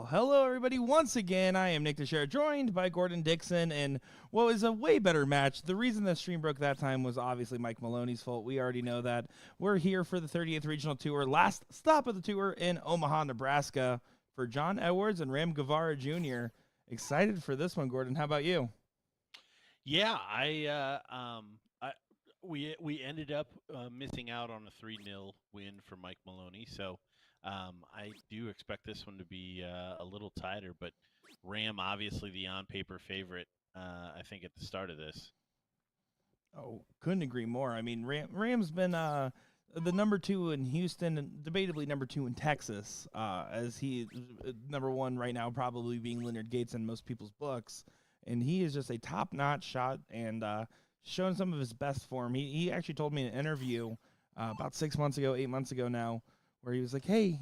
Well, hello everybody. Once again, I am Nick Teixeira, joined by Gordon Dixon, and what was a way better match. The reason the stream broke that time was obviously Mike Maloney's fault. We already know that. We're here for the 30th Regional Tour, last stop of the tour in Omaha, Nebraska, for John Edwards and Gavar Jr. Excited for this one, Gordon. How about you? Yeah, we ended up missing out on a 3-0 win for Mike Maloney, so I do expect this one to be a little tighter. But Ram, obviously the on-paper favorite, I think at the start of this. Oh, couldn't agree more. I mean, Ram's been the number 2 in Houston and debatably number 2 in Texas, as he number 1 right now, probably being Leonard Gates in most people's books. And he is just a top-notch shot and showing some of his best form. He actually told me in an interview about 6 months ago, 8 months ago now, where he was like, hey,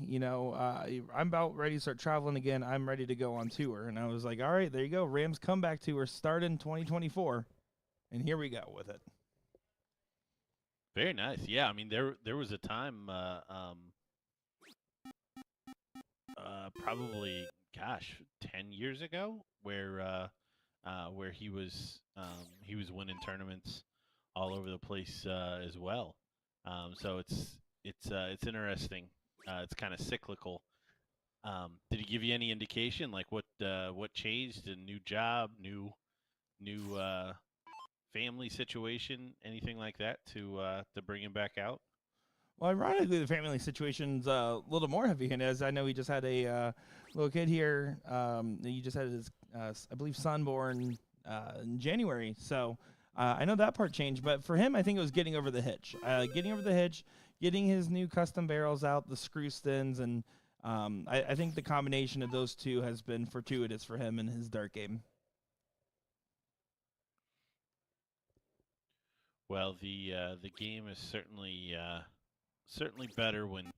I'm about ready to start traveling again. I'm ready to go on tour. And I was like, all right, there you go. Rams comeback tour starting 2024. And here we go with it. Very nice. Yeah, I mean there was a time, probably 10 years ago, where he was winning tournaments all over the place as well. So it's interesting. It's kind of cyclical. Did he give you any indication, like what changed? A new job, new family situation, anything like that to bring him back out? Well, ironically, the family situation's a little more heavy-handed, as I know he just had a little kid here. He just had his, I believe, son born in January. So I know that part changed. But for him, I think it was getting over the hitch. Getting his new custom barrels out, the screw stins, and I think the combination of those two has been fortuitous for him in his dart game. Well, the game is certainly better when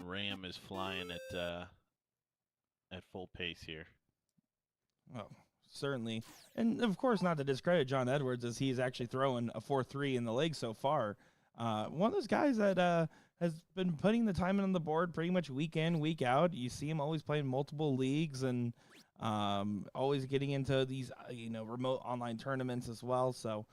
Ram is flying at full pace here. Oh, certainly. And of course, not to discredit John Edwards, as he's actually throwing a 4-3 in the leg so far. One of those guys that has been putting the time in on the board pretty much week in, week out. You see him always playing multiple leagues and always getting into these remote online tournaments as well. So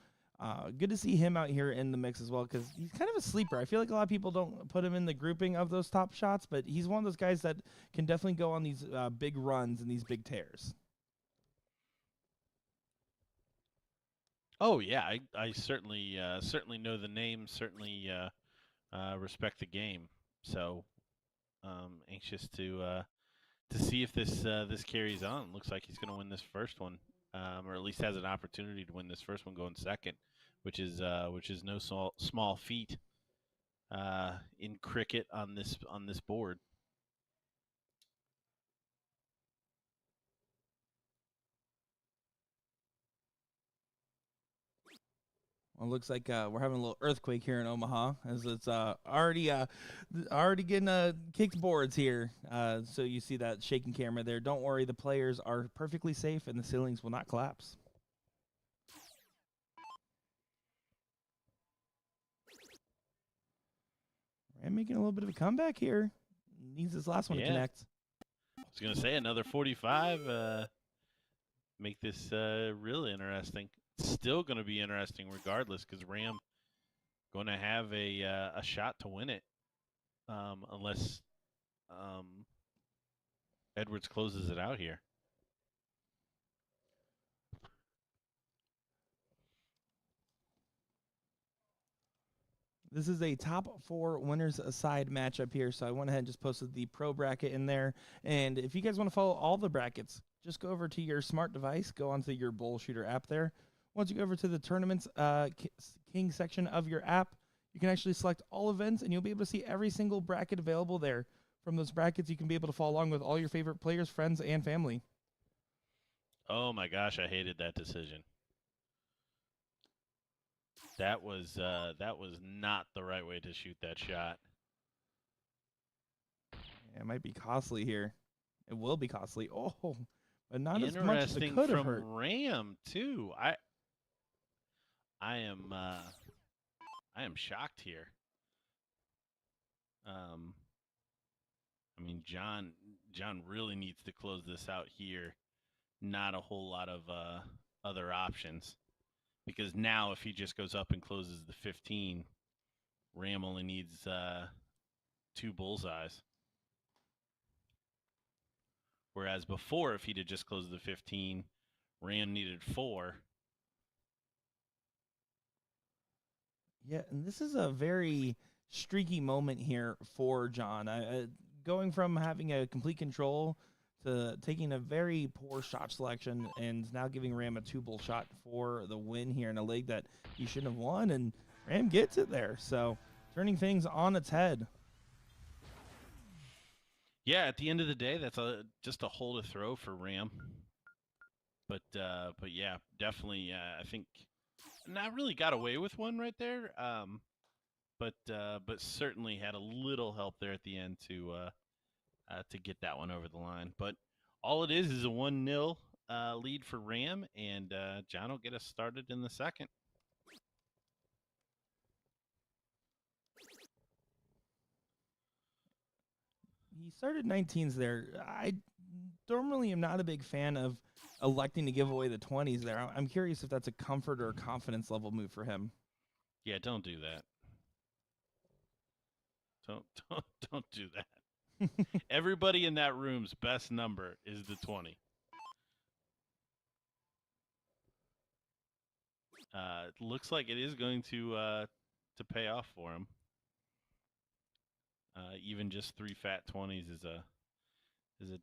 good to see him out here in the mix as well, because he's kind of a sleeper. I feel like a lot of people don't put him in the grouping of those top shots, but he's one of those guys that can definitely go on these big runs and these big tears. Oh yeah, I certainly know the name. Certainly respect the game. So anxious to see if this carries on. Looks like he's going to win this first one, or at least has an opportunity to win this first one going second, which is no small feat in cricket on this board. Well, it looks like we're having a little earthquake here in Omaha, as it's already getting kicked boards here. So you see that shaking camera there. Don't worry, the players are perfectly safe, and the ceilings will not collapse. And making a little bit of a comeback here. Needs this last one to connect. I was gonna say another 45. Make this really interesting. It's still going to be interesting regardless, because Ram going to have a shot to win it, unless Edwards closes it out here. This is a top 4 winners aside matchup here, so I went ahead and just posted the pro bracket in there. And if you guys want to follow all the brackets, just go over to your smart device, go onto your BullShooter app there. Once you go over to the tournaments king section of your app, you can actually select all events, and you'll be able to see every single bracket available there. From those brackets, you can be able to follow along with all your favorite players, friends, and family. Oh my gosh, I hated that decision. That was not the right way to shoot that shot. Yeah, it might be costly here. It will be costly. Oh, but not as much as it could have hurt. From Ram too. I am shocked here. I mean, John really needs to close this out here. Not a whole lot of other options, because now if he just goes up and closes the 15, Ram only needs 2 bullseyes. Whereas before, if he'd have just closed the 15, Ram needed 4. Yeah, and this is a very streaky moment here for John. Going from having a complete control to taking a very poor shot selection and now giving Ram a 2-bull shot for the win here in a leg that he shouldn't have won, and Ram gets it there. So turning things on its head. Yeah, at the end of the day, that's just a hole to throw for Ram. But yeah, definitely, I think not really got away with one right there. But certainly had a little help there at the end to get that one over the line. But all it is a 1-0 lead for Ram, and John will get us started in the second. He started 19s there. I normally am not a big fan of electing to give away the 20s there. I'm curious if that's a comfort or a confidence level move for him. Yeah, don't do that. Don't do that. Everybody in that room's best number is the 20. It looks like it is going to pay off for him. Even just 3 fat 20s is a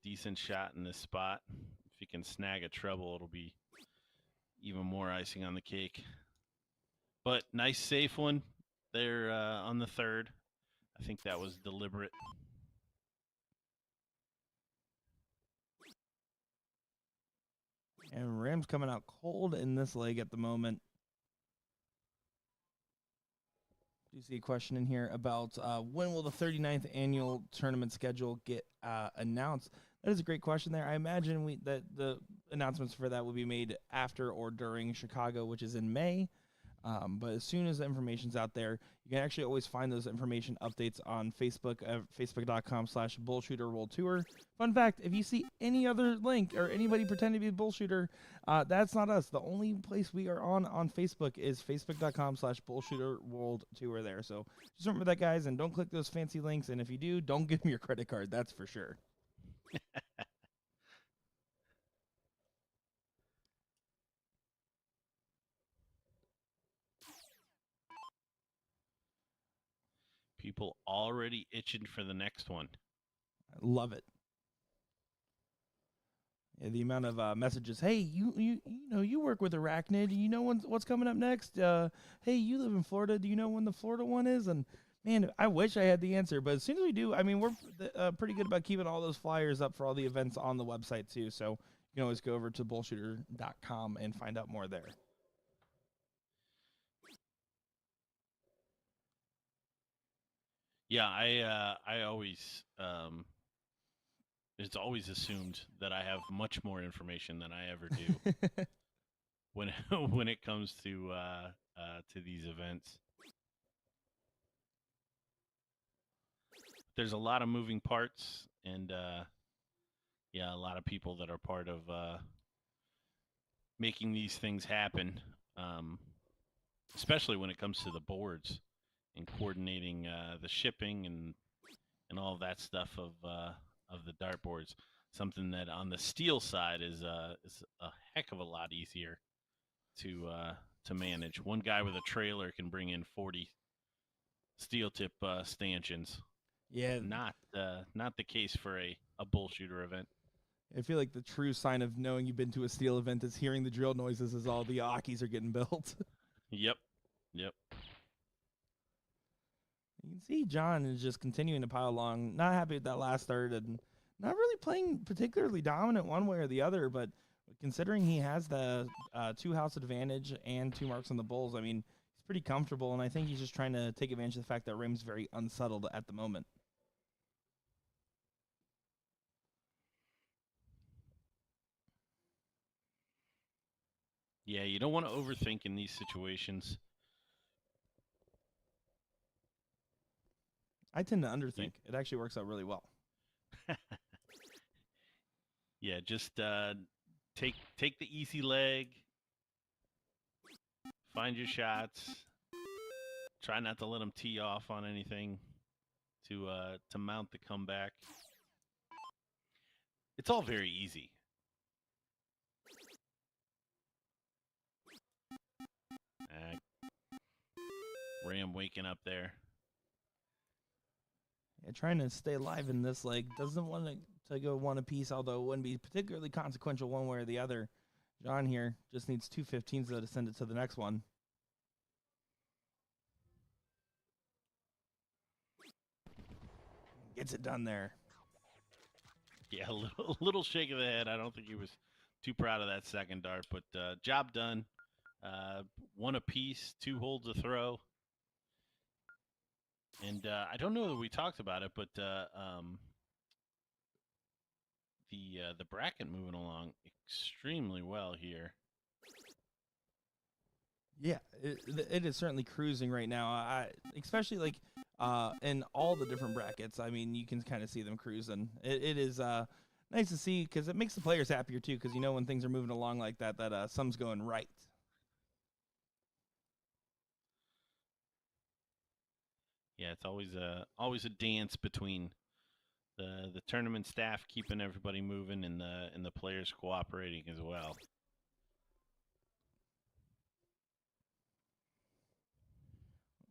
decent shot in this spot. If he can snag a treble, it'll be even more icing on the cake. But nice safe one there on the third. I think that was deliberate. And Ram's coming out cold in this leg at the moment. Do you see a question in here about when will the 39th annual tournament schedule get announced? That is a great question there. I imagine that the announcements for that will be made after or during Chicago, which is in May. But as soon as the information's out there, you can actually always find those information updates on Facebook at facebook.com/BullShooter Fun fact, if you see any other link or anybody pretending to be a BullShooter, that's not us. The only place we are on Facebook is facebook.com/BullShooter there. So just remember that, guys, and don't click those fancy links. And if you do, don't give me your credit card. That's for sure. People already itching for the next one. I love it. Yeah, the amount of messages. Hey, you know you work with Arachnid. Do you know what's coming up next? Hey, you live in Florida. Do you know when the Florida one is? And man, I wish I had the answer. But as soon as we do, I mean, we're pretty good about keeping all those flyers up for all the events on the website too. So you can always go over to BullShooter.com and find out more there. Yeah, I always it's always assumed that I have much more information than I ever do when when it comes to these events. There's a lot of moving parts, and yeah, a lot of people that are part of making these things happen, especially when it comes to the boards and coordinating the shipping and all of that stuff of the dartboards. Something that on the steel side is a heck of a lot easier to manage. One guy with a trailer can bring in 40 steel tip stanchions. Yeah, not the case for a BullShooter event. I feel like the true sign of knowing you've been to a steel event is hearing the drill noises as all the Akis are getting built. Yep. You can see John is just continuing to pile along, not happy with that last third and not really playing particularly dominant one way or the other, but considering he has the 2-house advantage and 2 marks on the bulls, I mean, he's pretty comfortable, and I think he's just trying to take advantage of the fact that Rim's very unsettled at the moment. Yeah, you don't want to overthink in these situations. I tend to underthink. It actually works out really well. Yeah, just take the easy leg, find your shots, try not to let them tee off on anything to mount the comeback. It's all very easy. Ram waking up there. Yeah, trying to stay alive in this leg. Doesn't want to go one apiece, although it wouldn't be particularly consequential one way or the other. John here just needs 2 15s though to send it to the next one. Gets it done there. Yeah, a little shake of the head. I don't think he was too proud of that second dart, but job done. One apiece, 2 holds a throw. And I don't know that we talked about it, but the bracket moving along extremely well here. Yeah, it is certainly cruising right now. Especially like in all the different brackets. I mean, you can kind of see them cruising. It is nice to see because it makes the players happier too. Because you know when things are moving along like that, that some's going right. Yeah, it's always a dance between the tournament staff keeping everybody moving and the players cooperating as well.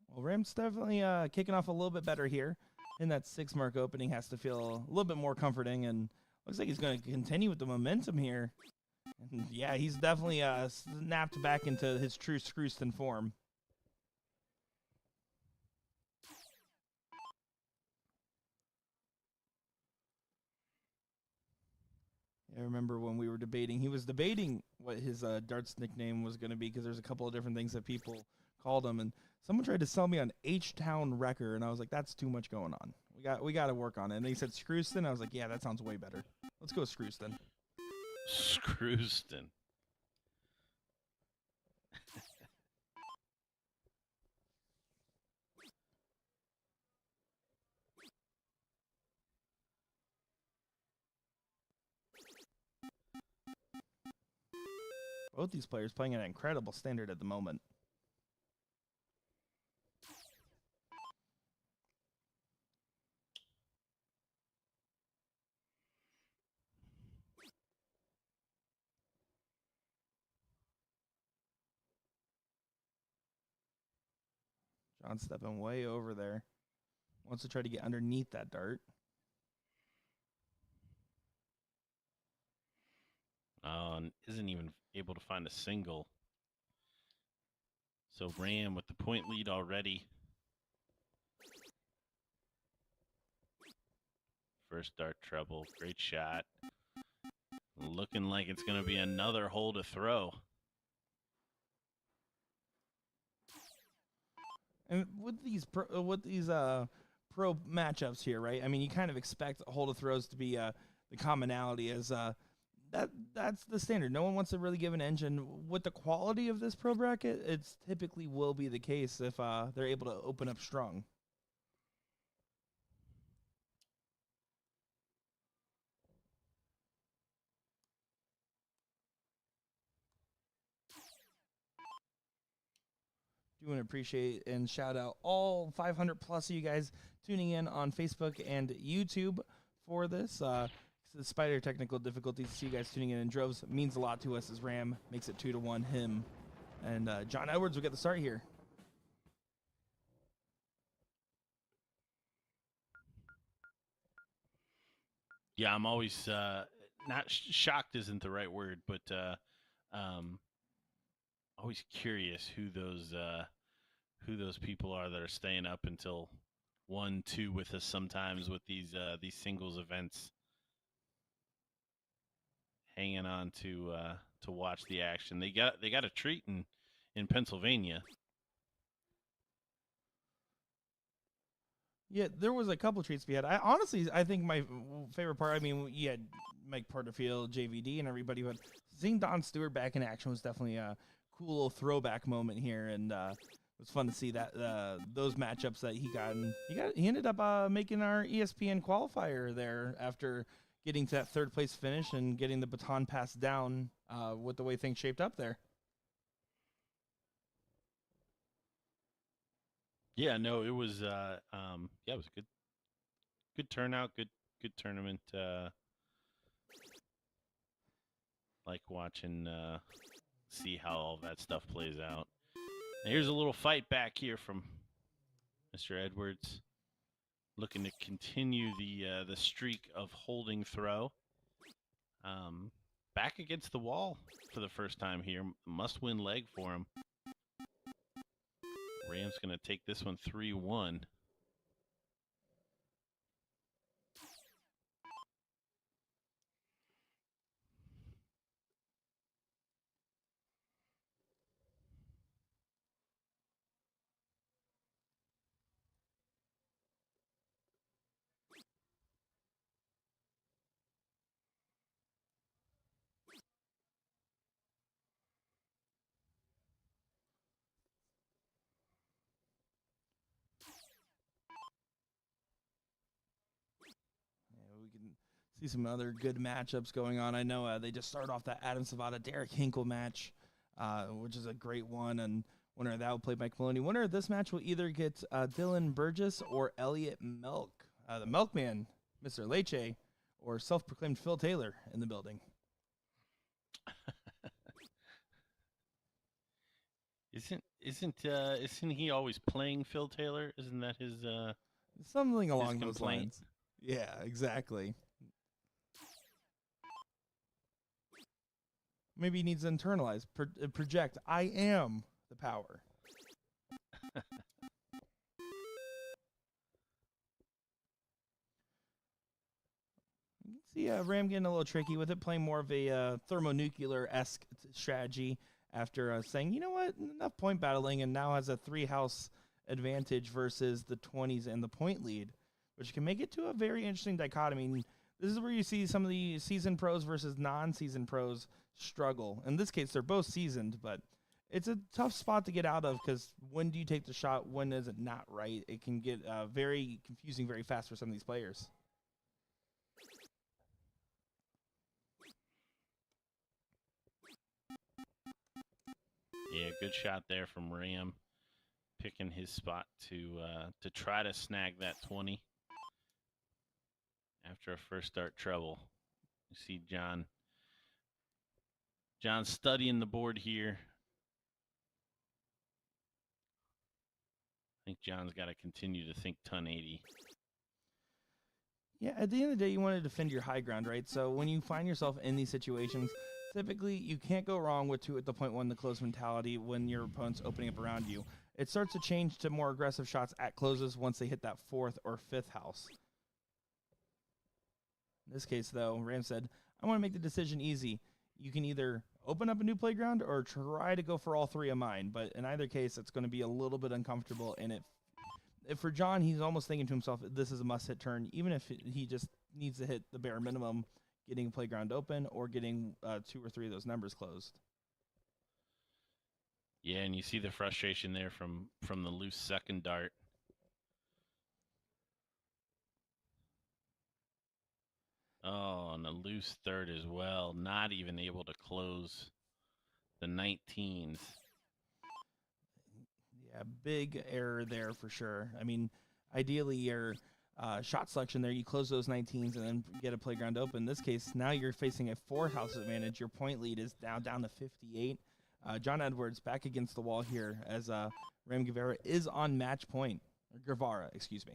Well, Rams definitely kicking off a little bit better here. In that 6-mark opening has to feel a little bit more comforting, and looks like he's going to continue with the momentum here. And yeah, he's definitely snapped back into his true Scrooston form. I remember when we were debating, he was debating what his darts nickname was going to be because there's a couple of different things that people called him, and someone tried to sell me on H-Town Wrecker, and I was like, that's too much going on. We got to work on it. And they said Scrooston. I was like, yeah, that sounds way better. Let's go Scrooston. Scrooston. Both these players playing at an incredible standard at the moment. John stepping way over there. Wants to try to get underneath that dart. And isn't even able to find a single. So Ram with the point lead already. First dart treble, great shot. Looking like it's going to be another hole to throw. And with these pro matchups here, right? I mean, you kind of expect hole to throws to be the commonality as that's the standard. No one wants to really give an edge. And with the quality of this pro bracket, it's typically will be the case if they're able to open up strong. Do want to appreciate and shout out all 500 plus of you guys tuning in on Facebook and YouTube for this. Despite our technical difficulties, to see you guys tuning in droves means a lot to us as Ram makes it 2-1 him. And John Edwards will get the start here. Yeah, I'm always not shocked isn't the right word, but always curious who those people are that are staying up until 1, 2 with us sometimes with these singles events, hanging on to watch the action. They got a treat in Pennsylvania. Yeah, there was a couple treats we had. I think my favorite part, I mean, you had Mike Porterfield, JVD, and everybody, but seeing Don Stewart back in action was definitely a cool little throwback moment here, and it was fun to see that those matchups that he got, and he ended up making our ESPN qualifier there after getting to that third place finish and getting the baton passed down with the way things shaped up there. Yeah, no, it was it was a good turnout, good tournament. Like watching see how all that stuff plays out. And here's a little fight back here from Mr. Edwards, looking to continue the streak of holding throw. Back against the wall for the first time here. Must-win leg for him. Ram's going to take this one 3-1. We can see some other good matchups going on. I know they just started off that Adam Savada Derek Hinkle match, which is a great one. And winner of that will play Mike Maloney. Winner of this match will either get Dylan Burgess or Elliot Milk, the Milkman, Mr. Leche, or self-proclaimed Phil Taylor in the building. Isn't he always playing Phil Taylor? Isn't that his something along his those complaint? lines? Yeah, exactly. Maybe he needs to internalize, project. I am the power. You can see Ram getting a little tricky with it, playing more of a thermonuclear-esque strategy after saying, you know what, enough point battling, and now has a 3-house advantage versus the 20s and the point lead, which can make it to a very interesting dichotomy. This is where you see some of the seasoned pros versus non-seasoned pros struggle. In this case, they're both seasoned, but it's a tough spot to get out of because when do you take the shot? When is it not right? It can get very confusing very fast for some of these players. Yeah, good shot there from Ram, picking his spot to try to snag that 20 after a first start trouble. You see John studying the board here. I think John's got to continue to think ton 80. Yeah, at the end of the day, you want to defend your high ground, right? So when you find yourself in these situations, typically you can't go wrong with 2 at the point 1, the close mentality when your opponent's opening up around you. It starts to change to more aggressive shots at closes once they hit that 4th or 5th house. In this case, though, Ram said, I want to make the decision easy. You can either open up a new playground or try to go for all 3 of mine. But in either case, it's going to be a little bit uncomfortable. And if for John, he's almost thinking to himself, this is a must-hit turn, even if he just needs to hit the bare minimum, getting a playground open or getting 2 or 3 of those numbers closed. Yeah, and you see the frustration there from the loose second dart. Oh, and a loose third as well. Not even able to close the 19s. Yeah, big error there for sure. I mean, ideally your shot selection there, you close those 19s and then get a playground open. In this case, now you're facing a 4-house advantage. Your point lead is now down to 58. John Edwards back against the wall here as Ram Guevara is on match point. Or Guevara, excuse me.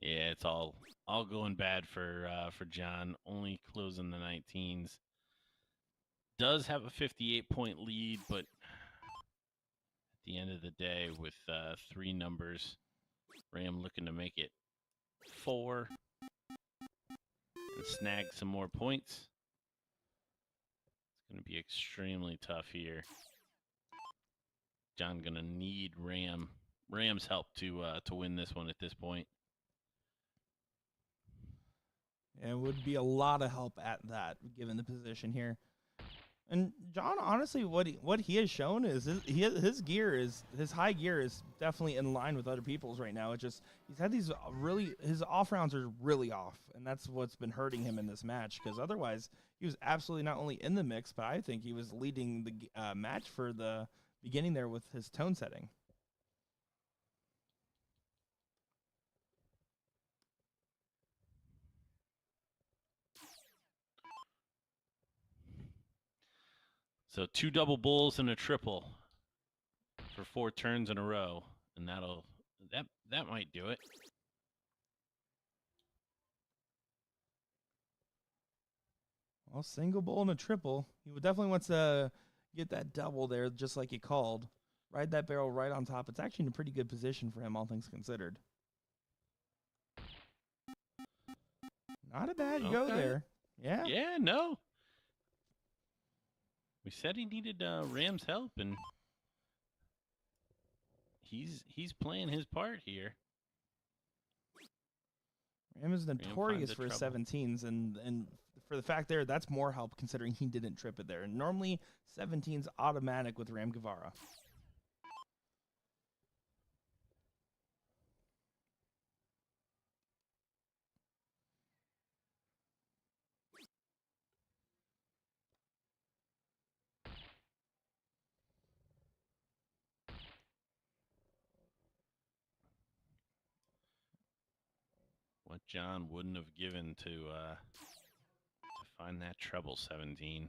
Yeah, it's all going bad for John. Only closing the 19s. Does have a 58-point lead, but at the end of the day, with 3 numbers, Ram looking to make it 4 and snag some more points. It's going to be extremely tough here. John going to need Ram's help to win this one at this point. And it would be a lot of help at that, given the position here. And John, honestly, what he has shown is his high gear is definitely in line with other people's right now. It just he's had these really his off rounds are really off, and that's what's been hurting him in this match. Because otherwise, he was absolutely not only in the mix, but I think he was leading the match for the beginning there with his tone setting. So 2 double bulls and a triple for 4 turns in a row, and that might do it. Well, single bull and a triple. He would definitely wants to get that double there, just like he called. Ride that barrel right on top. It's actually in a pretty good position for him, all things considered. Not a bad go there. Yeah. Yeah, no. We said he needed Ram's help, and he's playing his part here. Ram is notorious for his 17s, and for the fact there, that's more help considering he didn't trip it there. And normally, 17's automatic with Ram Gavara. What John wouldn't have given to find that treble 17.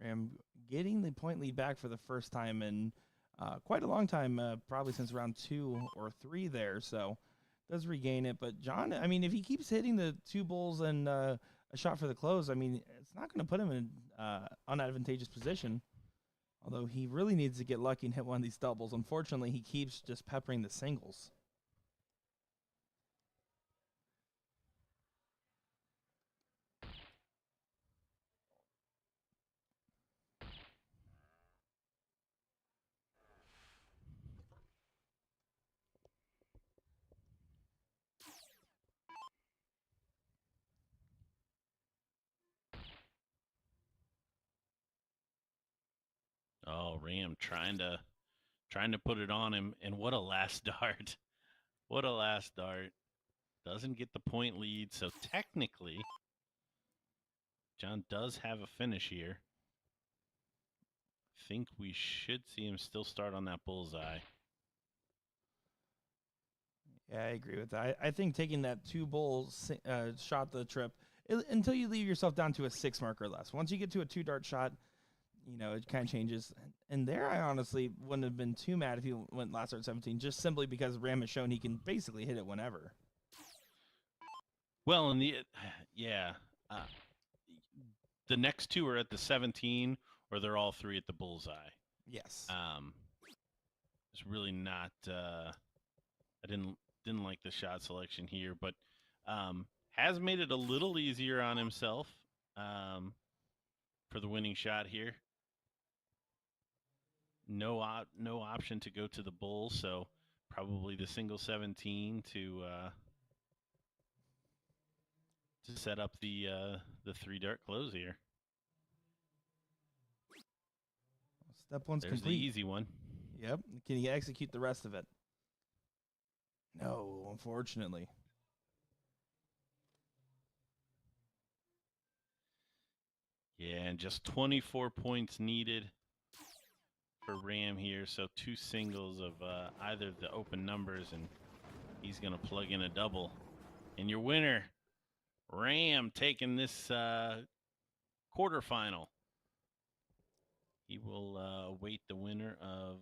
Ram getting the point lead back for the first time in quite a long time, probably since round 2 or 3 there. So does regain it. But John, I mean, if he keeps hitting the 2 bulls and a shot for the close, I mean, it's not going to put him in an unadvantageous position. Although he really needs to get lucky and hit one of these doubles. Unfortunately, he keeps just peppering the singles. Oh, Ram trying to put it on him, and what a last dart. What a last dart. Doesn't get the point lead, so technically John does have a finish here. Think we should see him still start on that bullseye. Yeah, I agree with that. I think taking that 2 bulls shot the trip until you leave yourself down to a 6 mark or less. Once you get to a 2 dart shot, you know, it kind of changes. And there, I honestly wouldn't have been too mad if he went last start 17, just simply because Ram has shown he can basically hit it whenever. Well, and the next 2 are at the 17, or they're all 3 at the bullseye. Yes. It's really not. I didn't like the shot selection here, but has made it a little easier on himself for the winning shot here. No option to go to the bull, so probably the single 17 to set up the 3 dart close here. Step 1's There's complete. The easy one. Yep. Can he execute the rest of it? No, unfortunately. Yeah, and just 24 points needed for Ram here. So 2 singles of either of the open numbers, and he's going to plug in a double. And your winner, Ram, taking this quarterfinal. He will await the winner of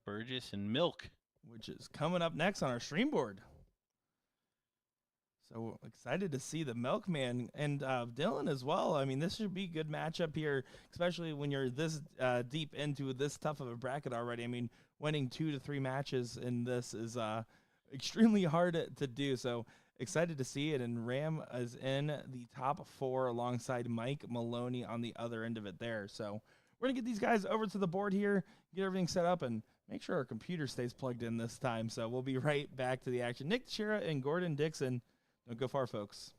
Burgess and Milk, which is coming up next on our stream board. So excited to see the Milkman and Dylan as well. I mean, this should be a good matchup here, especially when you're this deep into this tough of a bracket already. I mean, winning 2 to 3 matches in this is extremely hard to do. So excited to see it. And Ram is in the top 4 alongside Mike Maloney on the other end of it there. So we're going to get these guys over to the board here, get everything set up, and make sure our computer stays plugged in this time. So we'll be right back to the action. Nick Teixeira and Gordon Dixon. Don't go far, folks.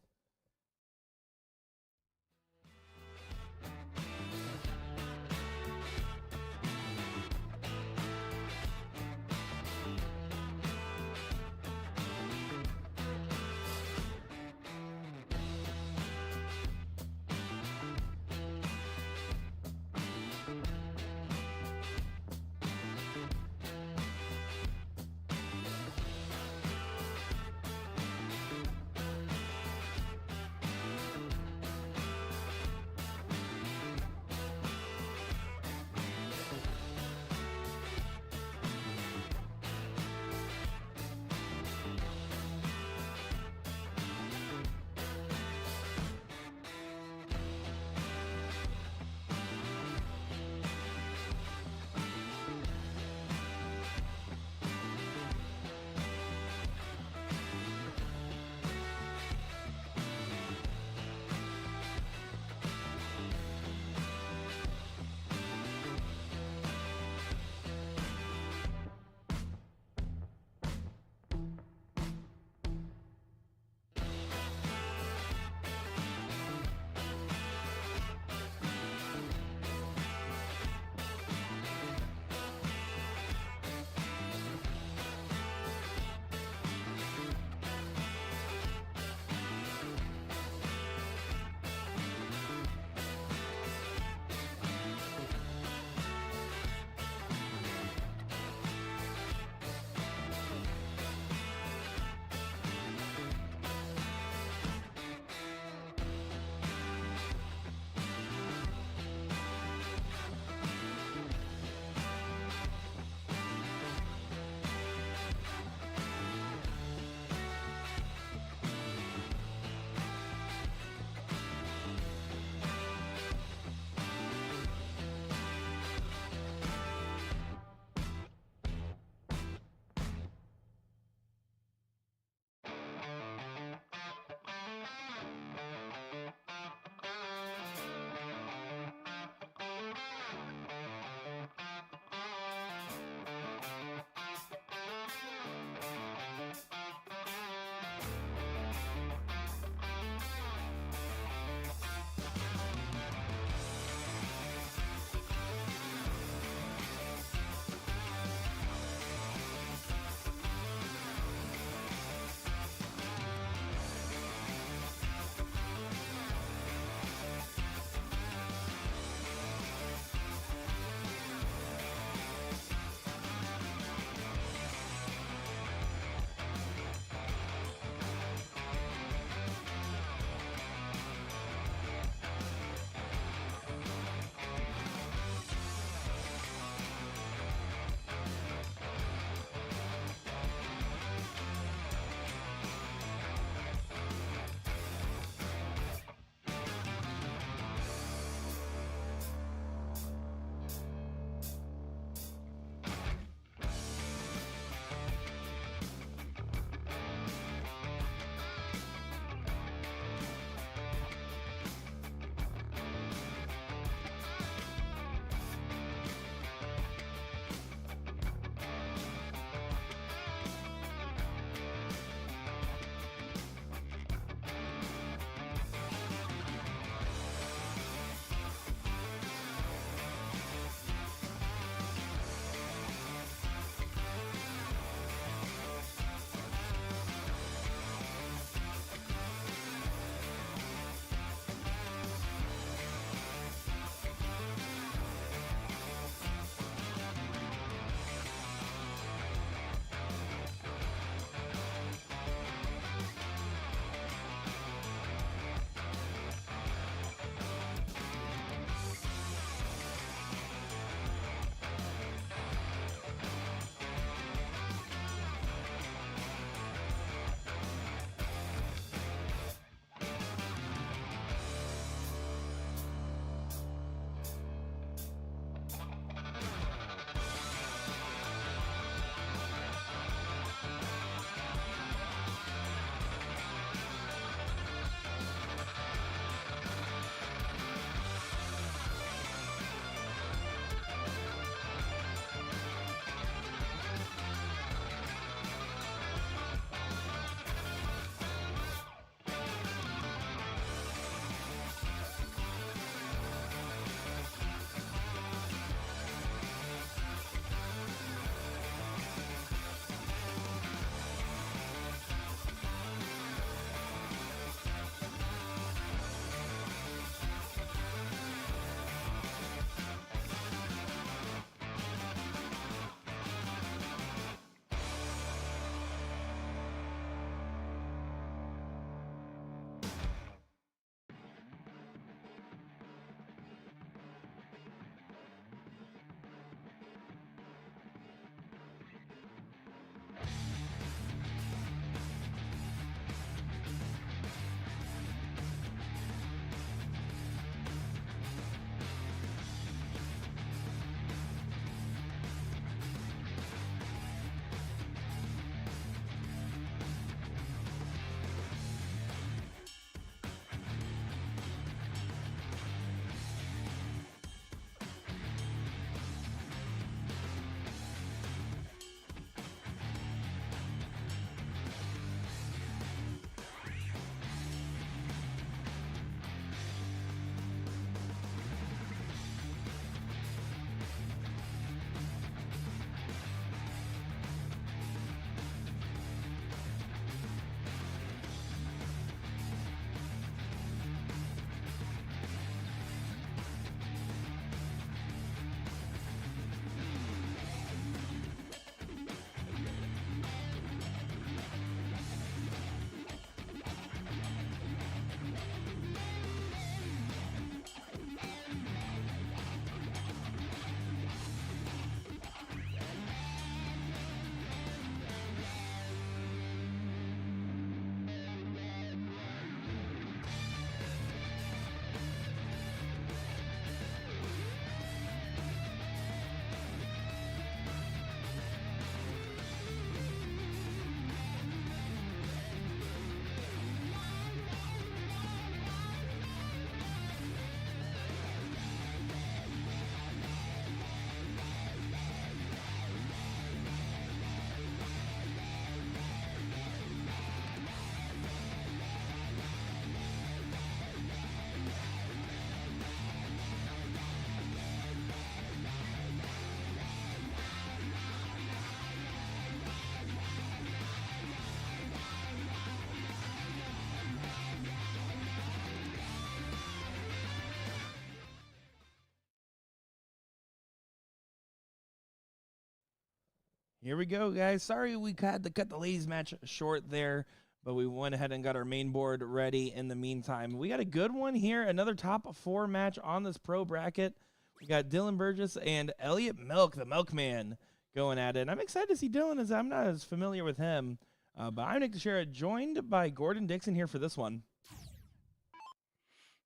Here we go, guys. Sorry we had to cut the ladies match short there, but we went ahead and got our main board ready in the meantime. We got a good one here, another top 4 match on this pro bracket. We got Dylan Burgess and Elliot Milk, the Milkman, going at it. And I'm excited to see Dylan, as I'm not as familiar with him. But I'm Nick Teixeira, joined by Gordon Dixon here for this one.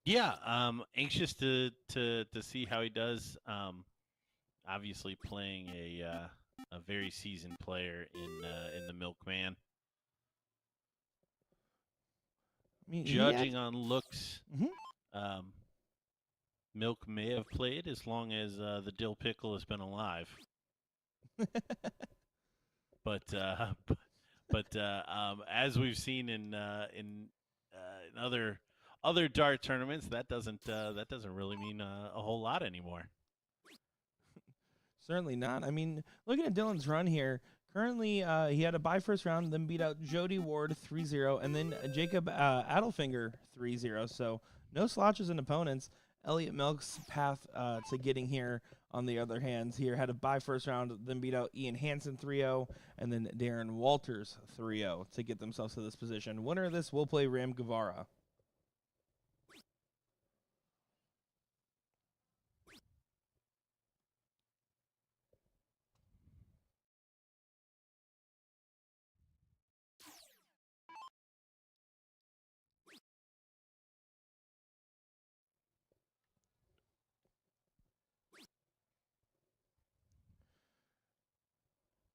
Yeah, anxious to see how he does. Obviously playing a very seasoned player in the Milkman. I mean, Judging on looks, Milk may have played as long as the dill pickle has been alive. but as we've seen in other dart tournaments, that doesn't really mean a whole lot anymore. Certainly not. I mean, looking at Dylan's run here, currently he had a bye first round, then beat out Jody Ward 3-0, and then Jacob Adelfinger 3-0. So no slouches in opponents. Elliot Milk's path to getting here, on the other hand, here had a bye first round, then beat out Ian Hansen 3-0, and then Darren Walters 3-0 to get themselves to this position. Winner of this will play Ram Guevara.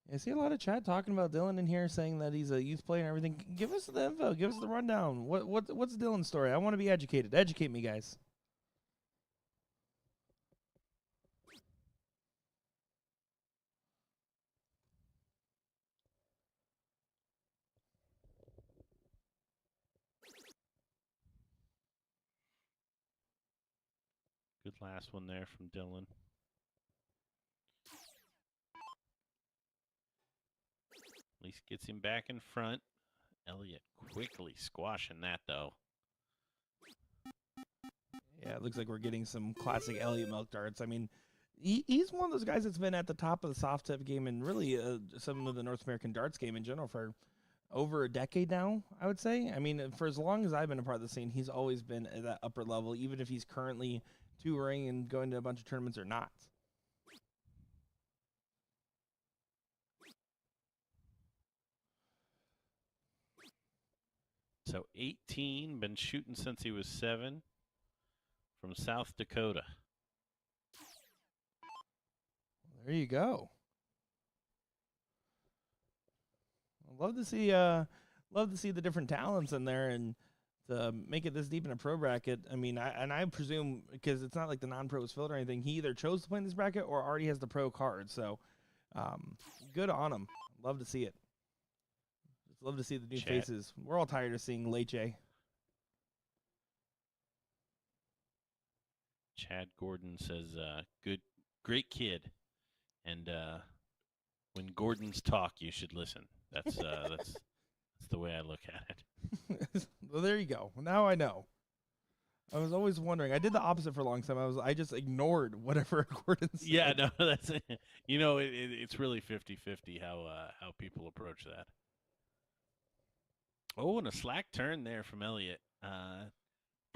I see a lot of chat talking about Dylan in here, saying that he's a youth player and everything. Give us the info. Give us the rundown. What's Dylan's story? I want to be educated. Educate me, guys. Good last one there from Dylan. At least gets him back in front. Elliot quickly squashing that, though. Yeah, it looks like we're getting some classic Elliot Milk darts. I mean, he's one of those guys that's been at the top of the soft tip game and really some of the North American darts game in general for over a decade now, I would say. I mean, for as long as I've been a part of the scene, he's always been at that upper level, even if he's currently touring and going to a bunch of tournaments or not. So 18, been shooting since he was 7, from South Dakota. There you go. I'd love to see the different talents in there and to make it this deep in a pro bracket. I mean, I presume, because it's not like the non-pro was filled or anything, he either chose to play in this bracket or already has the pro card. So, good on him. Love to see it. Just love to see the new faces. We're all tired of seeing Leche. Chad Gordon says, great kid. And when Gordons talk, you should listen. That's the way I look at it. Well, there you go. Now I know. I was always wondering. I did the opposite for a long time. I just ignored whatever Gordon said. Yeah, no, that's it. You know, it's really 50-50 how people approach that. Oh, and a slack turn there from Elliot.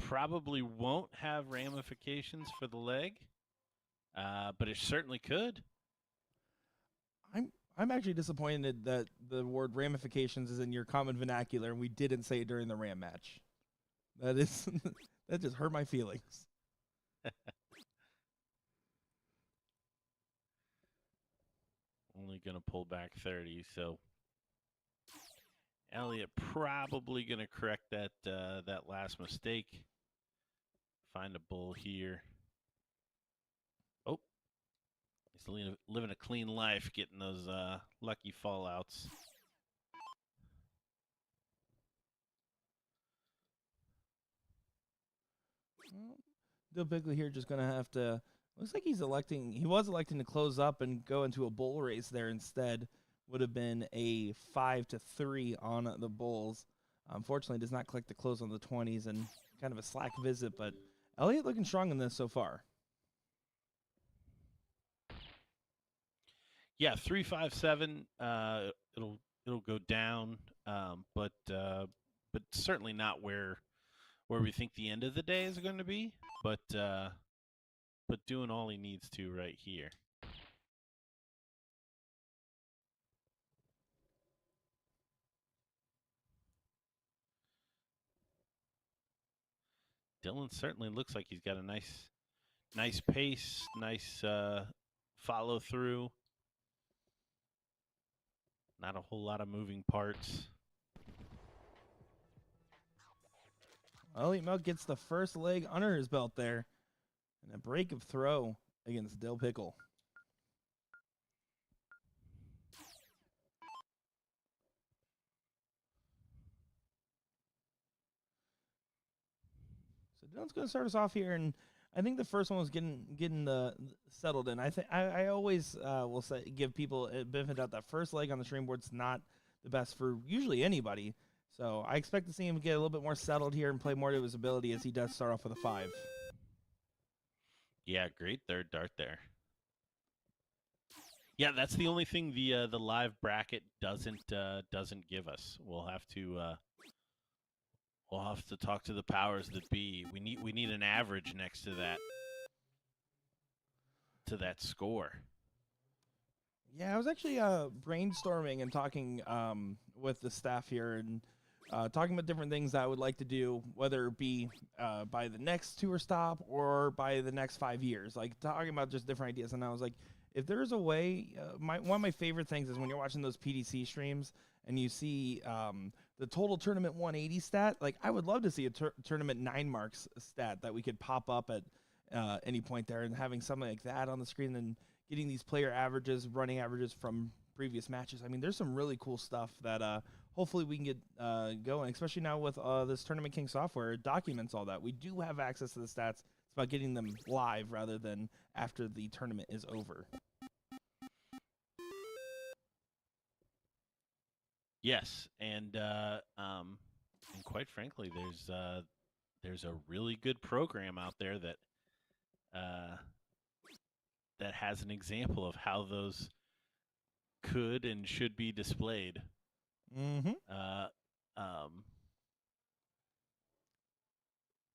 Probably won't have ramifications for the leg, but it certainly could. I'm actually disappointed that the word ramifications is in your common vernacular and we didn't say it during the Ram match. That just hurt my feelings. Only going to pull back 30, so Elliot probably going to correct that last mistake. Find a bull here. Oh, he's living a clean life, getting those lucky fallouts. Well, Dill Bigley here just going to have to. Looks like he was electing to close up and go into a bull race there instead. Would have been a 5-3 on the bulls. Unfortunately, does not click the close on the 20s and kind of a slack visit, but Elliot looking strong in this so far. Yeah, 357. It'll go down, but certainly not where we think the end of the day is going to be. But doing all he needs to right here. Dylan certainly looks like he's got a nice pace, nice follow through. Not a whole lot of moving parts. Elliot Milk gets the first leg under his belt there. And a break of throw against Dill Pickle. So Dylan's going to start us off here, and I think the first one was getting the settled in. I always will say give people a benefit out that first leg on the stream board's not the best for usually anybody. So I expect to see him get a little bit more settled here and play more to his ability as he does start off with a 5. Yeah, great third dart there. Yeah, that's the only thing the live bracket doesn't give us. We'll have to talk to the powers that be. We need an average next to that score. Yeah, I was actually brainstorming and talking with the staff here and talking about different things that I would like to do, whether it be by the next tour stop or by the next 5 years. Like talking about just different ideas, and I was like, if there's a way, one of my favorite things is when you're watching those PDC streams and you see the total tournament 180 stat. Like I would love to see a tournament 9 marks stat that we could pop up at any point there, and having something like that on the screen, and getting these player averages, running averages from previous matches. I mean, there's some really cool stuff that hopefully we can get going, especially now with this Tournament King software. It documents all that. We do have access to the stats. It's about getting them live rather than after the tournament is over. Yes, and quite frankly, there's a really good program out there that has an example of how those could and should be displayed. Mm-hmm.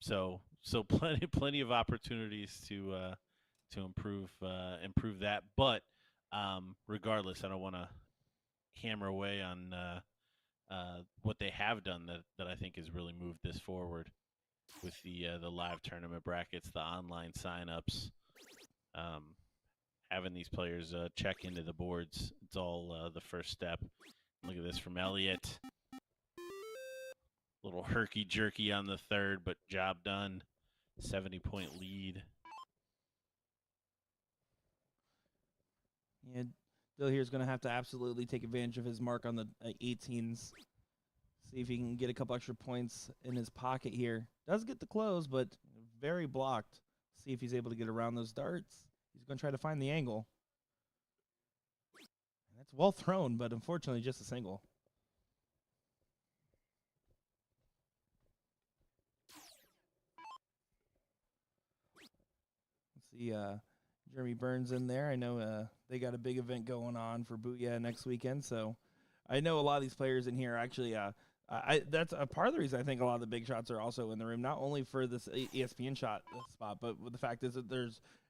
So plenty of opportunities to improve that. But regardless, I don't want to hammer away on what they have done that I think has really moved this forward with the live tournament brackets, the online signups, having these players check into the boards. It's all the first step. Look at this from Elliott. Little herky-jerky on the third, but job done. 70-point lead. Yeah, Dill here is going to have to absolutely take advantage of his mark on the 18s. See if he can get a couple extra points in his pocket here. Does get the close, but very blocked. See if he's able to get around those darts. He's going to try to find the angle. And that's well thrown, but unfortunately just a single. Let's see Jeremy Burns in there. I know they got a big event going on for Booyah next weekend, so I know a lot of these players in here actually that's a part of the reason I think a lot of the big shots are also in the room, not only for this ESPN shot spot, but the fact is that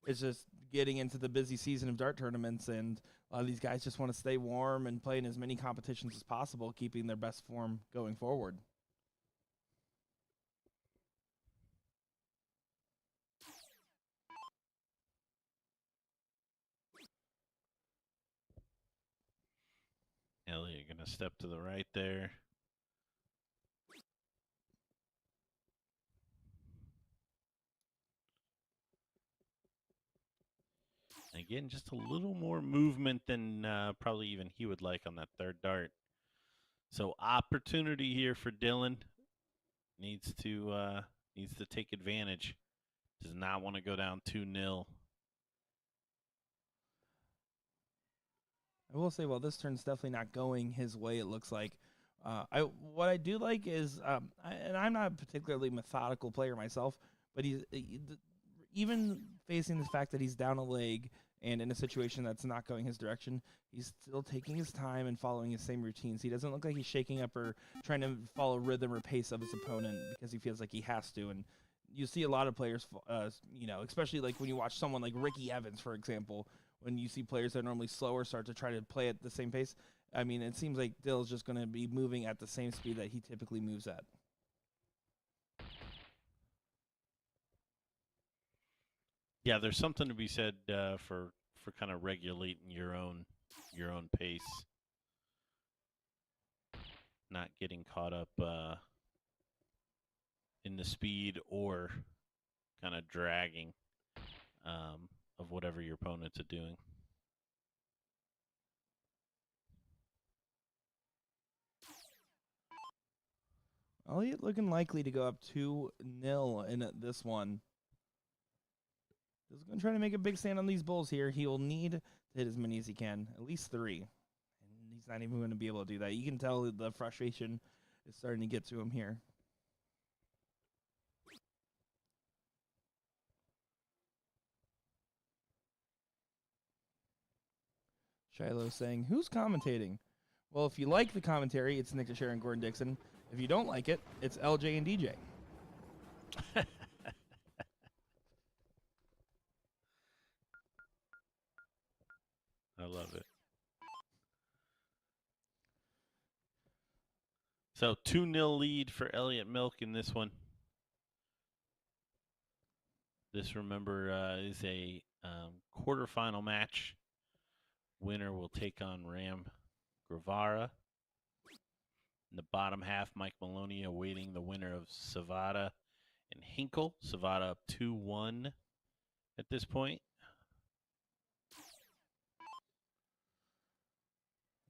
it's just getting into the busy season of dart tournaments, and a lot of these guys just want to stay warm and play in as many competitions as possible, keeping their best form going forward. Elliott going to step to the right there. Again, just a little more movement than probably even he would like on that third dart. So opportunity here for Dylan. Needs to take advantage. Does not want to go down 2-0. I will say, well, this turn's definitely not going his way, it looks like. What I do like is, and I'm not a particularly methodical player myself, but even facing the fact that he's down a leg, And in a situation that's not going his direction, he's still taking his time and following his same routines. He doesn't look like he's shaking up or trying to follow rhythm or pace of his opponent because he feels like he has to. And you see a lot of players, especially like when you watch someone like Ricky Evans, for example, when you see players that are normally slower start to try to play at the same pace. I mean, it seems like Dill's just going to be moving at the same speed that he typically moves at. Yeah, there's something to be said for kind of regulating your own pace, not getting caught up in the speed or kind of dragging of whatever your opponents are doing. Elliott looking likely to go up 2-0 in this one. He's going to try to make a big stand on these Bulls here. He will need to hit as many as he can, at least 3. And he's not even going to be able to do that. You can tell the frustration is starting to get to him here. Shiloh saying, who's commentating? Well, if you like the commentary, it's Nick DeShera and Gordon Dixon. If you don't like it, it's LJ and DJ. I love it. So 2-0 lead for Elliott Milk in this one. This, remember, is a quarterfinal match. Winner will take on Ram Gravara. In the bottom half, Mike Maloney awaiting the winner of Savada and Hinkle. Savada up 2-1 at this point.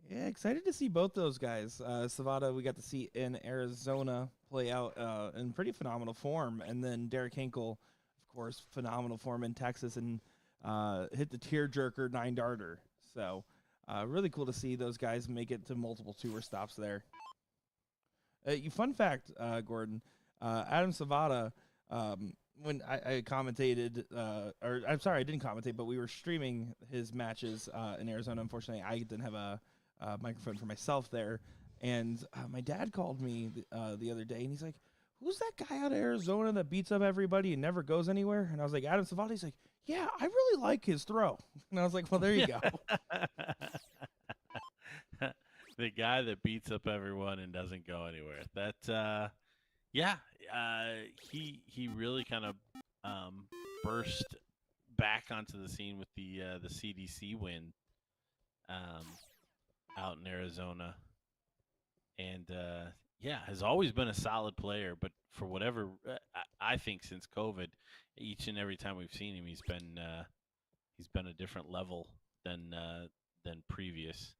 Yeah, excited to see both those guys. Savada, we got to see in Arizona play out in pretty phenomenal form. And then Derek Hinkle, of course, phenomenal form in Texas and hit the tearjerker 9-darter. So really cool to see those guys make it to multiple tour stops there. Fun fact, Gordon, Adam Savada, when I commentated, or I'm sorry, I didn't commentate, but we were streaming his matches in Arizona. Unfortunately, I didn't have a microphone for myself there. And my dad called me the other day, and he's like, who's that guy out of Arizona that beats up everybody and never goes anywhere? And I was like, Adam Savada. He's like, yeah, I really like his throw. And I was like, well, there you go. The guy that beats up everyone and doesn't go anywhere. That, he really kind of burst back onto the scene with the CDC win out in Arizona, and has always been a solid player. But for whatever, I think since COVID, each and every time we've seen him, he's been a different level than previous.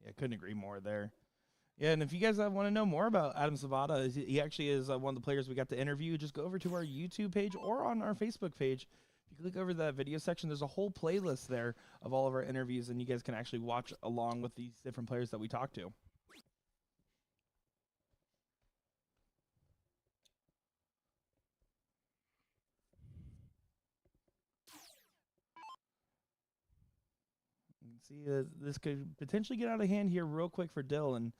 Yeah, couldn't agree more there. Yeah, and if you guys want to know more about Adam Savada, he actually is one of the players we got to interview. Just go over to our YouTube page or on our Facebook page. If you click over that video section, there's a whole playlist there of all of our interviews, and you guys can actually watch along with these different players that we talk to. See, this could potentially get out of hand here real quick for Dill, and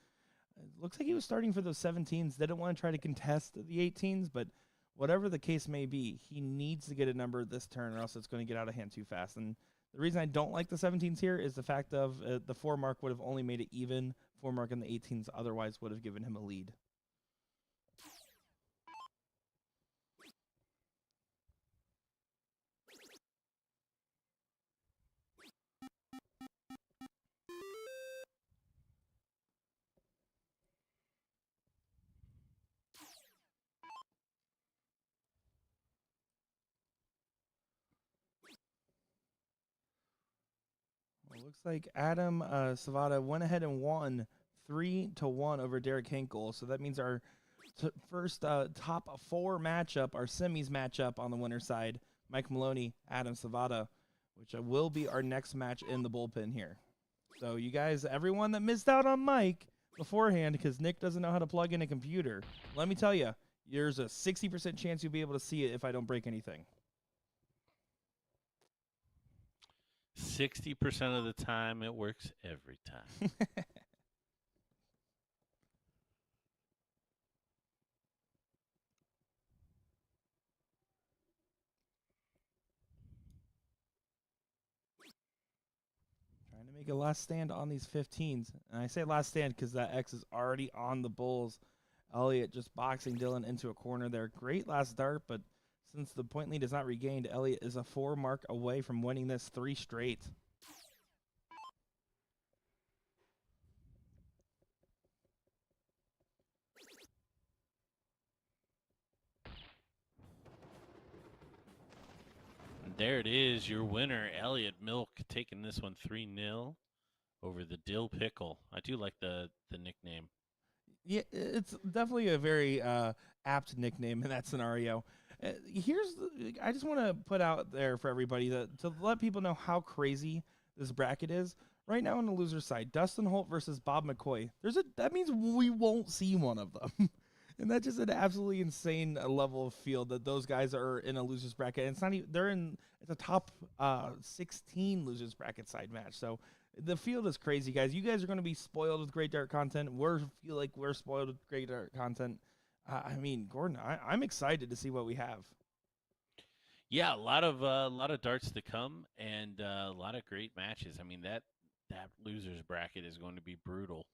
it looks like he was starting for those 17s. Didn't want to try to contest the 18s, but whatever the case may be, he needs to get a number this turn, or else it's going to get out of hand too fast. And the reason I don't like the 17s here is the fact of the 4 mark would have only made it even. 4 mark in the 18s otherwise would have given him a lead. Looks like Adam Savada went ahead and won 3-1 over Derek Hinkle. So that means our first top 4 matchup, our semis matchup on the winner's side, Mike Maloney, Adam Savada, which will be our next match in the bullpen here. So you guys, everyone that missed out on Mike beforehand because Nick doesn't know how to plug in a computer, let me tell you, there's a 60% chance you'll be able to see it if I don't break anything. 60% of the time, it works every time. Trying to make a last stand on these 15s. And I say last stand because that X is already on the Bulls. Elliott just boxing Dylan into a corner there. Great last dart, but since the point lead is not regained, Elliott is a 4 mark away from winning this 3 straight. And there it is, your winner, Elliott Milk, taking this one 3-0 over the Dill Pickle. I do like the nickname. Yeah, it's definitely a very apt nickname in that scenario. I just want to put out there for everybody to let people know how crazy this bracket is. Right now on the loser side, Dustin Holt versus Bob McCoy. That means we won't see one of them. And that's just an absolutely insane level of field that those guys are in a losers bracket. And it's not even it's a top 16 losers bracket side match. So the field is crazy, guys. You guys are going to be spoiled with great dart content. Feel like we're spoiled with great dart content. I mean, Gordon, I'm excited to see what we have. Yeah, a lot of darts to come, and a lot of great matches. I mean, that losers bracket is going to be brutal.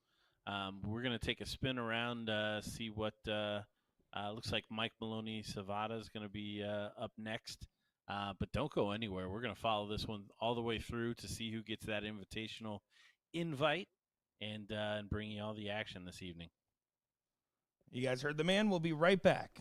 We're going to take a spin around, see what looks like. Mike Maloney Savada is going to be up next. But don't go anywhere. We're going to follow this one all the way through to see who gets that invitational invite and bring you all the action this evening. You guys heard the man. We'll be right back.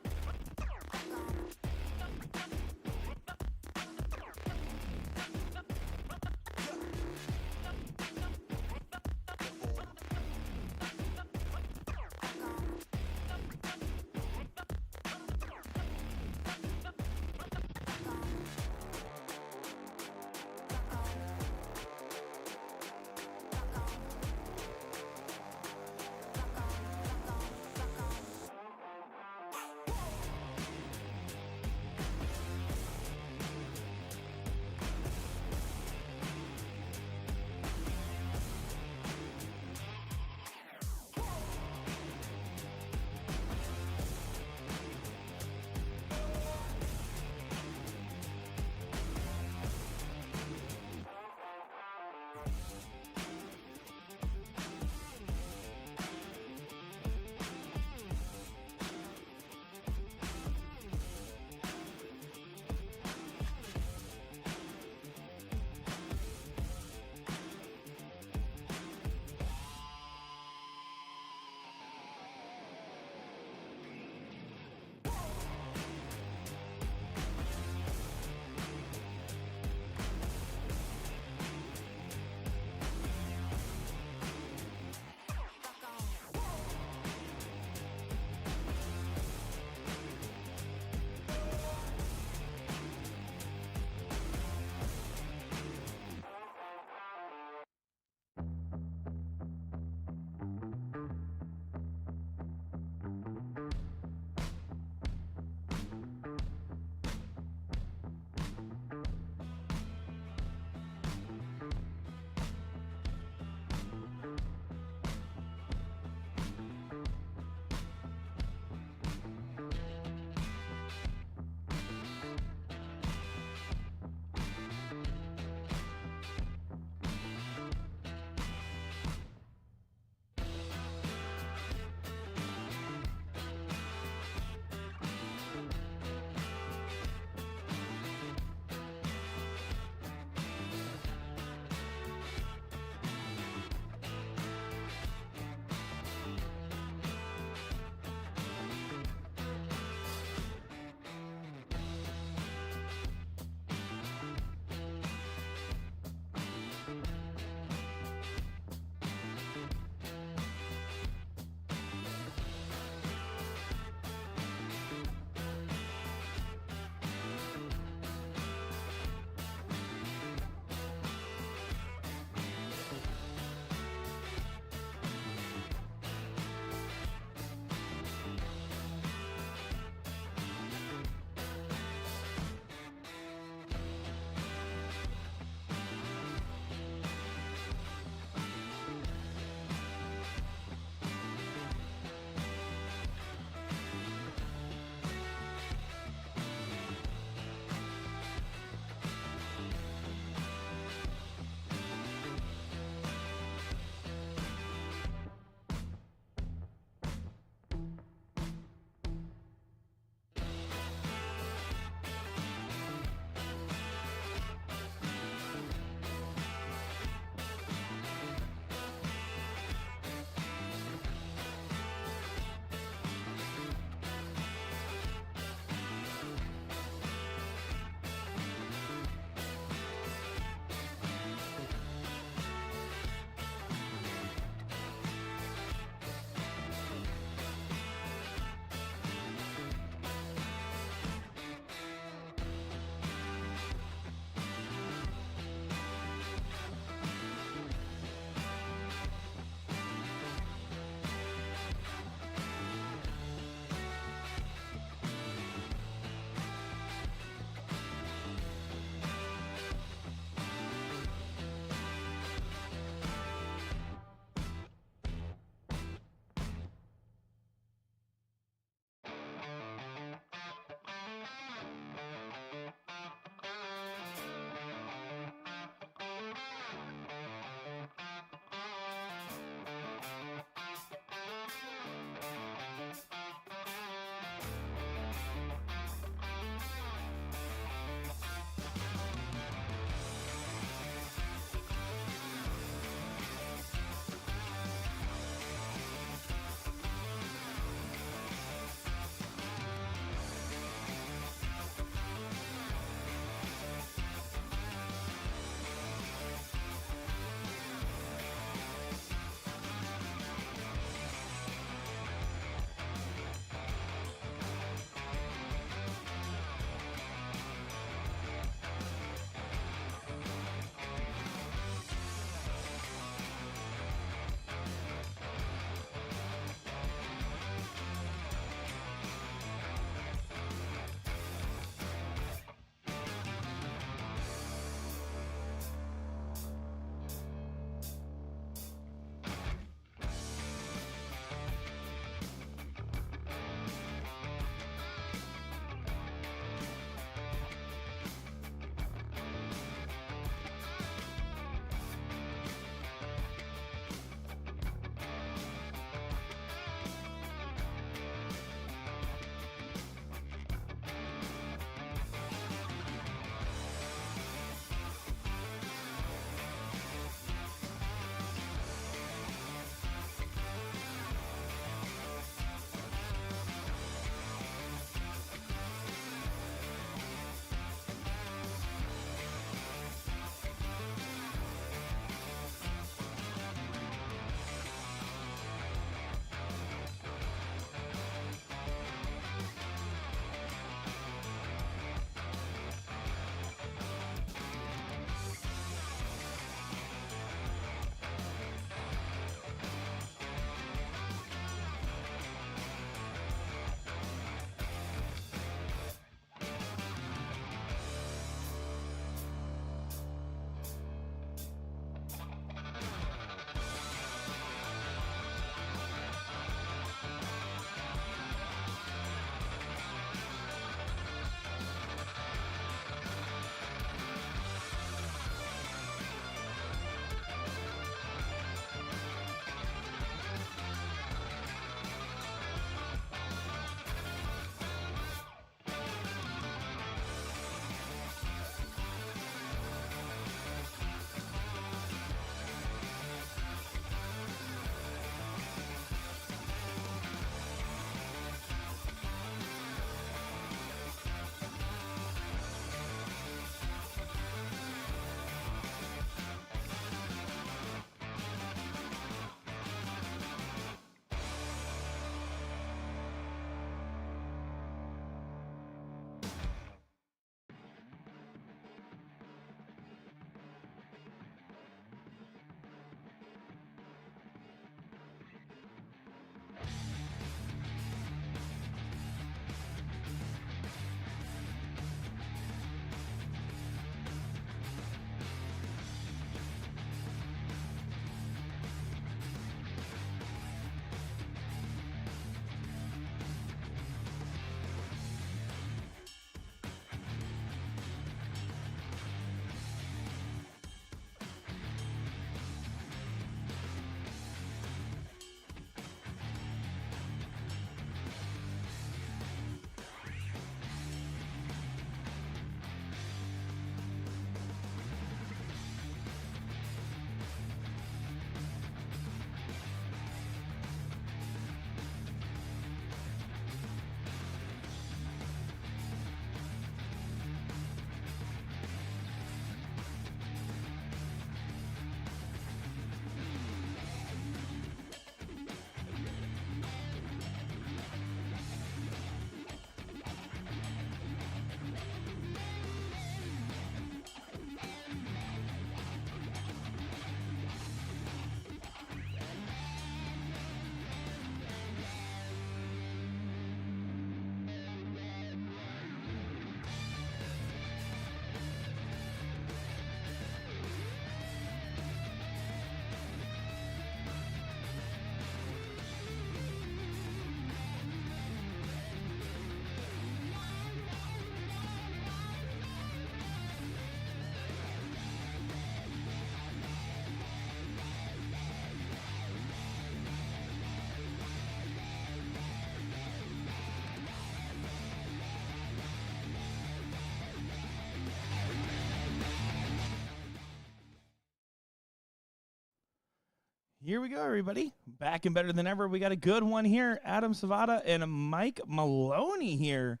Here we go, everybody. Back and better than ever. We got a good one here. Adam Savada and Mike Maloney here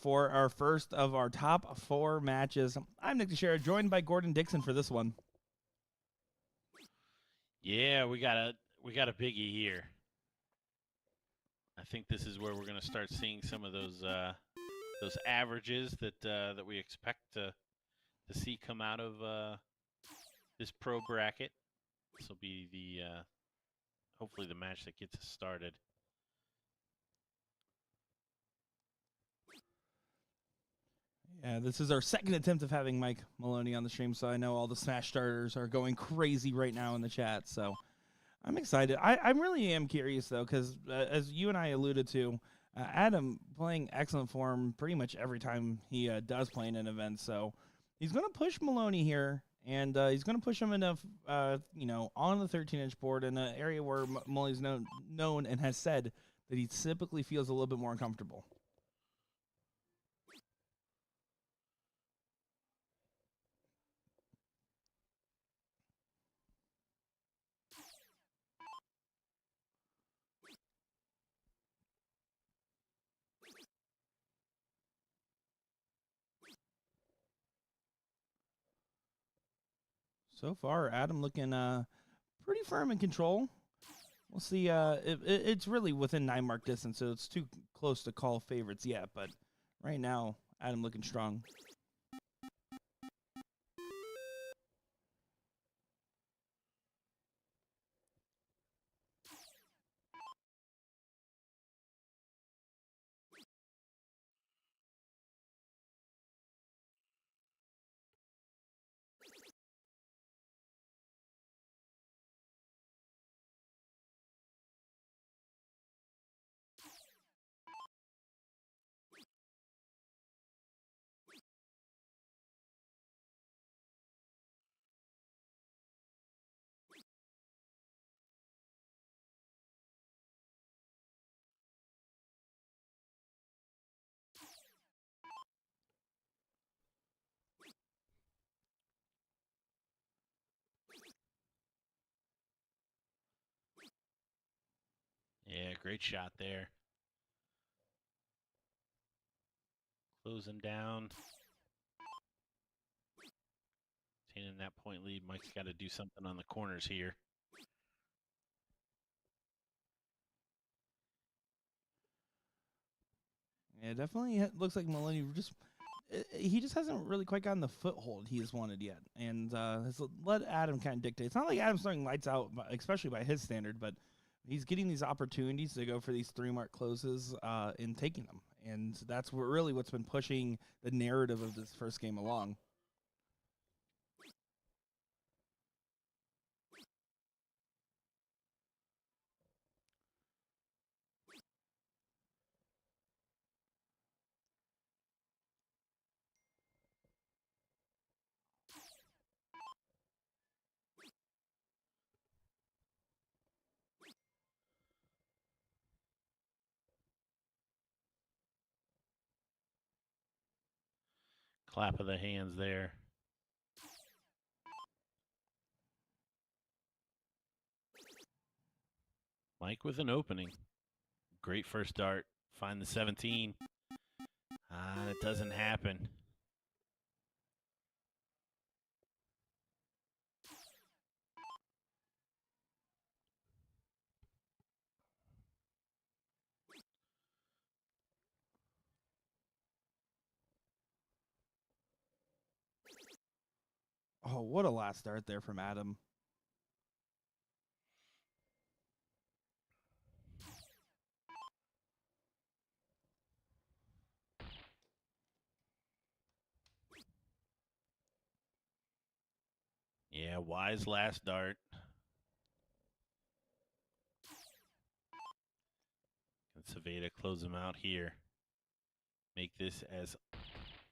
for our first of our top 4 matches. I'm Nick Teixeira, joined by Gordon Dixon for this one. Yeah, we got a biggie here. I think this is where we're going to start seeing some of those averages that we expect to see come out of this pro bracket. This will be the hopefully the match that gets us started. Yeah, this is our second attempt of having Mike Maloney on the stream, so I know all the Smash starters are going crazy right now in the chat, so I'm excited. I really am curious, though, because as you and I alluded to, Adam playing excellent form pretty much every time he does play in an event, so he's going to push Maloney here, and he's going to push him enough, on the 13-inch board in an area where Maloney's known and has said that he typically feels a little bit more uncomfortable. So far, Adam looking pretty firm in control. We'll see. It's really within 9 mark distance, so it's too close to call favorites yet. But right now, Adam looking strong. Yeah, great shot there. Close him down. Taking that point lead. Mike's got to do something on the corners here. Yeah, definitely looks like Maloney he just hasn't really quite gotten the foothold he has wanted yet, and has let Adam kind of dictate. It's not like Adam's throwing lights out, especially by his standard, but he's getting these opportunities to go for these 3-mark closes and taking them, and that's really what's been pushing the narrative of this first game along. Clap of the hands there. Mike with an opening. Great first dart. Find the 17. It doesn't happen. Oh, what a last start there from Adam. Yeah, wise last dart. Can Savada close him out here? Make this as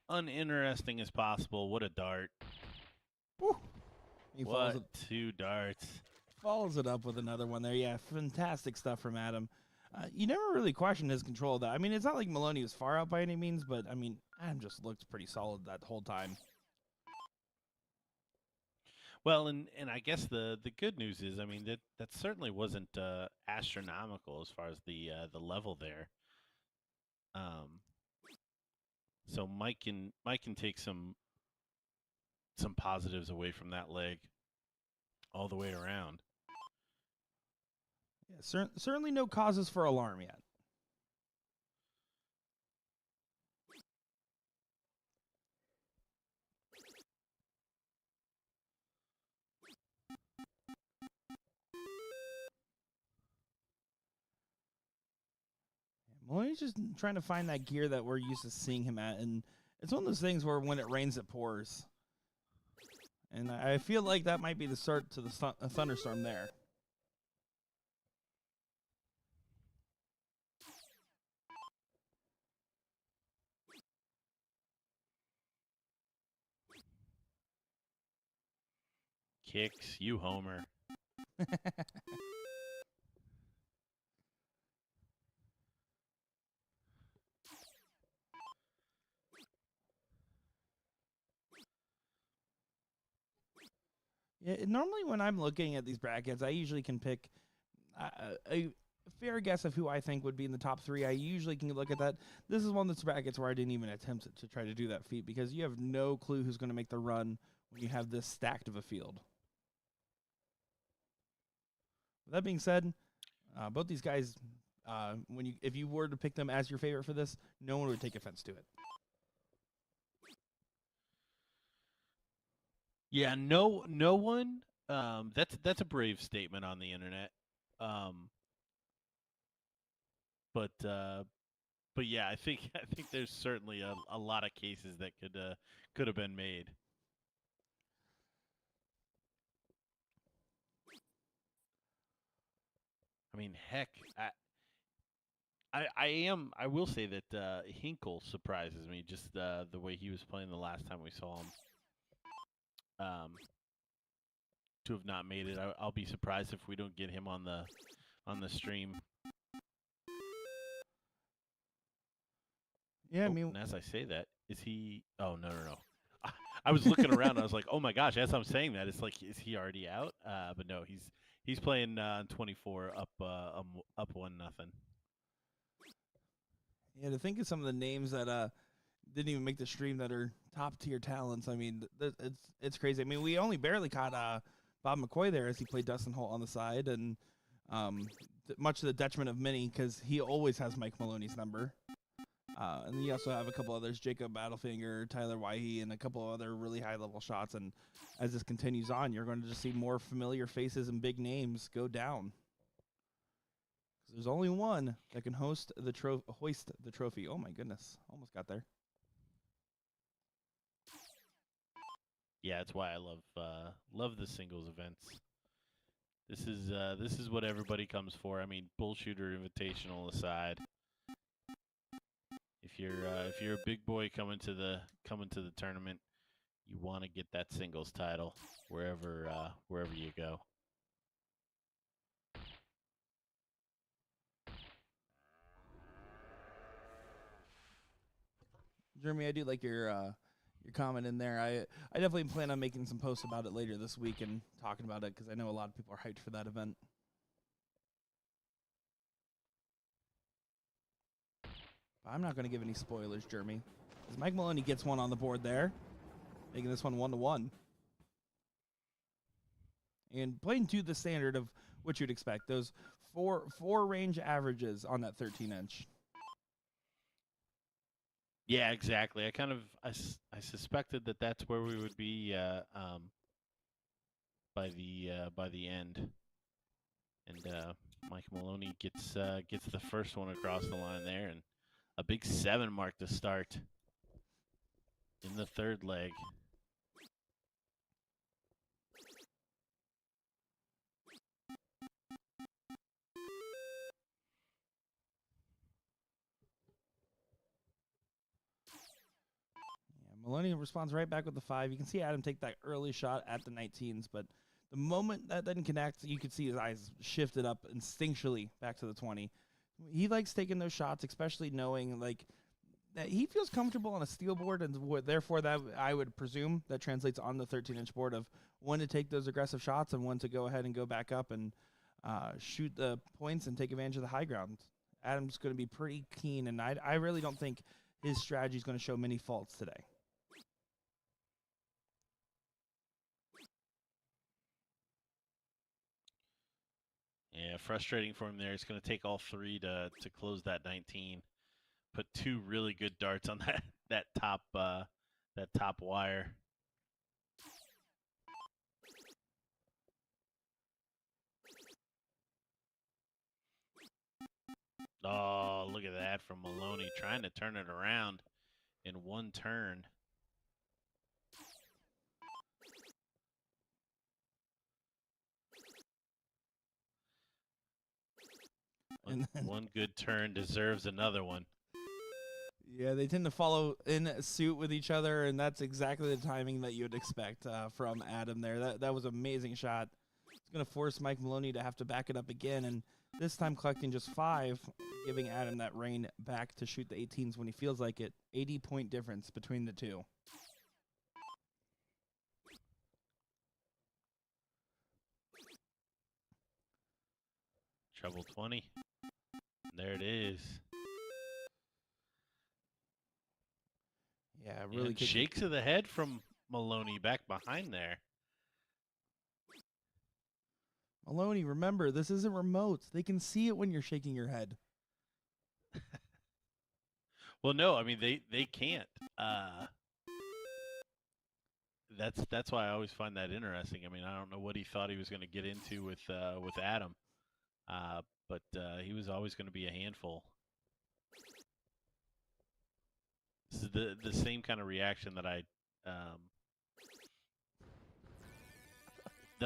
uninteresting as possible. What a dart. Woo. What 2 darts. Follows it up with another one there. Yeah, fantastic stuff from Adam. You never really questioned his control of that. I mean, it's not like Maloney was far out by any means, but, I mean, Adam just looked pretty solid that whole time. Well, and I guess the good news is, I mean, that certainly wasn't astronomical as far as the level there. Um, so Mike can take some positives away from that leg all the way around. Yeah, certainly no causes for alarm yet. Maloney's just trying to find that gear that we're used to seeing him at, and it's one of those things where when it rains, it pours. And I feel like that might be the start to the thunderstorm there. Kicks, you homer. Yeah, normally when I'm looking at these brackets, I usually can pick a fair guess of who I think would be in the top 3. I usually can look at that. This is one of those brackets where I didn't even attempt to try to do that feat because you have no clue who's going to make the run when you have this stacked of a field. With that being said, both these guys, if you were to pick them as your favorite for this, no one would take offense to it. Yeah, no one. That's a brave statement on the internet. Um, but yeah, I think I think there's certainly a lot of cases that could have been made. I mean, heck, I will say that Hinkle surprises me just the way he was playing the last time we saw him. To have not made it, I'll be surprised if we don't get him on the stream. Yeah, I Oh, mean, and as I say that, is he? Oh no. I was looking around. And I was like, oh my gosh. As I'm saying that, it's like, is he already out? But no, he's playing 24 up 1-0. yeah, to think of some of the names that didn't even make the stream that are top tier talents. I mean, it's crazy. I mean, we only barely caught Bob McCoy there as he played Dustin Holt on the side, and much to the detriment of many because he always has Mike Maloney's number. And then you also have a couple others, Jacob Battlefinger, Tyler Wyhe, and a couple of other really high-level shots. And as this continues on, you're going to just see more familiar faces and big names go down. There's only one that can hoist the trophy. Oh my goodness, almost got there. Yeah, that's why I love the singles events. This is what everybody comes for. I mean, BullShooter Invitational aside, if you're a big boy coming to the tournament, you want to get that singles title wherever you go. Jeremy, I do like your comment in there. I definitely plan on making some posts about it later this week and talking about it because I know a lot of people are hyped for that event. But I'm not going to give any spoilers, Jeremy. As Mike Maloney gets one on the board there, making this one 1-1. And playing to the standard of what you'd expect, those four range averages on that 13-inch. Yeah, exactly. I suspected that that's where we would be by the end, and Mike Maloney gets the first one across the line there, and a big 7 mark to start in the third leg. Maloney responds right back with the 5. You can see Adam take that early shot at the 19s, but the moment that didn't connect, you could see his eyes shifted up instinctually back to the 20. He likes taking those shots, especially knowing like that he feels comfortable on a steel board, and therefore that I would presume that translates on the 13-inch board of when to take those aggressive shots and when to go ahead and go back up and shoot the points and take advantage of the high ground. Adam's going to be pretty keen, and I really don't think his strategy is going to show many faults today. Yeah, frustrating for him there. It's going to take all three to close that 19. Put two really good darts on that top wire. Oh, look at that from Maloney, trying to turn it around in one turn. One good turn deserves another one. Yeah, they tend to follow in suit with each other, and that's exactly the timing that you would expect from Adam there. That was an amazing shot. It's going to force Mike Maloney to have to back it up again, and this time collecting just 5, giving Adam that reign back to shoot the 18s when he feels like it. 80-point difference between the two. Treble 20. There it is. Yeah, really. And shakes of the head from Maloney back behind there. Maloney, remember, this isn't remote. They can see it when you're shaking your head. Well, no, I mean they can't. That's why I always find that interesting. I mean, I don't know what he thought he was going to get into with Adam, but he was always going to be a handful. This is the same kind of reaction that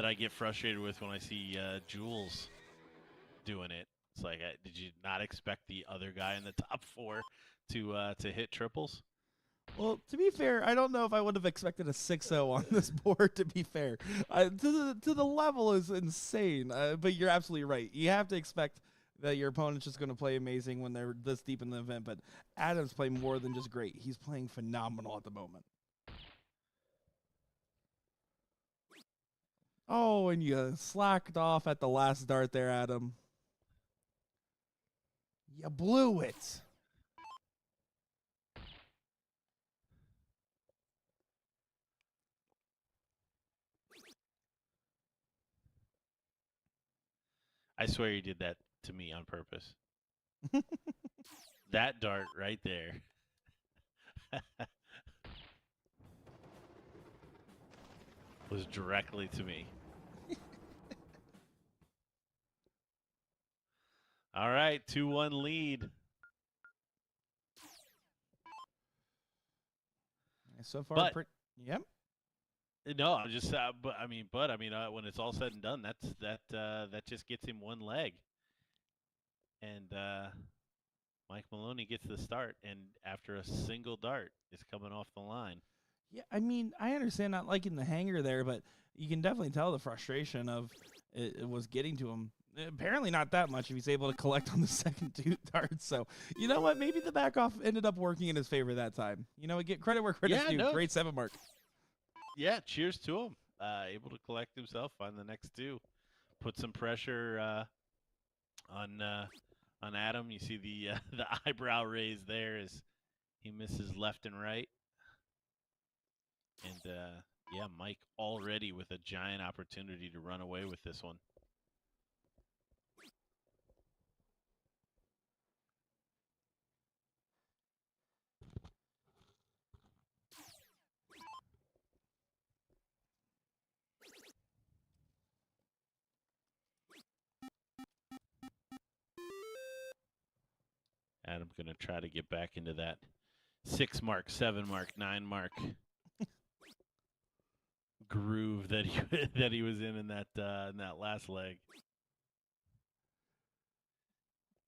I get frustrated with when I see Jules doing it. It's like, did you not expect the other guy in the top 4 to hit triples? Well, to be fair, I don't know if I would have expected a 6-0 on this board, to be fair. To the level is insane, but you're absolutely right. You have to expect that your opponent's just going to play amazing when they're this deep in the event, but Adam's playing more than just great. He's playing phenomenal at the moment. Oh, and you slacked off at the last dart there, Adam. You blew it. I swear he did that to me on purpose. That dart right there. Was directly to me. All right, 2-1 lead. So far, yep. No, I'm just, but I mean, when it's all said and done, that just gets him one leg, and Mike Maloney gets the start, and after a single dart, is coming off the line. Yeah, I mean, I understand not liking the hanger there, but you can definitely tell the frustration of it was getting to him. Apparently not that much if he's able to collect on the second 2 darts. So, you know what? Maybe the back off ended up working in his favor that time. You know, get credit where credit's due. No. Great 7 mark. Yeah, cheers to him. Able to collect himself on the next 2. Put some pressure on Adam. You see the eyebrow raise there as he misses left and right. And, yeah, Mike already with a giant opportunity to run away with this one. Adam's going to try to get back into that 6 mark, 7 mark, 9 mark groove that he was in that last leg.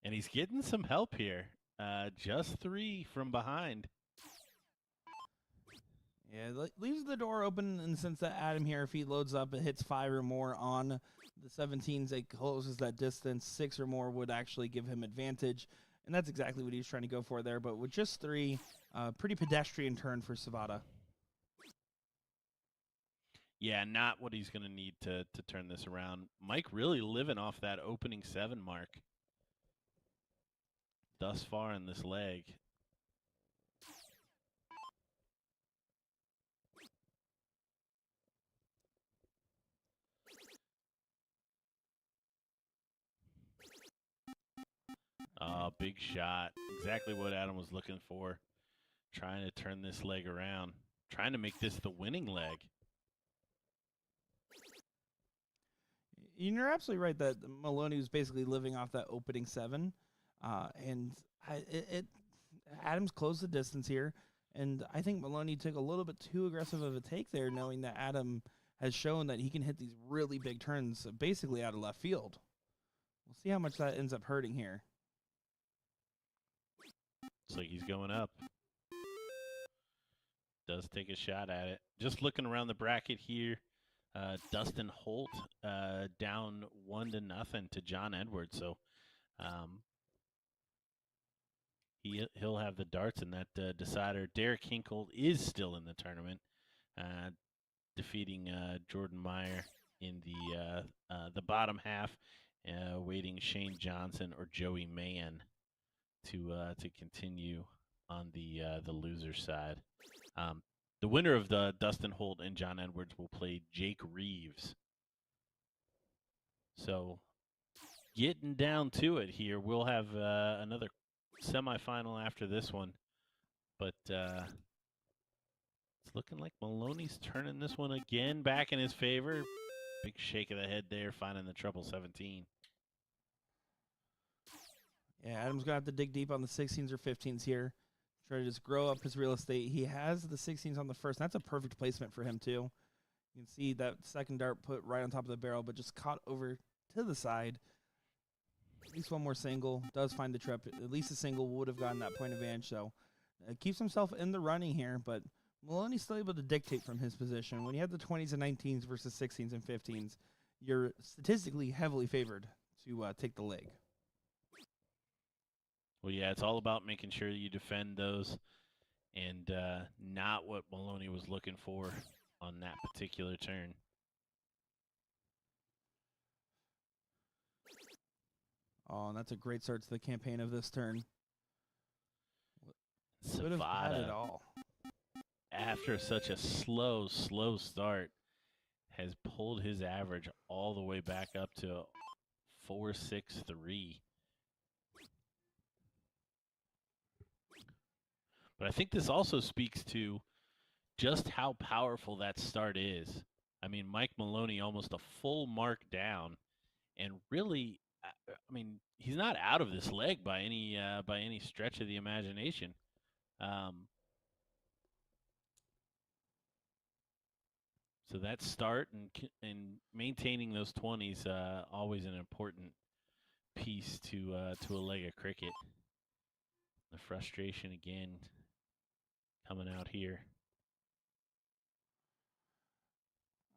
And he's getting some help here. Just 3 from behind. Yeah, leaves the door open in the sense that Adam here, if he loads up, it hits 5 or more on the 17s, it closes that distance. 6 or more would actually give him advantage. And that's exactly what he was trying to go for there. But with just 3, pretty pedestrian turn for Savada. Yeah, not what he's going to need to turn this around. Mike really living off that opening 7 mark thus far in this leg. Big shot. Exactly what Adam was looking for. Trying to turn this leg around. Trying to make this the winning leg. You're absolutely right that Maloney was basically living off that opening 7. Adams closed the distance here. And I think Maloney took a little bit too aggressive of a take there, knowing that Adam has shown that he can hit these really big turns basically out of left field. We'll see how much that ends up hurting here. Looks like he's going up. Does take a shot at it. Just looking around the bracket here, Dustin Holt down 1-0 to John Edwards. So he'll have the darts in that decider. Derek Hinkle is still in the tournament, defeating Jordan Meyer in the bottom half, waiting Shane Johnson or Joey Mann to continue on the loser side. The winner of the Dustin Holt and John Edwards will play Jake Reeves. So getting down to it here, we'll have another semifinal after this one. But it's looking like Maloney's turning this one again back in his favor. Big shake of the head there, finding the treble 17. Yeah, Adam's going to have to dig deep on the 16s or 15s here. Try to just grow up his real estate. He has the 16s on the first. That's a perfect placement for him, too. You can see that second dart put right on top of the barrel, but just caught over to the side. At least one more single. Does find the trip. At least a single would have gotten that point advantage. So keeps himself in the running here, but Maloney's still able to dictate from his position. When you have the 20s and 19s versus 16s and 15s, you're statistically heavily favored to take the leg. Well, yeah, it's all about making sure you defend those, and not what Maloney was looking for on that particular turn. Oh, and that's a great start to the campaign of this turn. Would have had it all. After such a slow start, has pulled his average all the way back up to 4.63. But I think this also speaks to just how powerful that start is. I mean, Mike Maloney almost a full mark down, and really, I mean, he's not out of this leg by any stretch of the imagination. So that start and maintaining those 20s always an important piece to a leg of cricket. The frustration again coming out here.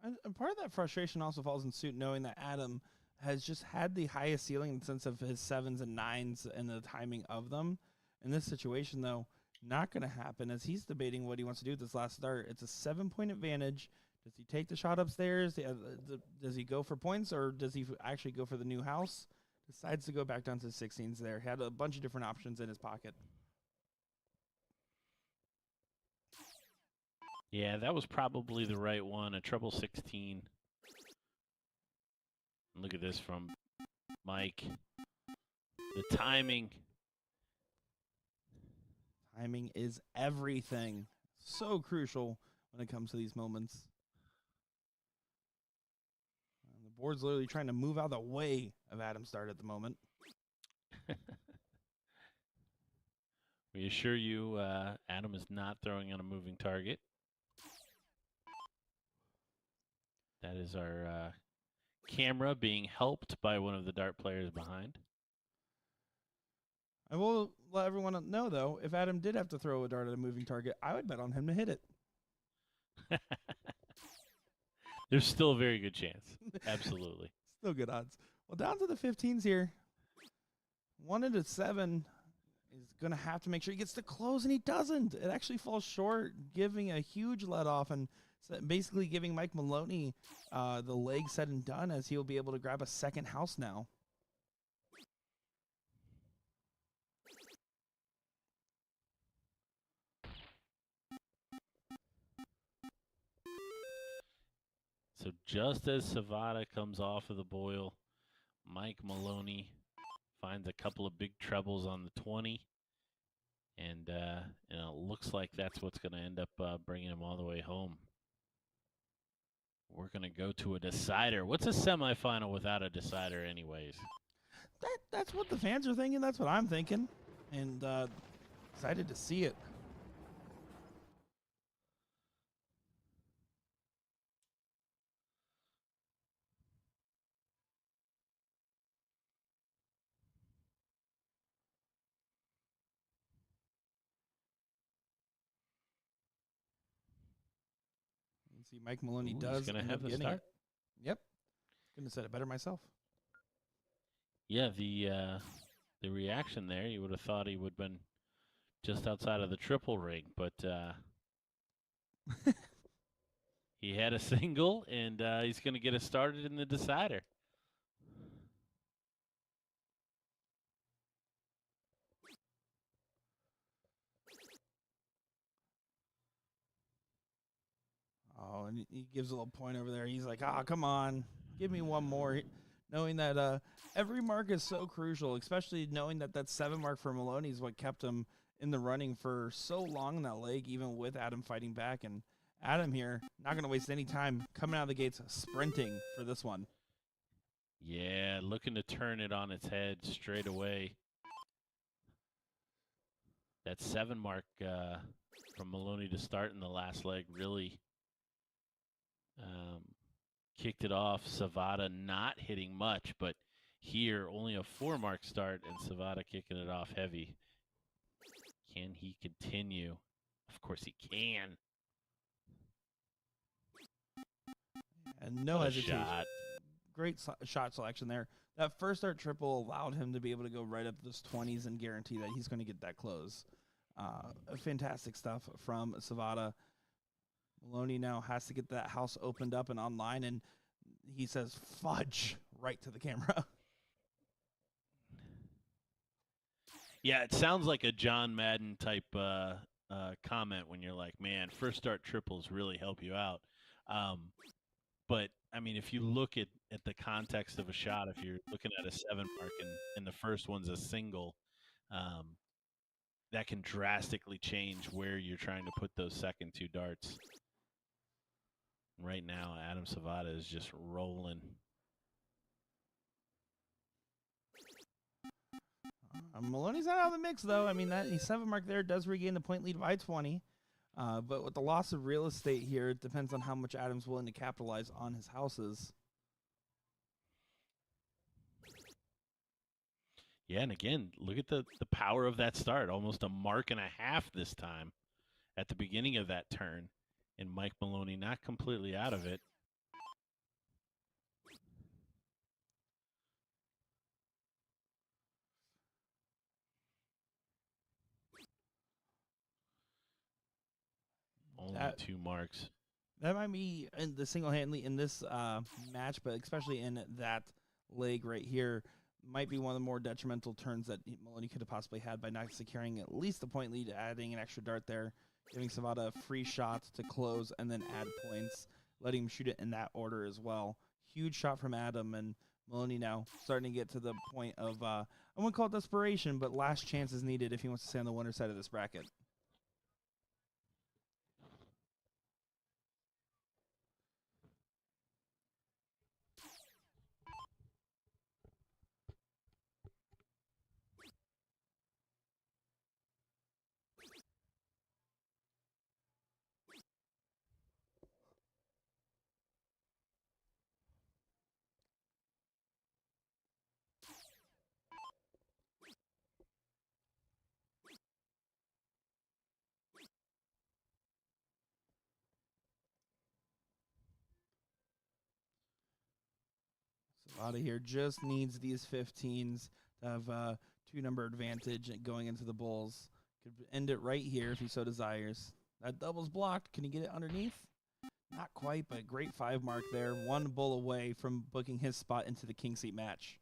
And part of that frustration also falls in suit knowing that Adam has just had the highest ceiling in the sense of his 7s and 9s and the timing of them. In this situation, though, not going to happen as he's debating what he wants to do with this last start. It's a 7-point advantage. Does he take the shot upstairs? Does he go for points, or does he actually go for the new house? Decides to go back down to the 16s there. Had a bunch of different options in his pocket. Yeah, that was probably the right one, a treble 16. Look at this from Mike. The timing. Timing is everything. So crucial when it comes to these moments. And the board's literally trying to move out of the way of Adam's start at the moment. We assure you, Adam is not throwing on a moving target. That is our camera being helped by one of the dart players behind. I will let everyone know, though, if Adam did have to throw a dart at a moving target, I would bet on him to hit it. There's still a very good chance. Absolutely. Still good odds. Well, down to the 15s here. 1 into 7. is going to have to make sure he gets to close, and he doesn't. It actually falls short, giving a huge let off and basically giving Mike Maloney the leg said and done, as he'll be able to grab a second house now. So just as Savada comes off of the boil, Mike Maloney finds a couple of big trebles on the 20. And it looks like that's what's going to end up bringing him all the way home. We're going to go to a decider. What's a semifinal without a decider anyways? That's what the fans are thinking. That's what I'm thinking. And excited to see it. See, Mike Maloney does going to end have up the getting start. it. Yep. Couldn't have said it better myself. Yeah, the reaction there, you would have thought he would have been just outside of the triple ring, but he had a single, and he's going to get us started in the decider. Oh, and he gives a little point over there. He's like, come on. Give me one more. Knowing that every mark is so crucial, especially knowing that that 7 mark for Maloney is what kept him in the running for so long in that leg, even with Adam fighting back. And Adam here, not going to waste any time coming out of the gates sprinting for this one. Yeah, looking to turn it on its head straight away. That 7 mark from Maloney to start in the last leg really kicked it off. Savada not hitting much, but here only a 4 mark start and Savada kicking it off heavy. Can he continue? Of course he can. And no what a hesitation. Shot. Great shot selection there. That first start triple allowed him to be able to go right up those 20s and guarantee that he's going to get that close. Fantastic stuff from Savada. Maloney now has to get that house opened up and online, and he says fudge right to the camera. Yeah, it sounds like a John Madden type comment when you're like, man, first start triples really help you out. But, I mean, if you look at the context of a shot, if you're looking at a 7 mark and the first one's a single, that can drastically change where you're trying to put those second 2 darts. Right now, Adam Savada is just rolling. Maloney's not out of the mix, though. I mean, that 7 mark there does regain the point lead by 20. But with the loss of real estate here, it depends on how much Adam's willing to capitalize on his houses. Yeah, and again, look at the power of that start. Almost a mark and a half this time at the beginning of that turn. And Mike Maloney not completely out of it. Only 2 marks. That might be in the single-handedly in this match, but especially in that leg right here, might be one of the more detrimental turns that Maloney could have possibly had by not securing at least the point lead, adding an extra dart there, giving Savada a free shot to close and then add points, letting him shoot it in that order as well. Huge shot from Adam, and Maloney now starting to get to the point of, I wouldn't call it desperation, but last chance is needed if he wants to stay on the winner side of this bracket. Savada here just needs these 15s to have few number advantage going into the Bulls. Could end it right here if he so desires. That double's blocked. Can he get it underneath? Not quite, but great 5 mark there. 1 Bull away from booking his spot into the king seat match.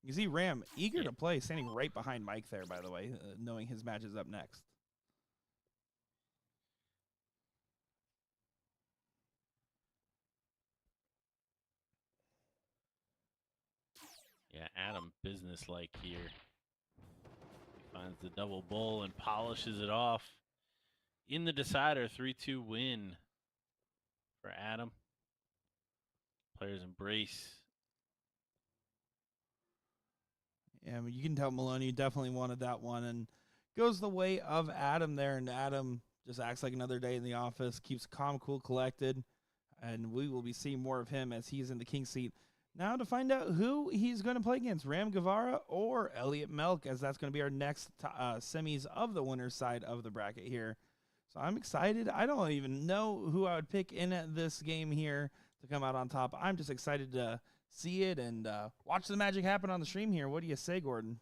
You see Ram eager to play, standing right behind Mike there, by the way, knowing his match is up next. Yeah, Adam business-like here. He finds the double bull and polishes it off. In the decider, 3-2 win for Adam. Players embrace. Yeah, I mean, you can tell Maloney definitely wanted that one, and goes the way of Adam there, and Adam just acts like another day in the office, keeps calm, cool, collected, and we will be seeing more of him as he's in the king seat. Now to find out who he's going to play against, Ram Gavar or Elliot Melk, as that's going to be our next semis of the winner's side of the bracket here. So I'm excited. I don't even know who I would pick in this game here to come out on top. I'm just excited to see it and watch the magic happen on the stream here. What do you say, Gordon?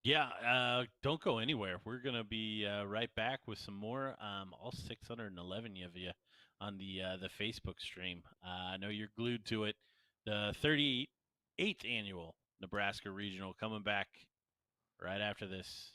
Yeah, don't go anywhere. We're going to be right back with some more, all 611 of you on the Facebook stream. I know you're glued to it. The 38th annual Nebraska Regional coming back right after this.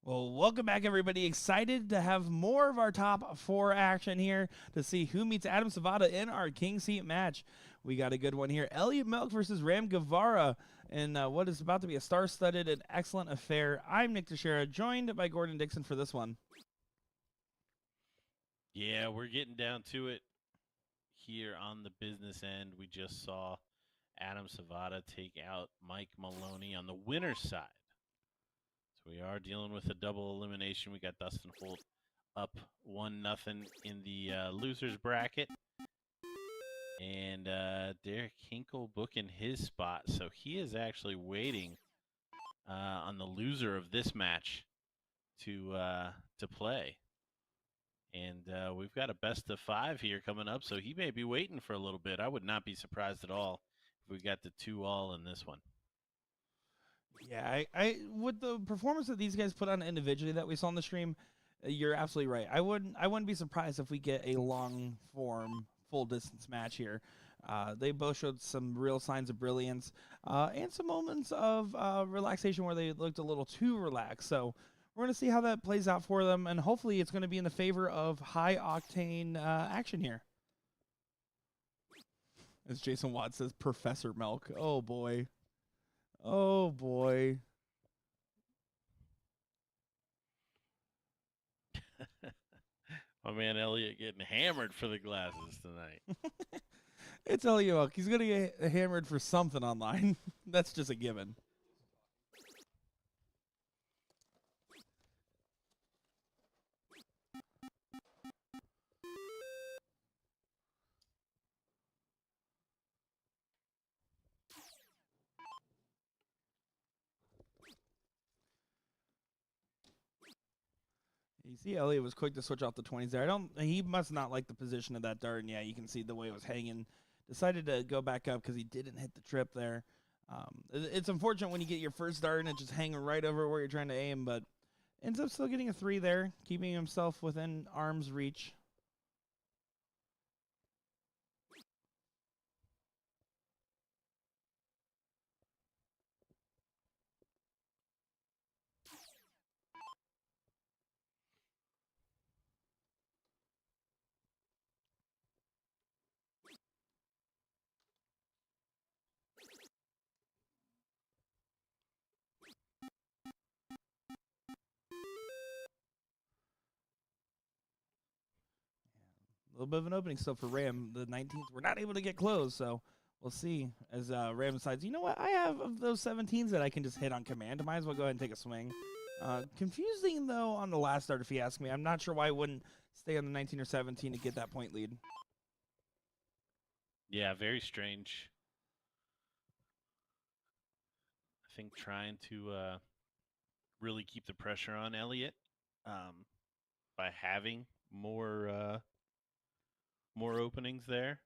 Well, welcome back, everybody. Excited to have more of our top 4 action here to see who meets Adam Savada in our King Seat match. We got a good one here. Elliot Melk versus Ram Guevara in what is about to be a star-studded and excellent affair. I'm Nick Teixeira, joined by Gordon Dixon for this one. Yeah, we're getting down to it here on the business end. We just saw Adam Savada take out Mike Maloney on the winner's side. So we are dealing with a double elimination. We got Dustin Holt up 1-0 in the losers bracket. And Derek Hinkle booking his spot. So he is actually waiting on the loser of this match to play. And we've got a best of 5 here coming up, so he may be waiting for a little bit. I would not be surprised at all if we got the 2-all in this one. Yeah, I with the performance that these guys put on individually that we saw on the stream, you're absolutely right. I wouldn't be surprised if we get a long form full distance match here. They both showed some real signs of brilliance and some moments of relaxation where they looked a little too relaxed. So we're going to see how that plays out for them, and hopefully it's going to be in the favor of high-octane action here. As Jason Watts says, Professor Milk. Oh, boy. Oh, boy. My man Elliot getting hammered for the glasses tonight. It's Elliot Milk. He's going to get hammered for something online. That's just a given. You see, Elliot was quick to switch off the 20s there. He must not like the position of that dart. And yeah, you can see the way it was hanging. Decided to go back up because he didn't hit the trip there. It's unfortunate when you get your first dart and it just hanging right over where you're trying to aim, but ends up still getting a 3 there, keeping himself within arm's reach. A little bit of an opening still for Ram. The 19th, we're not able to get close, so we'll see as Ram decides, you know what, I have of those 17s that I can just hit on command. I might as well go ahead and take a swing. Confusing, though, on the last start, if you ask me. I'm not sure why I wouldn't stay on the 19 or 17 to get that point lead. Yeah, very strange. I think trying to really keep the pressure on Elliot by having more openings there.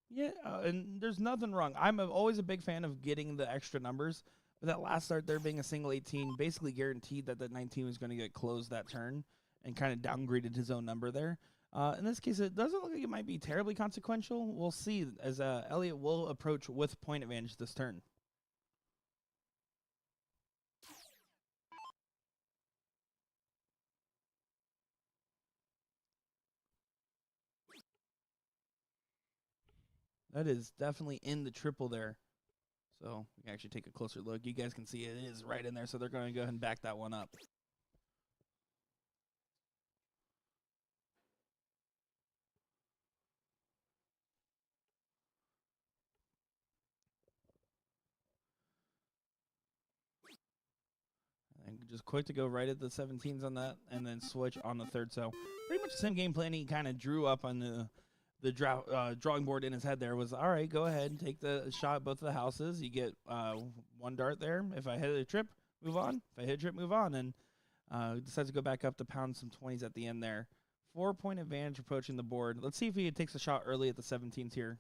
Yeah, and there's nothing wrong. I'm always a big fan of getting the extra numbers, but that last start there being a single 18 basically guaranteed that that 19 was going to get closed that turn and kind of downgraded his own number there. In this case, it doesn't look like it might be terribly consequential. We'll see as Elliot will approach with point advantage this turn. That is definitely in the triple there. So we can actually take a closer look. You guys can see it is right in there, so they're going to go ahead and back that one up. And just quick to go right at the 17s on that, and then switch on the third. So pretty much the same game plan he kind of drew up on the drawing board in his head there was, all right, go ahead and take the shot at both of the houses. You get one dart there. If I hit a trip, move on. If I hit a trip, move on. And decides to go back up to pound some 20s at the end there. 4-point advantage approaching the board. Let's see if he takes a shot early at the 17s here.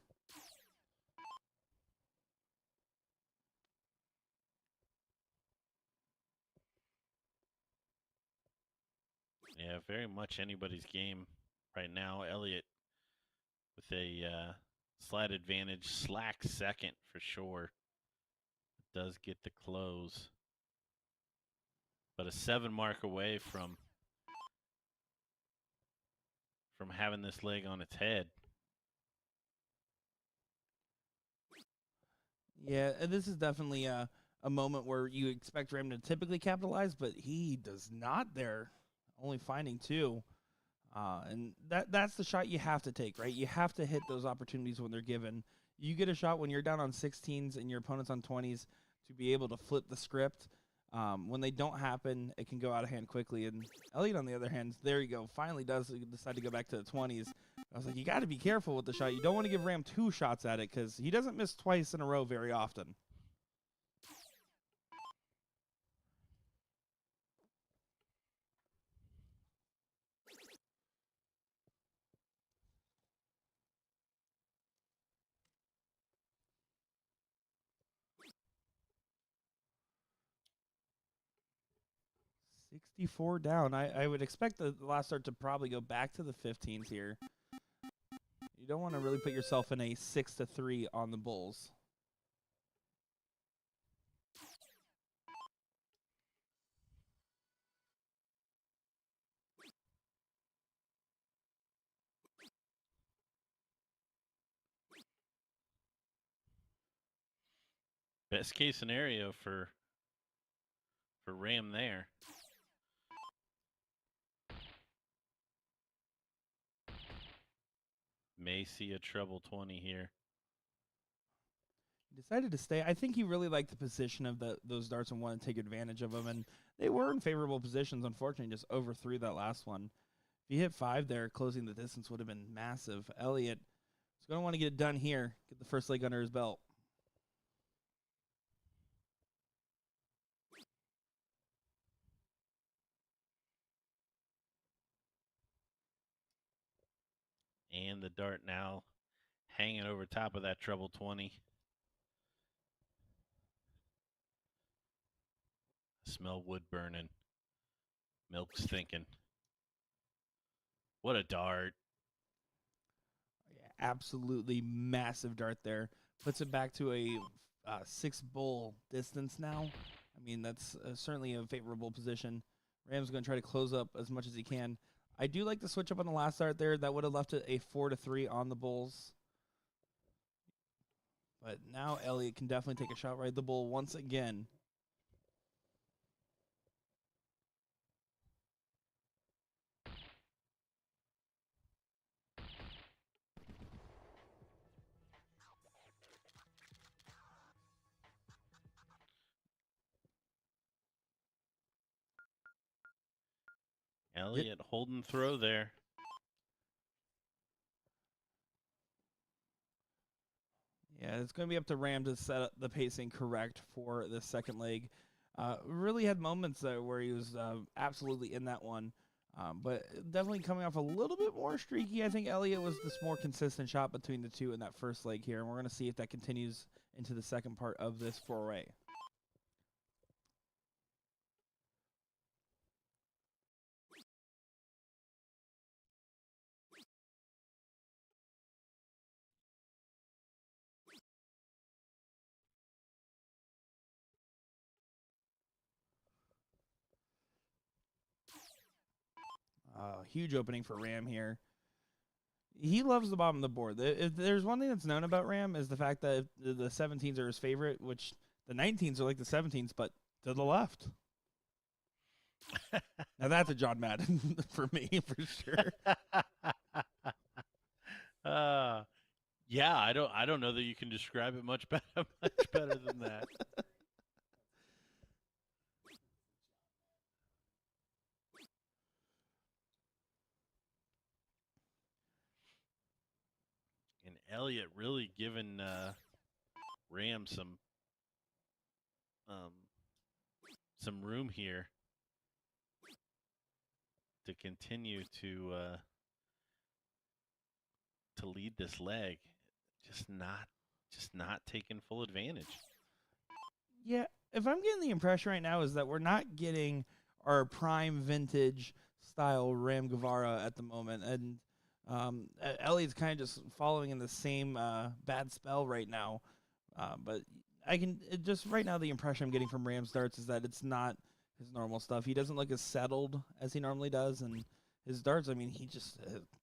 Yeah, very much anybody's game right now. Elliot with a slight advantage, slack second for sure. does get the close, but a 7 mark away from having this leg on its head. Yeah, and this is definitely a moment where you expect Ram to typically capitalize, but he does not there, only finding 2. And that's the shot you have to take, right? You have to hit those opportunities when they're given. You get a shot when you're down on 16s and your opponent's on 20s to be able to flip the script. When they don't happen, it can go out of hand quickly. And Elliott, on the other hand, there you go, finally does decide to go back to the 20s. I was like, you got to be careful with the shot. You don't want to give Ram 2 shots at it because he doesn't miss twice in a row very often. $64 down. I would expect the last start to probably go back to the 15s here. You don't want to really put yourself in a 6-3 on the Bulls. Best case scenario for Ram there. May see a treble 20 here. He decided to stay. I think he really liked the position of those darts and wanted to take advantage of them, and they were in favorable positions. Unfortunately, just overthrew that last one. If he hit 5 there, closing the distance would have been massive. Elliott is going to want to get it done here, get the first leg under his belt. And the dart now hanging over top of that treble 20. Smell wood burning. Milk's thinking. What a dart. Yeah, absolutely massive dart there. Puts it back to a 6 bull distance now. I mean, that's certainly a favorable position. Ram's going to try to close up as much as he can. I do like the switch up on the last start there. That would have left it a 4-3 on the Bulls. But now Elliott can definitely take a shot right at the bull once again. Elliott holding throw there. Yeah, it's going to be up to Ram to set up the pacing correct for the second leg. Really had moments where he was absolutely in that one. But definitely coming off a little bit more streaky. I think Elliott was this more consistent shot between the two in that first leg here. And we're going to see if that continues into the second part of this foray. Huge opening for Ram here. He loves the bottom of the board. If there's one thing that's known about Ram is the fact that the 17s are his favorite, which the 19s are like the 17s, but to the left. Now that's a John Madden for me, for sure. Yeah, I don't know that you can describe it much better than that. And Elliott really giving Ram some room here to continue to lead this leg. Just not taking full advantage. Yeah, if I'm getting the impression right now is that we're not getting our prime vintage style Ram Guevara at the moment, and Elliott's kind of just following in the same bad spell right now. But just right now the impression I'm getting from Rams darts is that it's not his normal stuff. He doesn't look as settled as he normally does, and his darts, I mean, he just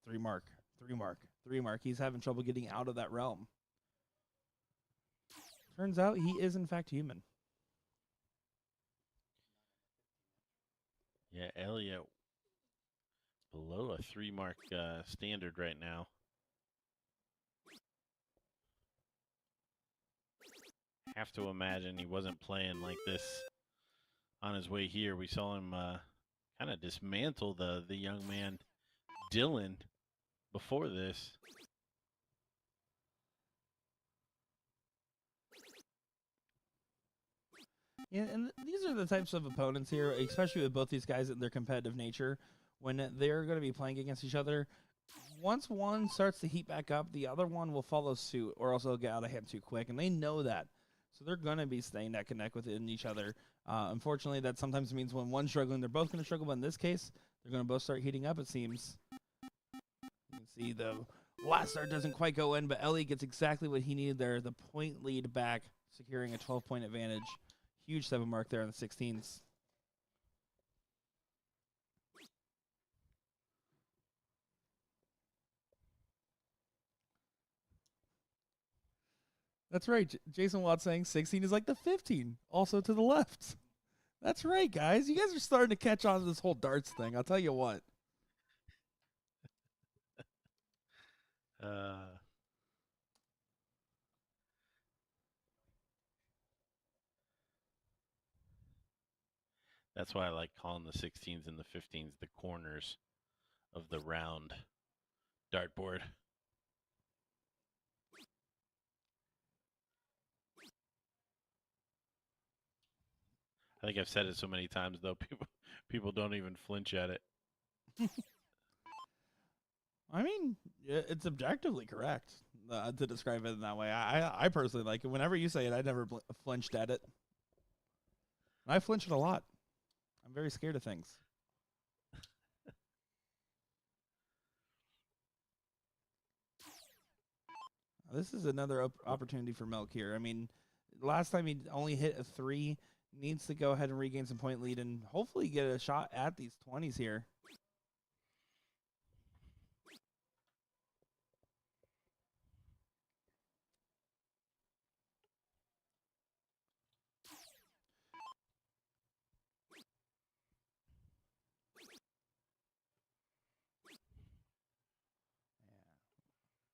3 mark, 3 mark, 3 mark. He's having trouble getting out of that realm. Turns out he is in fact human. Yeah, Elliott below a 3-mark standard right now. Have to imagine he wasn't playing like this on his way here. We saw him kind of dismantle the young man Dylan before this. Yeah, and these are the types of opponents here, especially with both these guys and their competitive nature, when they're going to be playing against each other. Once one starts to heat back up, the other one will follow suit, or else they'll get out of hand too quick, and they know that. So they're going to be staying neck and neck within each other. Unfortunately, that sometimes means when one's struggling, they're both going to struggle, but in this case, they're going to both start heating up, it seems. You can see the last start doesn't quite go in, but Ellie gets exactly what he needed there, the point lead back, securing a 12-point advantage. Huge 7 mark there on the 16s. That's right. Jason Watt saying 16 is like the 15, also to the left. That's right, guys. You guys are starting to catch on to this whole darts thing. I'll tell you what. That's why I like calling the 16s and the 15s the corners of the round dartboard. I think I've said it so many times, though, people don't even flinch at it. I mean, it's objectively correct to describe it in that way. I personally like it. Whenever you say it, I never flinched at it. I flinched a lot. I'm very scared of things. This is another opportunity for Melk here. I mean, last time he only hit a 3. Needs to go ahead and regain some point lead and hopefully get a shot at these 20s here.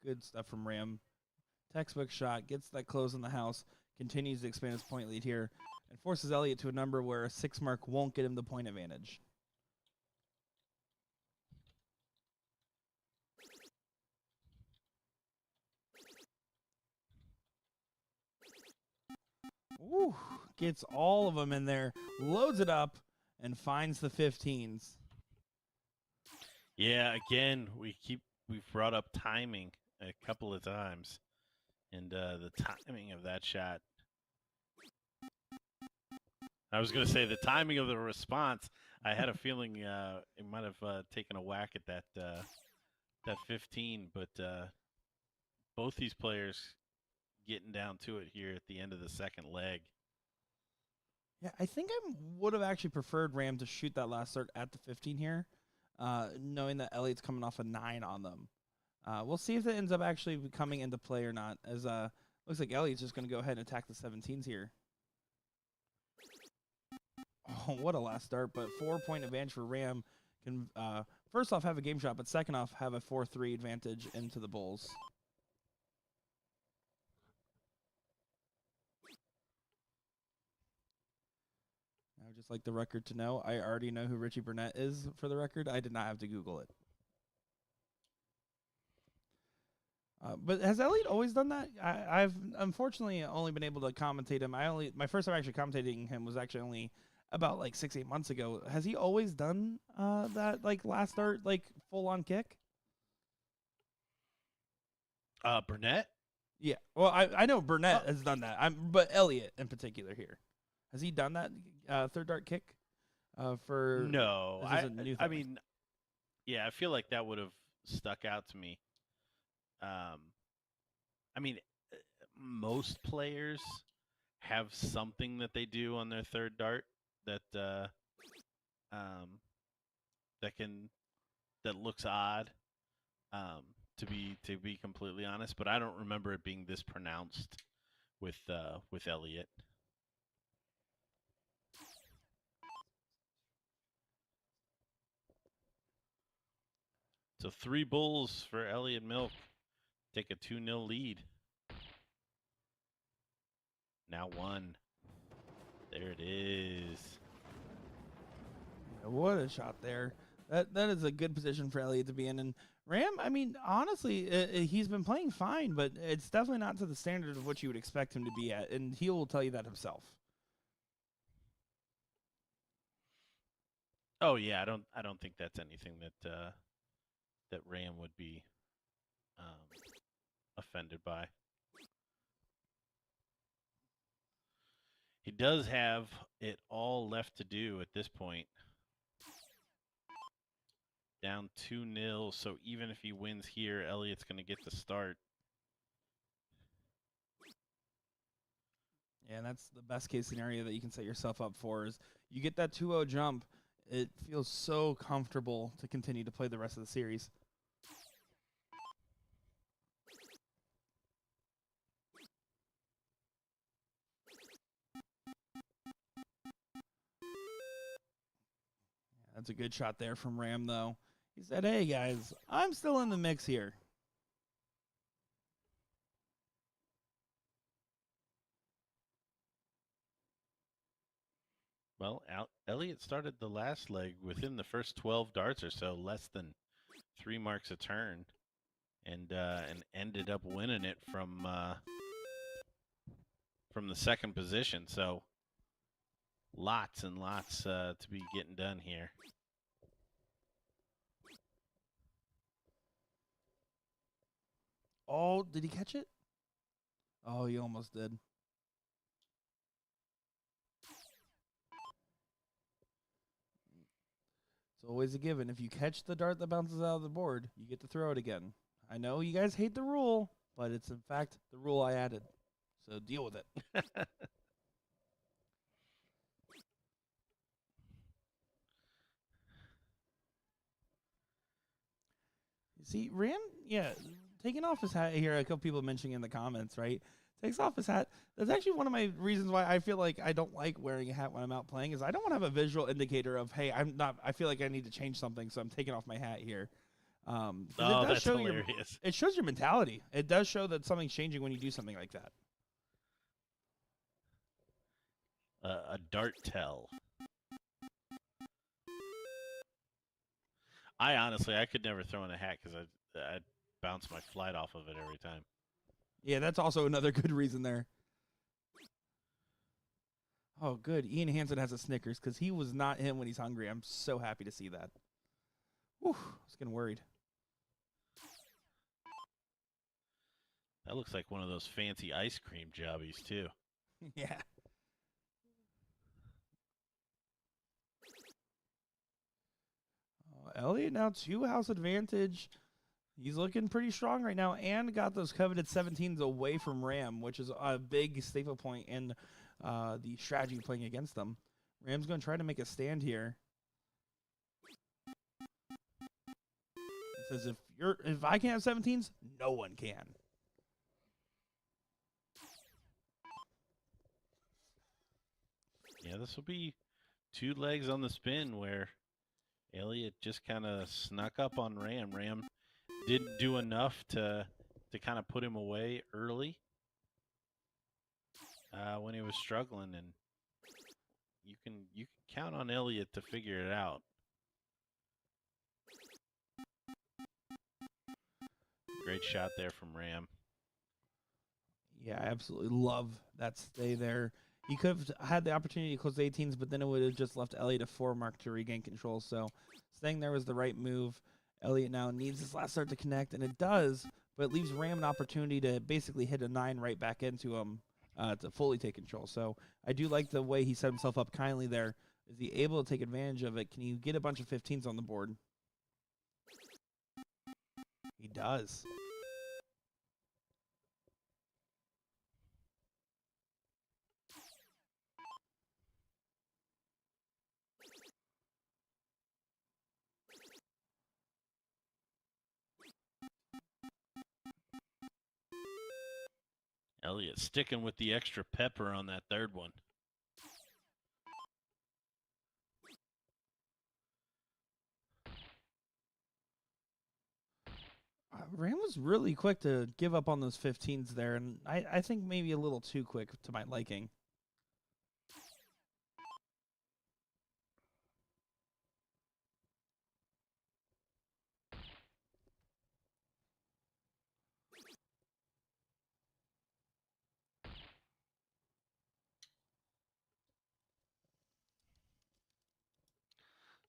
Good stuff from Ram. Textbook shot, gets that close in the house, continues to expand his point lead here, and forces Elliott to a number where a 6 mark won't get him the point advantage. Ooh, gets all of them in there, loads it up, and finds the 15s. Yeah, again, we've brought up timing a couple of times, and the timing of that shot. I was going to say the timing of the response. I had a feeling it might have taken a whack at that 15, but both these players getting down to it here at the end of the second leg. Yeah, I think I would have actually preferred Ram to shoot that last start at the 15 here, knowing that Elliott's coming off a 9 on them. We'll see if it ends up actually coming into play or not, as looks like Elliott's just going to go ahead and attack the 17s here. Oh, what a last start, but 4-point advantage for Ram. Can first off have a game shot, but second off have a 4-3 advantage into the Bulls. I would just like the record to know, I already know who Richie Burnett is for the record. I did not have to Google it. But has Elliott always done that? I've unfortunately only been able to commentate him. My first time actually commentating him was actually only about like 6-8 months ago. Has he always done that like last start like full on kick? Burnett? Yeah. Well, I know Burnett has done that. But Elliott in particular here, has he done that third dart kick? For no, I mean, yeah, I feel like that would have stuck out to me. I mean, most players have something that they do on their third dart that um, that looks odd. To be completely honest, but I don't remember it being this pronounced with Elliott. So 3 bulls for Elliott Milk. Take a 2-0 lead. Now 1. There it is. What a shot there. That is a good position for Elliott to be in. And Ram, I mean, honestly, he's been playing fine, but it's definitely not to the standard of what you would expect him to be at, and he will tell you that himself. Oh yeah, I don't think that's anything that Ram would be offended by. He does have it all left to do at this point. Down 2-0, so even if he wins here, Elliott's going to get the start. Yeah, and that's the best case scenario that you can set yourself up for is you get that 2-0 jump. It feels so comfortable to continue to play the rest of the series. That's a good shot there from Ram, though. He said, hey, guys, I'm still in the mix here. Well, Elliott started the last leg within the first 12 darts or so, less than 3 marks a turn, and ended up winning it from the second position. So lots and lots to be getting done here. Oh, did he catch it? Oh, he almost did. It's always a given. If you catch the dart that bounces out of the board, you get to throw it again. I know you guys hate the rule, but it's in fact the rule I added. So deal with it. See, Ram, yeah, taking off his hat here, a couple people mentioning in the comments, right? Takes off his hat. That's actually one of my reasons why I feel like I don't like wearing a hat when I'm out playing is I don't want to have a visual indicator of, hey, I feel like I need to change something, so I'm taking off my hat here. Oh, it does that's show hilarious. It shows your mentality. It does show that something's changing when you do something like that. A dart tell. I could never throw in a hat because I'd bounce my flight off of it every time. Yeah, that's also another good reason there. Oh, good. Ian Hansen has a Snickers because he was not him when he's hungry. I'm so happy to see that. Whew, I was getting worried. That looks like one of those fancy ice cream jobbies, too. Yeah. Elliott now 2-house advantage. He's looking pretty strong right now and got those coveted 17s away from Ram, which is a big staple point in the strategy playing against them. Ram's going to try to make a stand here. It says if I can't have 17s, no one can. Yeah, this will be 2 legs on the spin where Elliott just kind of snuck up on Ram. Ram didn't do enough to kind of put him away early when he was struggling, and you can count on Elliott to figure it out. Great shot there from Ram. Yeah, I absolutely love that stay there. He could have had the opportunity to close the 18s, but then it would have just left Elliott a 4 mark to regain control. So staying there was the right move. Elliott now needs his last start to connect, and it does, but it leaves Ram an opportunity to basically hit a 9 right back into him to fully take control. So I do like the way he set himself up kindly there. Is he able to take advantage of it? Can you get a bunch of 15s on the board? He does. Elliott sticking with the extra pepper on that third one. Ram was really quick to give up on those 15s there, and I think maybe a little too quick to my liking.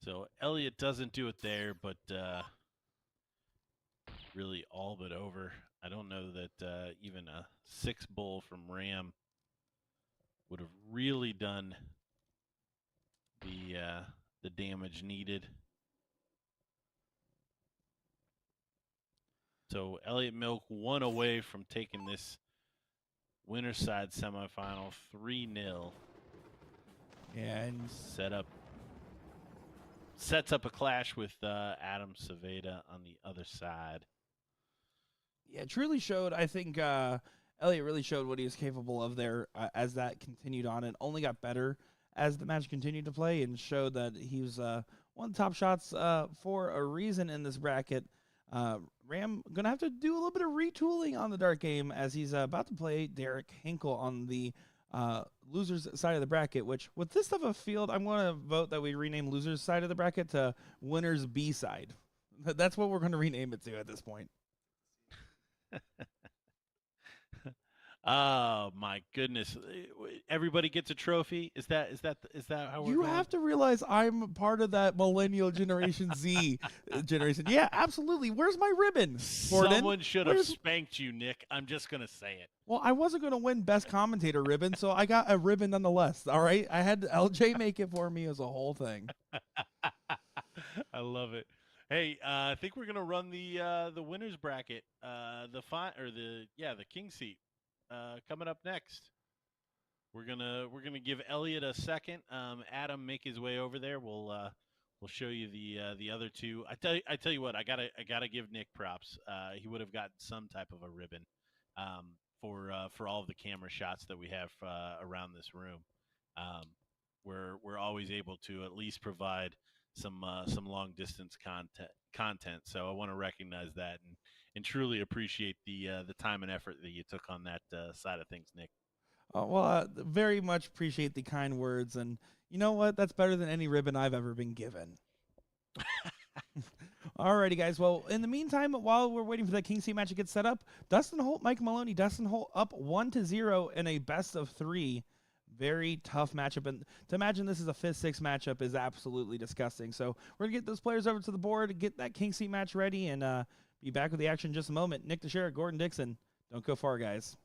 So Elliott doesn't do it there, but really all but over. I don't know that even a 6 bull from Ram would have really done the damage needed. So Elliott Milk 1 away from taking this winner's side semifinal 3-0. Yeah, and sets up a clash with Adam Savada on the other side. Yeah, it truly showed. I think Elliott really showed what he was capable of there as that continued on. It only got better as the match continued to play and showed that he was one of the top shots for a reason in this bracket. Ram going to have to do a little bit of retooling on the dart game as he's about to play Derek Hinkle on the losers side of the bracket, which with this type of field, I'm going to vote that we rename losers side of the bracket to winners B side. That's what we're going to rename it to at this point. Oh my goodness! Everybody gets a trophy. Is that how we're You going? have to realize I'm part of that millennial Generation Z generation. Yeah, absolutely. Where's my ribbon, Gordon? Someone should have spanked you, Nick. I'm just gonna say it. Well, I wasn't going to win Best Commentator ribbon, so I got a ribbon nonetheless. All right, I had LJ make it for me as a whole thing. I love it. Hey, I think we're gonna run the winners bracket, the king seat, coming up next. We're gonna give Elliott a second. Adam, make his way over there. We'll show you the other two. I tell you what, I gotta give Nick props. He would have gotten some type of a ribbon, for all of the camera shots that we have around this room. We're always able to at least provide some long distance content. So I want to recognize that and truly appreciate the time and effort that you took on that side of things, Nick. Very much appreciate the kind words, and you know what? That's better than any ribbon I've ever been given. Alrighty, guys. Well, in the meantime, while we're waiting for that King seat match to get set up, Dustin Holt, Mike Maloney, Dustin Holt up 1-0 in a best of 3. Very tough matchup, and to imagine this is a 5th-6 matchup is absolutely disgusting. So we're gonna get those players over to the board, get that King seat match ready, and be back with the action in just a moment. Nick Teixeira, Gordon Dixon. Don't go far, guys.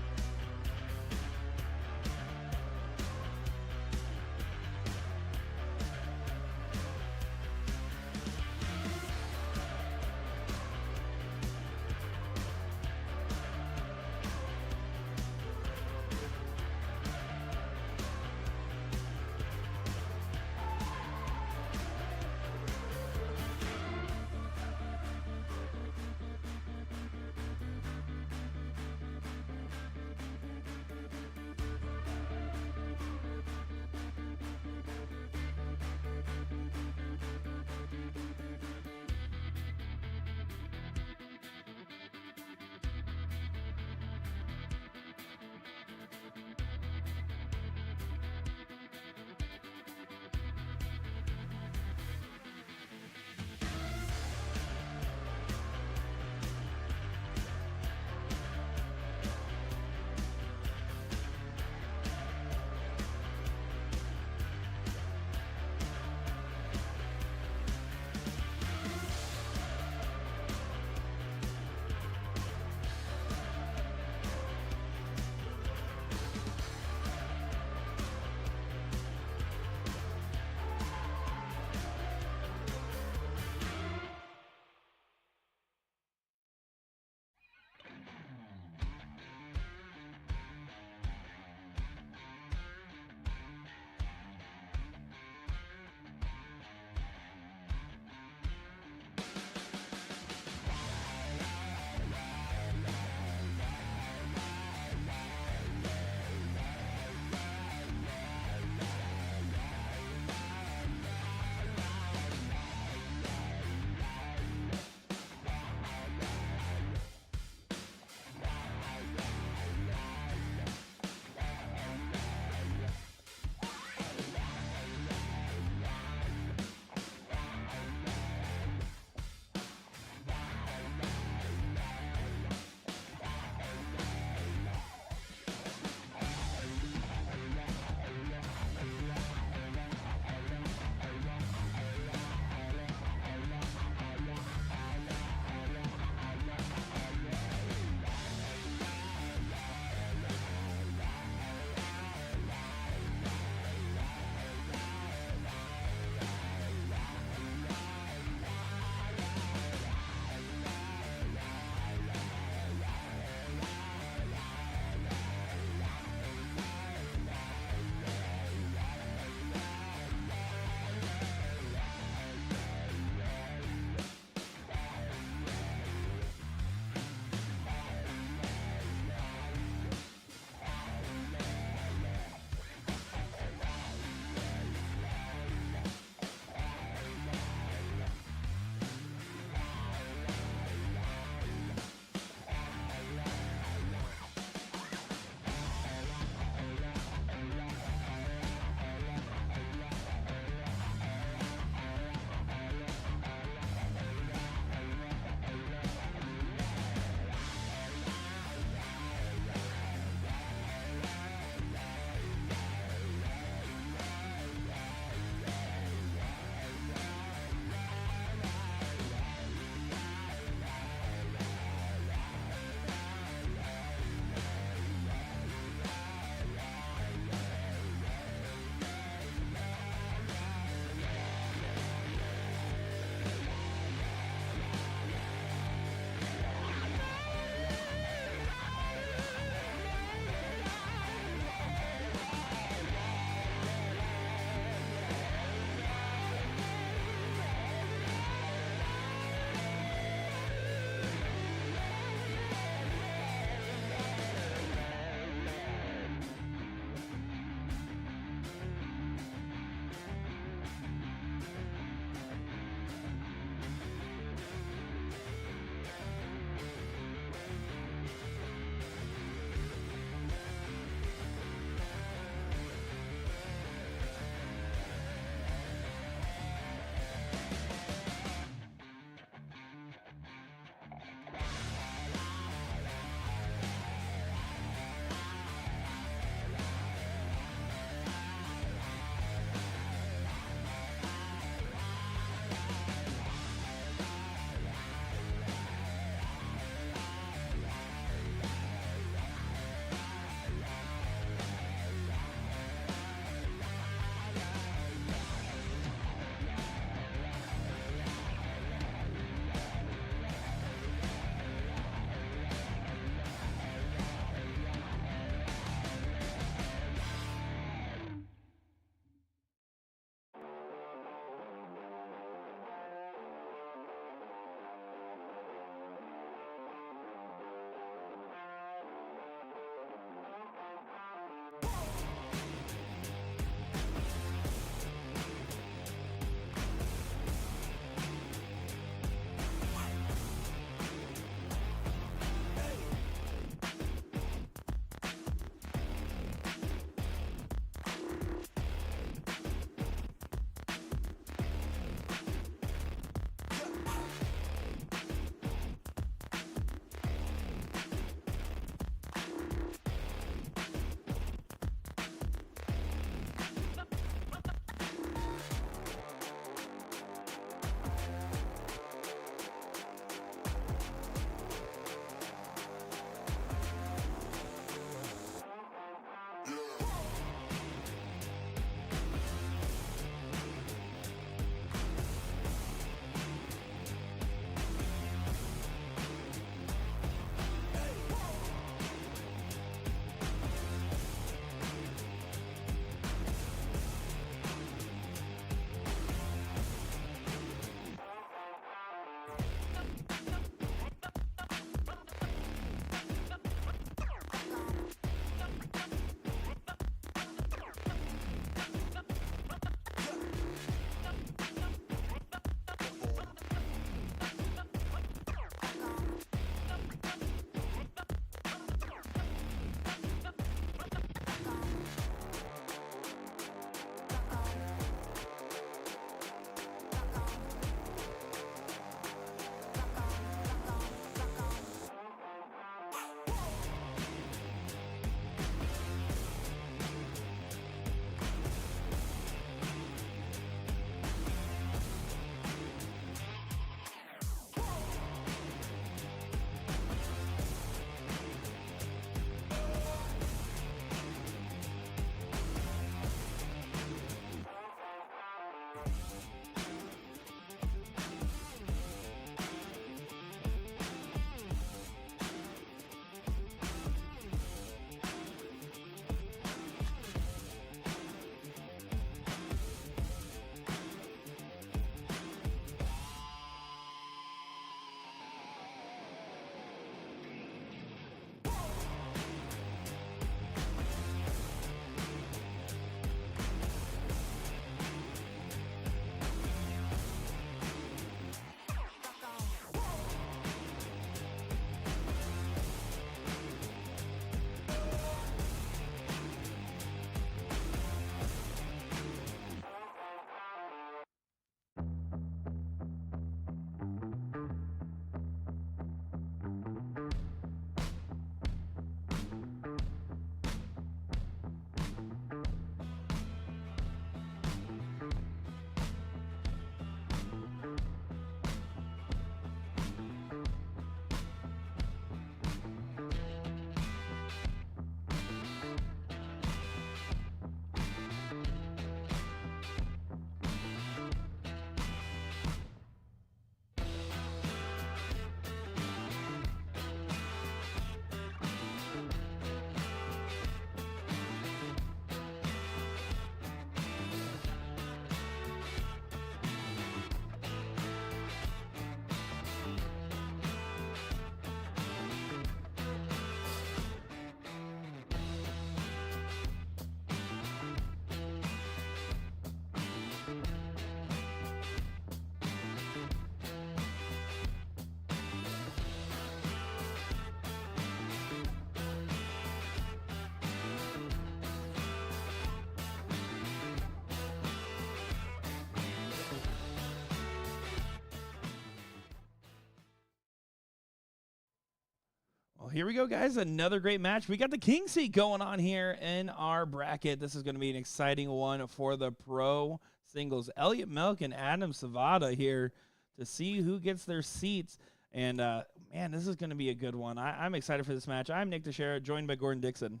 Well, here we go, guys. Another great match. We got the king seat going on here in our bracket. This is going to be an exciting one for the pro singles. Elliot Milk and Adam Savada here to see who gets their seats. And, man, this is going to be a good one. I'm excited for this match. I'm Nick Teixeira, joined by Gordon Dixon.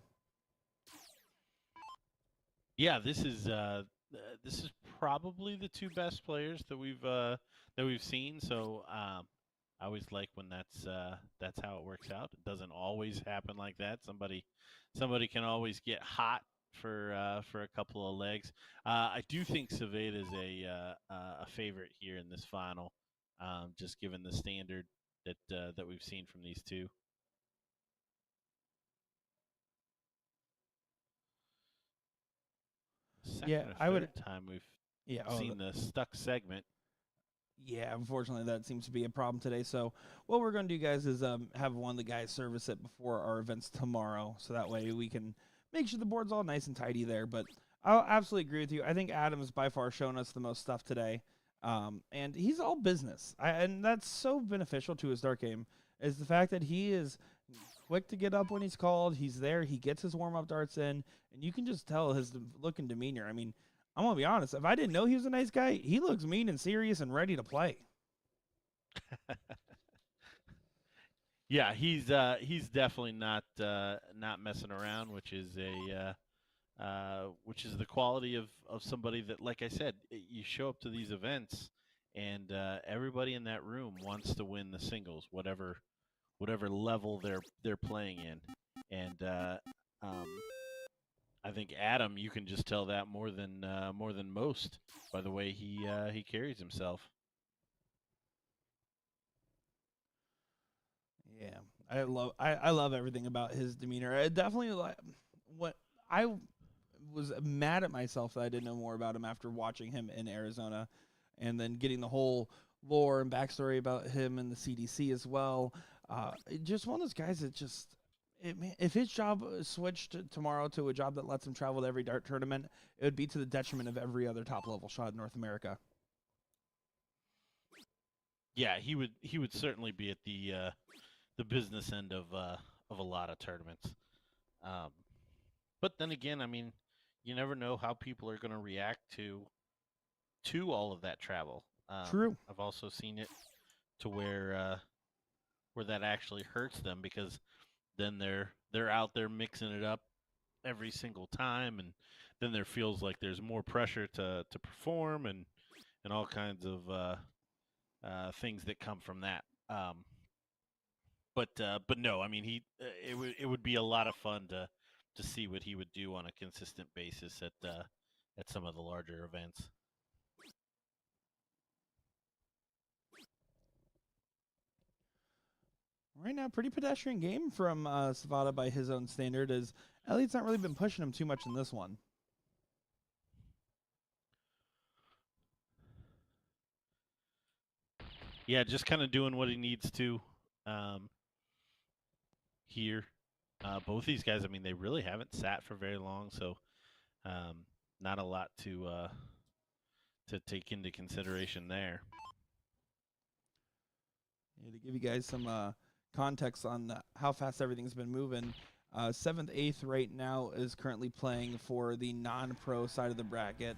Yeah, this is probably the two best players that we've seen. So I always like when that's how it works out. It doesn't always happen like that. Somebody can always get hot for a couple of legs. I do think Savada is a favorite here in this final, just given the standard that we've seen from these two. Second or third time we've seen the stuck segment. Yeah, unfortunately, that seems to be a problem today. So what we're going to do, guys, is have one of the guys service it before our events tomorrow. So that way we can make sure the board's all nice and tidy there. But I'll absolutely agree with you. I think Adam's by far shown us the most stuff today. And he's all business. And that's so beneficial to his dark game, is the fact that he is quick to get up when he's called. He's there. He gets his warm-up darts in. And you can just tell his look and demeanor. I mean, I'm going to be honest. If I didn't know he was a nice guy, he looks mean and serious and ready to play. Yeah, he's definitely not messing around, which is the quality of somebody that, like I said, you show up to these events and everybody in that room wants to win the singles, whatever level they're playing in, and I think Adam, you can just tell that more than most by the way he carries himself. Yeah, I love everything about his demeanor. I definitely what I was mad at myself that I didn't know more about him after watching him in Arizona, and then getting the whole lore and backstory about him and the CDC as well. Just one of those guys that just. If his job switched tomorrow to a job that lets him travel to every dart tournament, it would be to the detriment of every other top-level shot in North America. Yeah, he would certainly be at the business end of a lot of tournaments. But then again, I mean, you never know how people are going to react to all of that travel. True. I've also seen it to where that actually hurts them, because then they're out there mixing it up every single time, and then there feels like there's more pressure to perform and all kinds of things that come from that. But no, I mean it would be a lot of fun to see what he would do on a consistent basis at some of the larger events. Right now, pretty pedestrian game from Savada by his own standard, as Elliot's not really been pushing him too much in this one. Yeah, just kind of doing what he needs to here. Both these guys, I mean, they really haven't sat for very long, so not a lot to take into consideration there. Yeah, to give you guys some context on how fast everything's been moving, 7th, 8th right now is currently playing for the non-pro side of the bracket,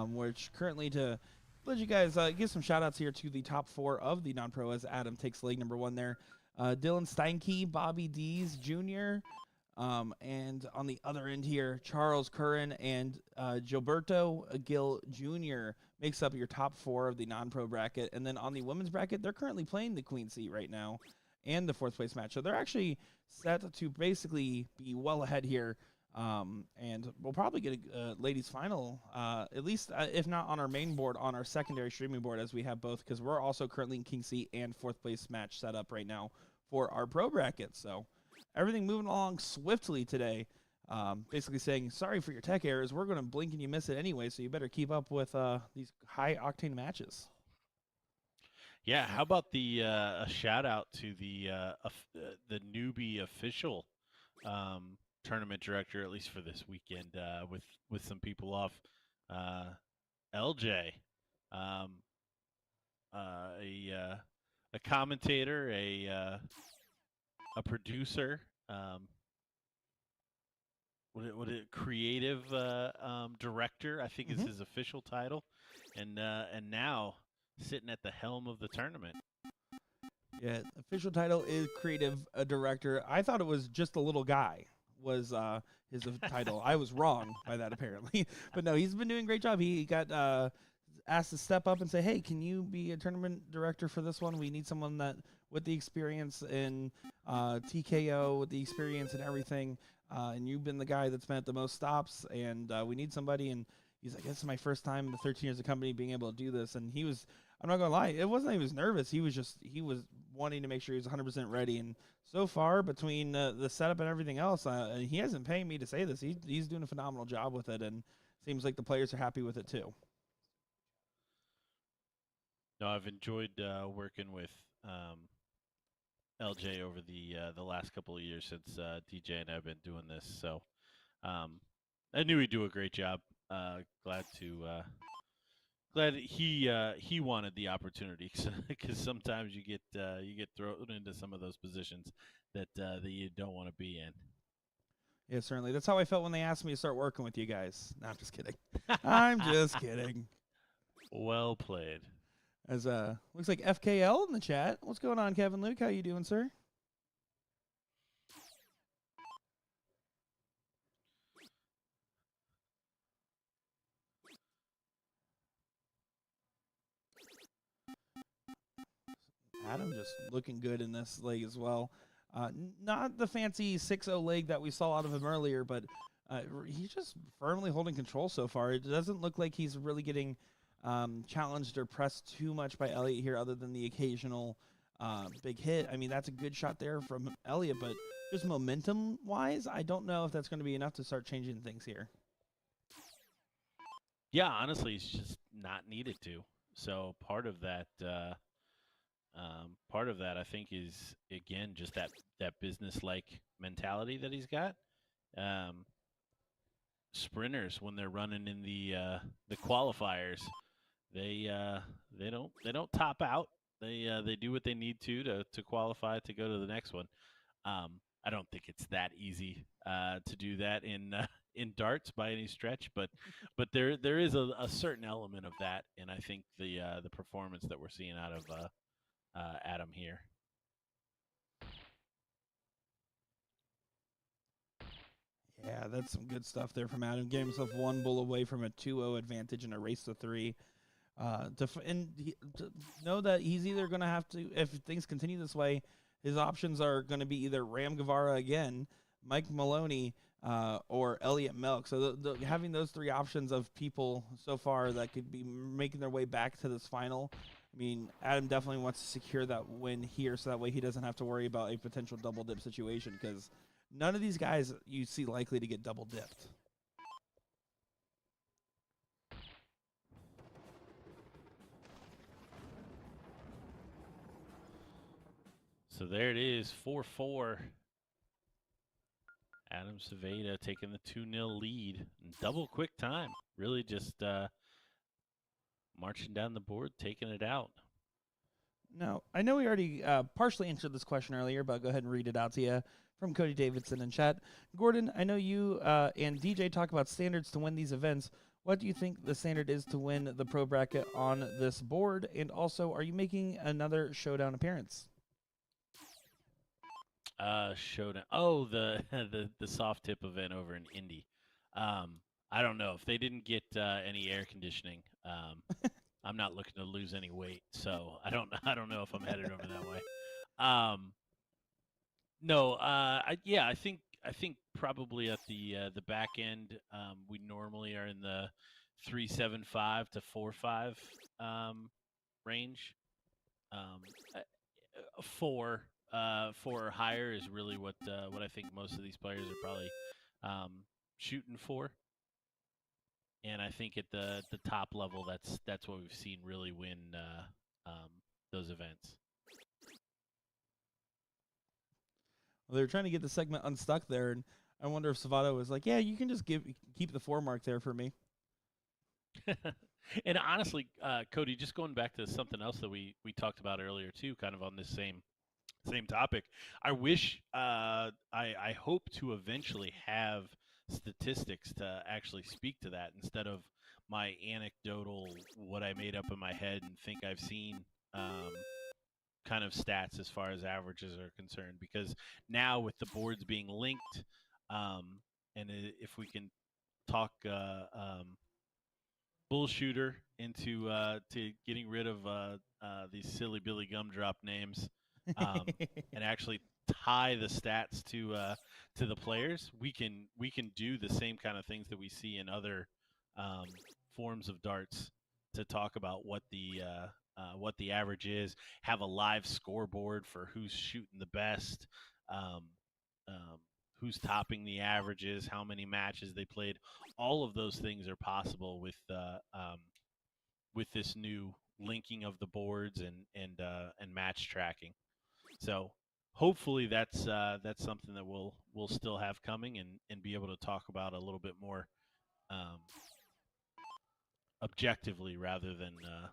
which currently, to let you guys give some shout-outs here to the top 4 of the non-pro as Adam takes leg number 1 there. Dylan Steinke, Bobby Dees Jr., and on the other end here, Charles Curran and Gilberto Gil Jr. makes up your top 4 of the non-pro bracket. And then on the women's bracket, they're currently playing the queen seat right now and the 4th place match. So they're actually set to basically be well ahead here. And we'll probably get a ladies final, at least if not on our main board, on our secondary streaming board, as we have both, because we're also currently in king seat and 4th place match set up right now for our pro bracket. So everything moving along swiftly today. Basically saying, sorry for your tech errors. We're going to blink and you miss it anyway, so you better keep up with these high-octane matches. Yeah, how about the a shout-out to the newbie official tournament director, at least for this weekend, with some people off. LJ, a commentator, a producer. Creative director, I think is Hmm. his official title, and now sitting at the helm of the tournament. Yeah, official title is creative director. I thought it was just a little guy was his title. I was wrong by that apparently, but no, he's been doing a great job. He got asked to step up and say, "Hey, can you be a tournament director for this one? We need someone that with the experience in TKO, with the experience and everything. And you've been the guy that's been at the most stops, and we need somebody." And he's like, "This is my first time in the 13 years of company being able to do this." And he was, I'm not gonna lie, it wasn't that he was nervous. He was wanting to make sure he was 100% ready. And so far, between the setup and everything else, he hasn't paid me to say this. He's doing a phenomenal job with it, and seems like the players are happy with it too. No, I've enjoyed working with LJ over the last couple of years since DJ and I've been doing this. So um, I knew he'd do a great job. Glad he wanted the opportunity because sometimes you get thrown into some of those positions that you don't want to be in. Yeah, certainly. That's how I felt when they asked me to start working with you guys. No, I'm just kidding. I'm just kidding. Well played. As looks like FKL in the chat. What's going on, Kevin Luke? How you doing, sir? Adam just looking good in this leg as well. Not the fancy 6-0 leg that we saw out of him earlier, but he's just firmly holding control so far. It doesn't look like he's really getting challenged or pressed too much by Elliott here, other than the occasional big hit. I mean, that's a good shot there from Elliott, but just momentum-wise, I don't know if that's going to be enough to start changing things here. Yeah, honestly, it's just not needed to. So part of that, I think, is again just that business-like mentality that he's got. Um, Sprinters, when they're running in the qualifiers, they don't top out. They do what they need to qualify to go to the next one. I don't think it's that easy to do that in darts by any stretch, but there is a certain element of that, and I think the performance that we're seeing out of Adam here. Yeah, that's some good stuff there from Adam. Getting himself one bull away from a 2-0 advantage in a race to 3. To know that he's either going to have to, if things continue this way, his options are going to be either Ram Guevara again, Mike Maloney, or Elliot Melk. So having those 3 options of people so far that could be making their way back to this final, I mean, Adam definitely wants to secure that win here, so that way he doesn't have to worry about a potential double dip situation, because none of these guys you see likely to get double dipped. So there it is, 4-4. Adam Savada taking the 2-0 lead. Double quick time. Really just marching down the board, taking it out. Now, I know we already partially answered this question earlier, but I'll go ahead and read it out to you from Cody Davidson in chat. Gordon, I know you and DJ talk about standards to win these events. What do you think the standard is to win the pro bracket on this board? And also, are you making another showdown appearance? Showdown. Oh, the soft tip event over in Indy. I don't know if they didn't get any air conditioning. I'm not looking to lose any weight, so I don't know if I'm headed over that way. No, I think probably at the back end, we normally are in the 3.75 to 4.5 range. Four or higher is really what I think most of these players are probably shooting for. And I think at the top level, that's what we've seen really win those events. Well, they were trying to get the segment unstuck there, and I wonder if Savada was like, "Yeah, you can just keep the 4 mark there for me." And honestly, Cody, just going back to something else that we talked about earlier too, kind of on this same Same topic. I wish I hope to eventually have statistics to actually speak to that instead of my anecdotal what I made up in my head and think I've seen um, kind of stats as far as averages are concerned. Because now with the boards being linked, um, and if we can talk BullShooter into to getting rid of these silly Billy Gumdrop names, and actually tie the stats to the players. We can do the same kind of things that we see in other um, forms of darts to talk about what the average is. Have a live scoreboard for who's shooting the best. Um, um, who's topping the averages, how many matches they played, all of those things are possible with this new linking of the boards and match tracking. So hopefully that's something that we'll still have coming and be able to talk about a little bit more um, objectively rather than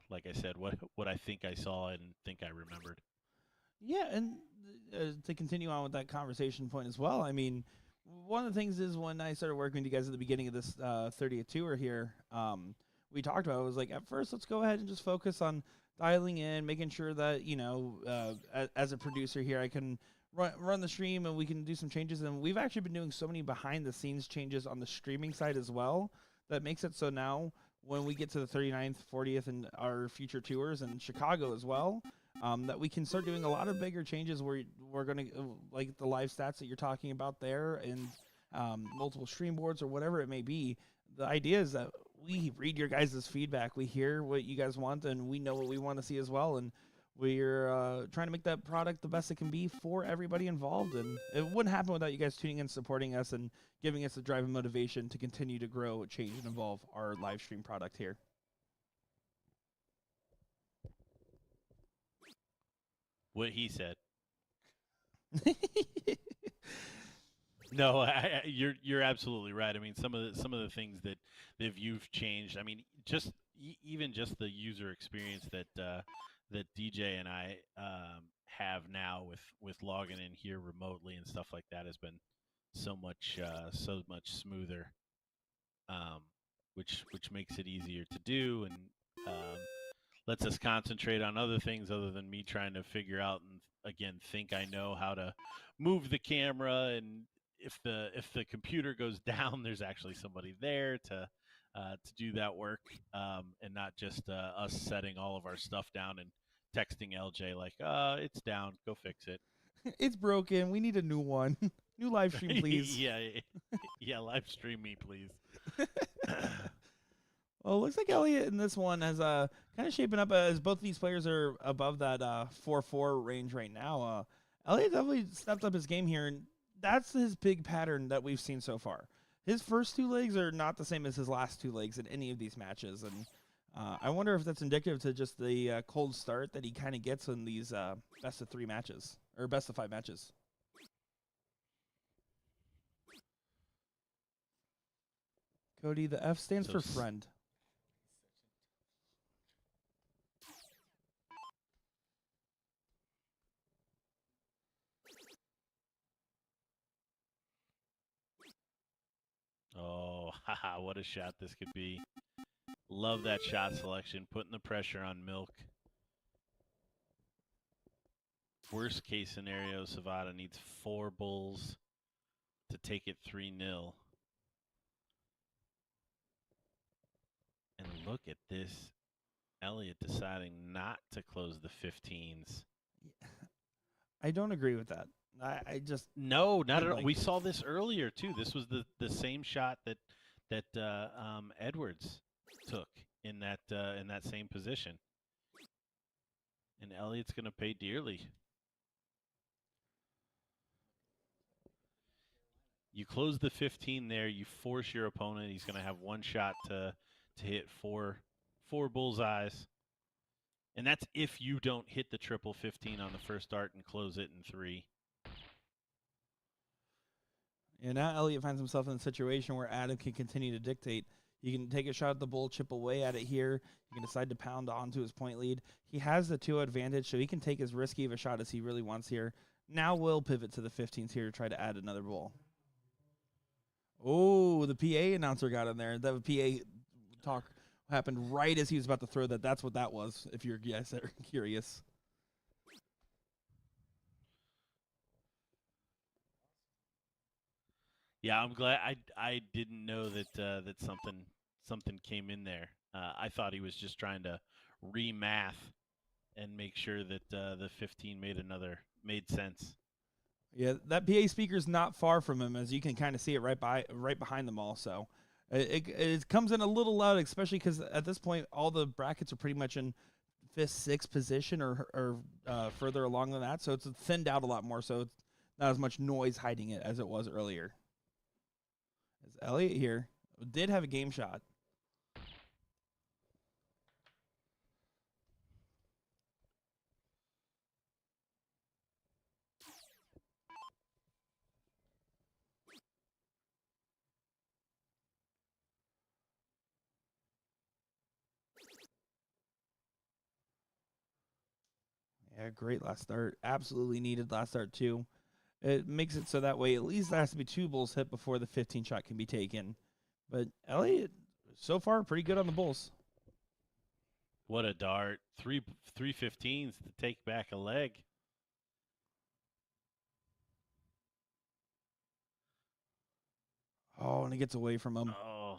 like I said what I think I saw and think I remembered. Yeah, and to continue on with that conversation point as well, I mean, one of the things is when I started working with you guys at the beginning of this 30th tour here, we talked about it was like, at first, let's go ahead and just focus on dialing in, making sure that, as a producer here, I can run the stream and we can do some changes. And we've actually been doing so many behind the scenes changes on the streaming side as well that makes it so now when we get to the 39th, 40th, and our future tours in Chicago as well, that we can start doing a lot of bigger changes where we're going to, like the live stats that you're talking about there and multiple stream boards or whatever it may be. The idea is that we read your guys' feedback. We hear what you guys want and we know what we want to see as well. And we're trying to make that product the best it can be for everybody involved. And it wouldn't happen without you guys tuning in, supporting us, and giving us the drive and motivation to continue to grow, change, and evolve our live stream product here. What he said. No, you're absolutely right. I mean, some of the things that you've changed. I mean, just even just the user experience that DJ and I have now with logging in here remotely and stuff like that has been so much smoother, um, which makes it easier to do and um, lets us concentrate on other things other than me trying to figure out and again think I know how to move the camera and if the computer goes down, there's actually somebody there to do that work and not just us setting all of our stuff down and texting LJ like, it's down, go fix it. It's broken. We need a new one. New live stream, please. Yeah, yeah, live stream me, please. Well, it looks like Elliot in this one has kind of shaping up as both these players are above that 4-4 range right now. Elliot definitely stepped up his game here, and that's his big pattern that we've seen so far. His first two legs are not the same as his last two legs in any of these matches, and I wonder if that's indicative to just the cold start that he kind of gets in these best of 3 matches or best of 5 matches. Cody, the F stands for friend. Oh, haha, what a shot this could be. Love that shot selection, putting the pressure on Milk. Worst case scenario, Savada needs 4 bulls to take it 3-0. And look at this. Elliot deciding not to close the 15s. I don't agree with that. I just no, not at all. We saw this earlier too. This was the same shot that Edwards took in that same position, and Elliot's going to pay dearly. You close the 15 there. You force your opponent. He's going to have one shot to hit four bullseyes, and that's if you don't hit the triple 15 on the first dart and close it in 3. And now Elliot finds himself in a situation where Adam can continue to dictate. You can take a shot at the bull, chip away at it here. You can decide to pound onto his point lead. He has the 2 advantage, so he can take as risky of a shot as he really wants here. Now we'll pivot to the 15s here to try to add another bull. Oh, the PA announcer got in there. The PA talk happened right as he was about to throw that. That's what that was, if you're guys are curious. Yeah, I'm glad. I didn't know that that something came in there. I thought he was just trying to remath and make sure that the 15 made sense. Yeah, that PA speaker's not far from him, as you can kind of see it right behind them all. So it comes in a little loud, especially because at this point all the brackets are pretty much in 5th, 6th position or further along than that. So it's thinned out a lot more. So it's not as much noise hiding it as it was earlier. As Elliott here did have a game shot. Yeah, great last start. Absolutely needed last start too. It makes it so that way at least there has to be 2 bulls hit before the 15 shot can be taken. But Elliott, so far, pretty good on the bulls. What a dart. Three 15s to take back a leg. Oh, and he gets away from him. Oh.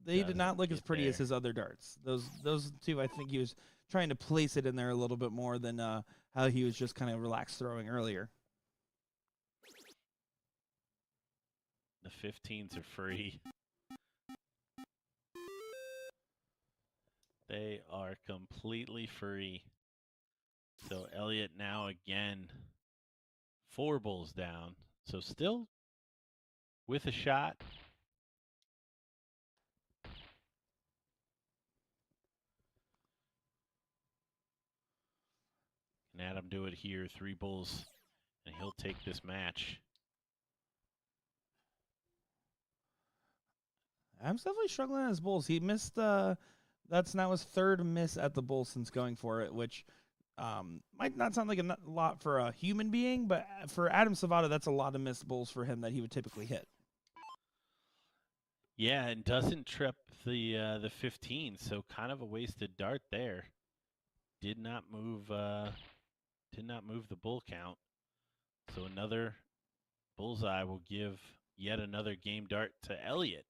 They did not look as get pretty as there. his other darts. Those 2, I think he was trying to place it in there a little bit more than how he was just kind of relaxed throwing earlier. The 15s are free. They are completely free. So Elliott now again 4 bulls down. So still with a shot. Can Adam do it here? 3 bulls, and he'll take this match. I'm definitely struggling on his bulls. He missed that's now his 3rd miss at the bull since going for it, which might not sound like a lot for a human being, but for Adam Savada, that's a lot of missed bulls for him that he would typically hit. Yeah, and doesn't trip the 15, so kind of a wasted dart there. Did not move the bull count. So another bullseye will give yet another game dart to Elliott.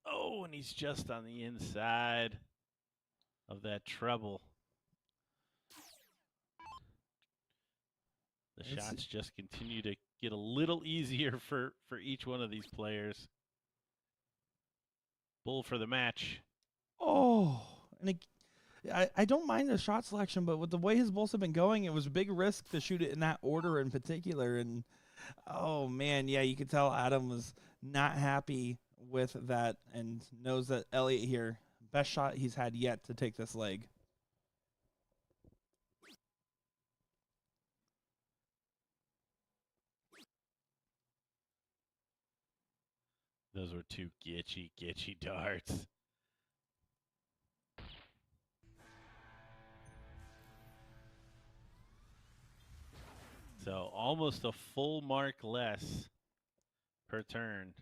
Oh, and he's just on the inside of that treble. The shots just continue to get a little easier for each one of these players. Bull for the match. Oh, and I don't mind the shot selection, but with the way his bulls have been going, it was a big risk to shoot it in that order in particular. And oh man, yeah, you could tell Adam was not happy with that and knows that Elliott here, best shot he's had yet to take this leg. Those were 2 gitchy darts. So almost a full mark less per turn,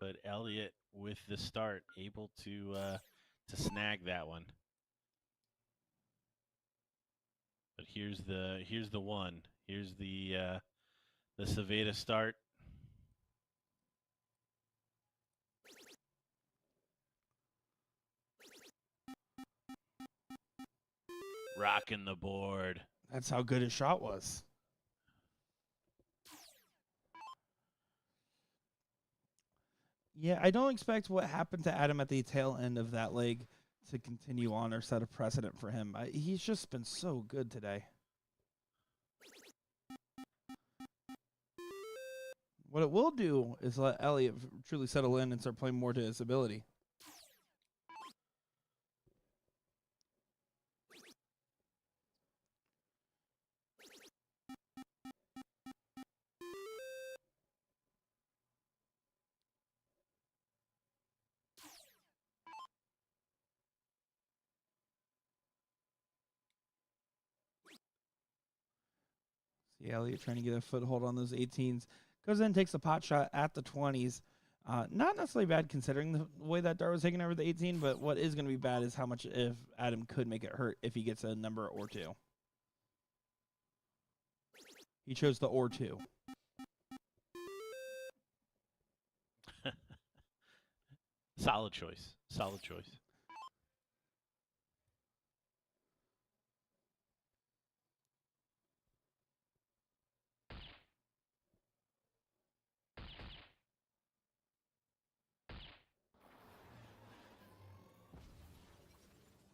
but Elliott with the start able to snag that one. But here's the one. Here's the Savada start. Rocking the board. That's how good his shot was. Yeah, I don't expect what happened to Adam at the tail end of that leg to continue on or set a precedent for him. He's just been so good today. What it will do is let Elliott truly settle in and start playing more to his ability. See Elliott trying to get a foothold on those 18s. Goes in, takes a pot shot at the 20s. Not necessarily bad considering the way that dart was taking over the 18, but what is going to be bad is how much if Adam could make it hurt if he gets a number or two. He chose the or two. Solid choice. Solid choice.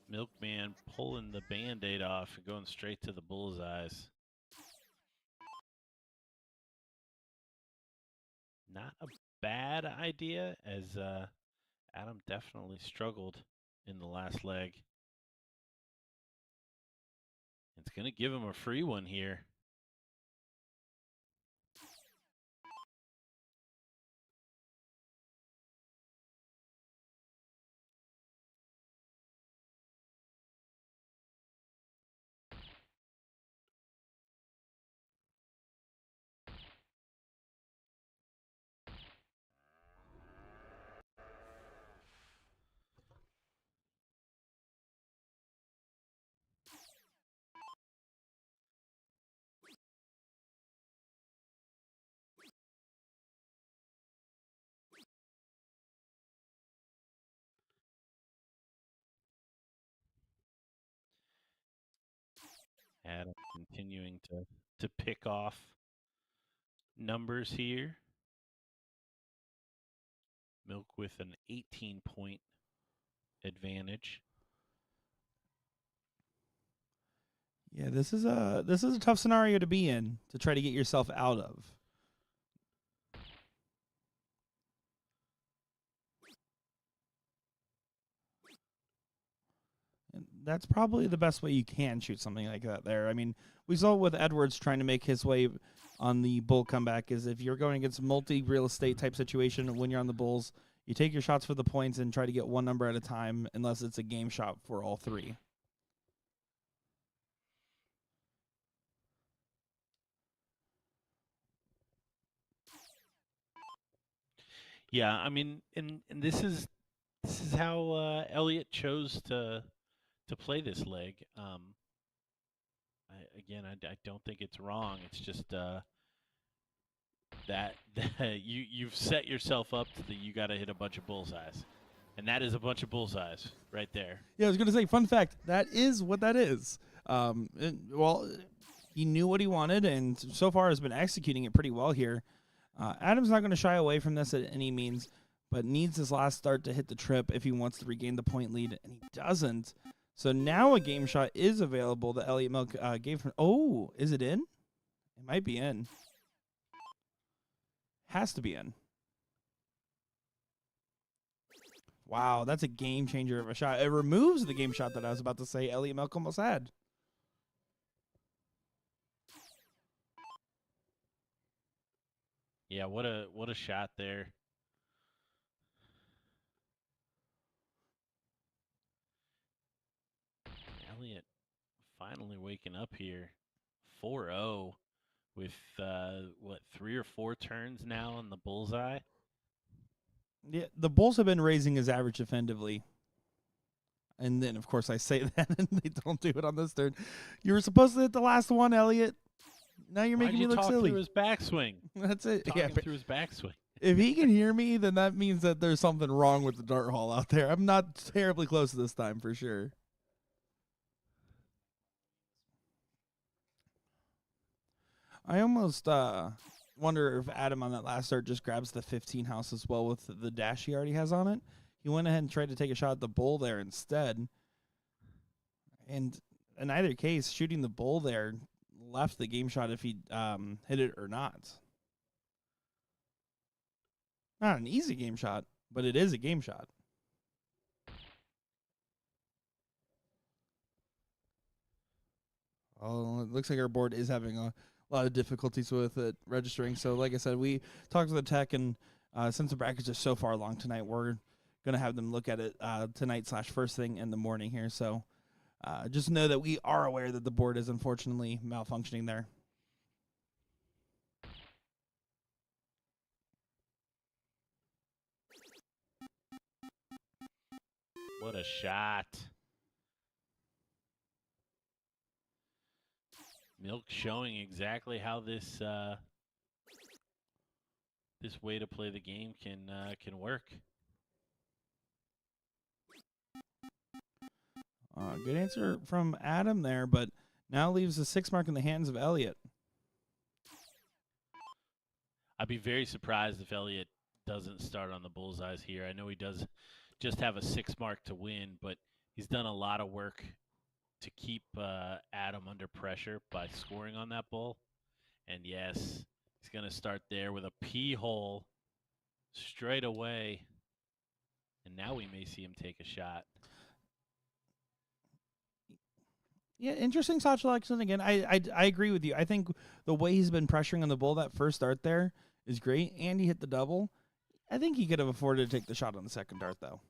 Milkman pulling the Band-Aid off and going straight to the bullseyes. Not a bad idea, as Adam definitely struggled in the last leg. It's going to give him a free one here. Adam continuing to pick off numbers here. Milk with an 18-point advantage. Yeah, this is a tough scenario to be in to try to get yourself out of. And that's probably the best way you can shoot something like that there. I mean, we saw with Edwards trying to make his way on the bull comeback is if you're going against multi-real estate type situation when you're on the Bulls, you take your shots for the points and try to get one number at a time unless it's a game shot for all three. Yeah, I mean, and this is how Elliott chose to play this leg. I don't think it's wrong. It's just that you've set yourself up to you got to hit a bunch of bullseyes, and that is a bunch of bullseyes right there. Yeah, I was gonna say, fun fact, that is what that is. He knew what he wanted, and so far has been executing it pretty well here. Adam's not going to shy away from this at any means, but needs his last start to hit the trip if he wants to regain the point lead, and he doesn't. So now a game shot is available that Elliott Milk gave him. Oh, is it in? It might be in. Has to be in. Wow, that's a game changer of a shot. It removes the game shot that I was about to say Elliott Milk almost had. Yeah, what a shot there. Elliott finally waking up here. 4-0 with 3 or 4 turns now on the bullseye. Yeah, the Bulls have been raising his average defensively. And then, of course, I say that, and they don't do it on this turn. You were supposed to hit the last one, Elliott. Now you're making me look silly. Through his backswing. That's it. Talking through his backswing. If he can hear me, then that means that there's something wrong with the dart hall out there. I'm not terribly close this time, for sure. I almost wonder if Adam on that last start just grabs the 15 house as well with the dash he already has on it. He went ahead and tried to take a shot at the bull there instead. And in either case, shooting the bull there left the game shot if he hit it or not. Not an easy game shot, but it is a game shot. Oh, it looks like our board is having a lot of difficulties with it registering. So, like I said, we talked to the tech, and since the brackets are so far along tonight, we're going to have them look at it tonight / first thing in the morning here. So, just know that we are aware that the board is unfortunately malfunctioning there. a shot. Milk showing exactly how this this way to play the game can work. Good answer from Adam there, but now leaves the 6 mark in the hands of Elliott. I'd be very surprised if Elliott doesn't start on the bullseyes here. I know he does just have a 6 mark to win, but he's done a lot of work to keep Adam under pressure by scoring on that bull. And yes, he's going to start there with a P hole straight away. And now we may see him take a shot. Yeah, interesting shot selection again. I agree with you. I think the way he's been pressuring on the bull that first dart there is great, and he hit the double. I think he could have afforded to take the shot on the second dart, though.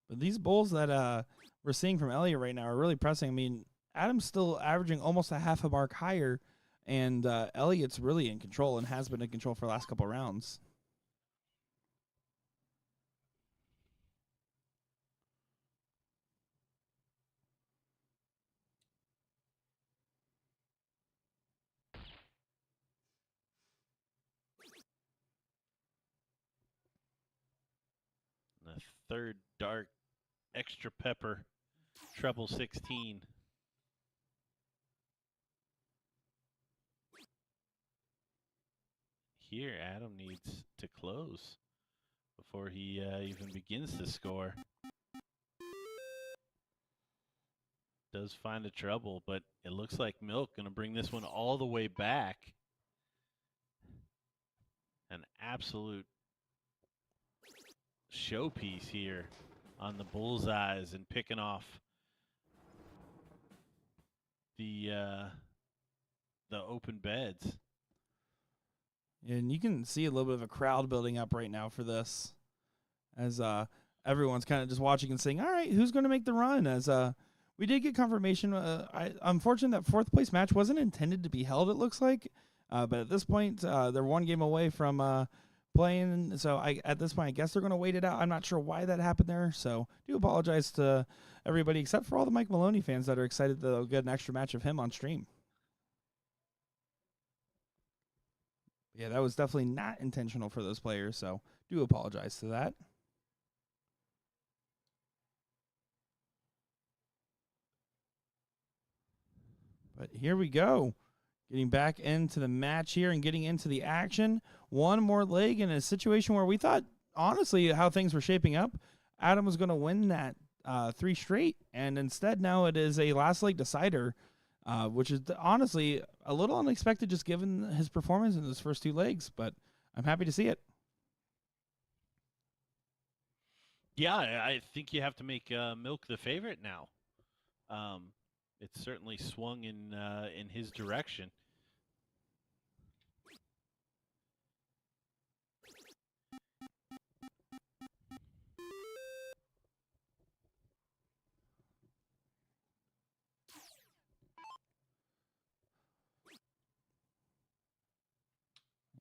But these bulls that we're seeing from Elliott right now are really pressing. I mean, Adam's still averaging almost a half a mark higher, and Elliott's really in control and has been in control for the last couple of rounds. The third dart, extra pepper, treble 16. Here, Adam needs to close before he even begins to score. Does find a trouble, but it looks like Milk going to bring this one all the way back. An absolute showpiece here on the bullseyes and picking off the open beds. And you can see a little bit of a crowd building up right now for this, as everyone's kind of just watching and saying, all right, who's going to make the run? As we did get confirmation. I'm fortunate that fourth place match wasn't intended to be held, it looks like. But at this point, they're one game away from playing. So at this point, I guess they're going to wait it out. I'm not sure why that happened there. So do apologize to everybody, except for all the Mike Maloney fans that are excited that they'll get an extra match of him on stream. Yeah, that was definitely not intentional for those players, so do apologize to that. But here we go. Getting back into the match here and getting into the action. One more leg in a situation where we thought, honestly, how things were shaping up, Adam was going to win that 3 straight, and instead now it is a last leg decider, which is honestly a little unexpected just given his performance in those first 2 legs, but I'm happy to see it. Yeah, I think you have to make Milk the favorite now. It's certainly swung in his direction.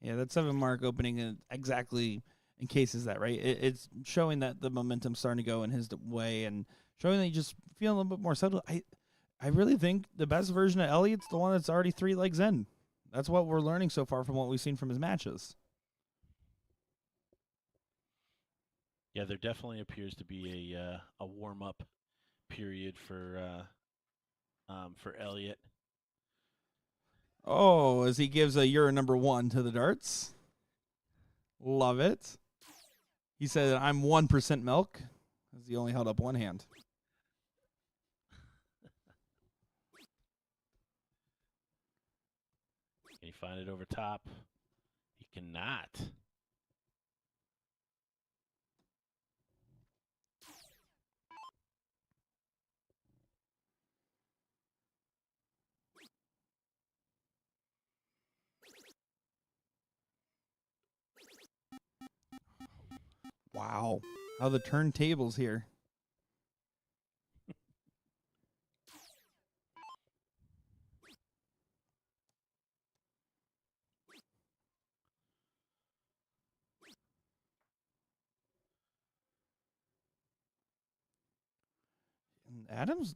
Yeah, that 7 mark opening exactly encases that, right? It's showing that the momentum's starting to go in his way and showing that you just feel a little bit more settled. I really think the best version of Elliott's the one that's already 3 legs in. That's what we're learning so far from what we've seen from his matches. Yeah, there definitely appears to be a warm-up period for Elliott. Oh, as he gives a "you're number 1" to the darts. Love it. He said, "I'm 1% milk," as he only held up one hand. Can he find it over top? He cannot. Wow. How the turntables here. Adams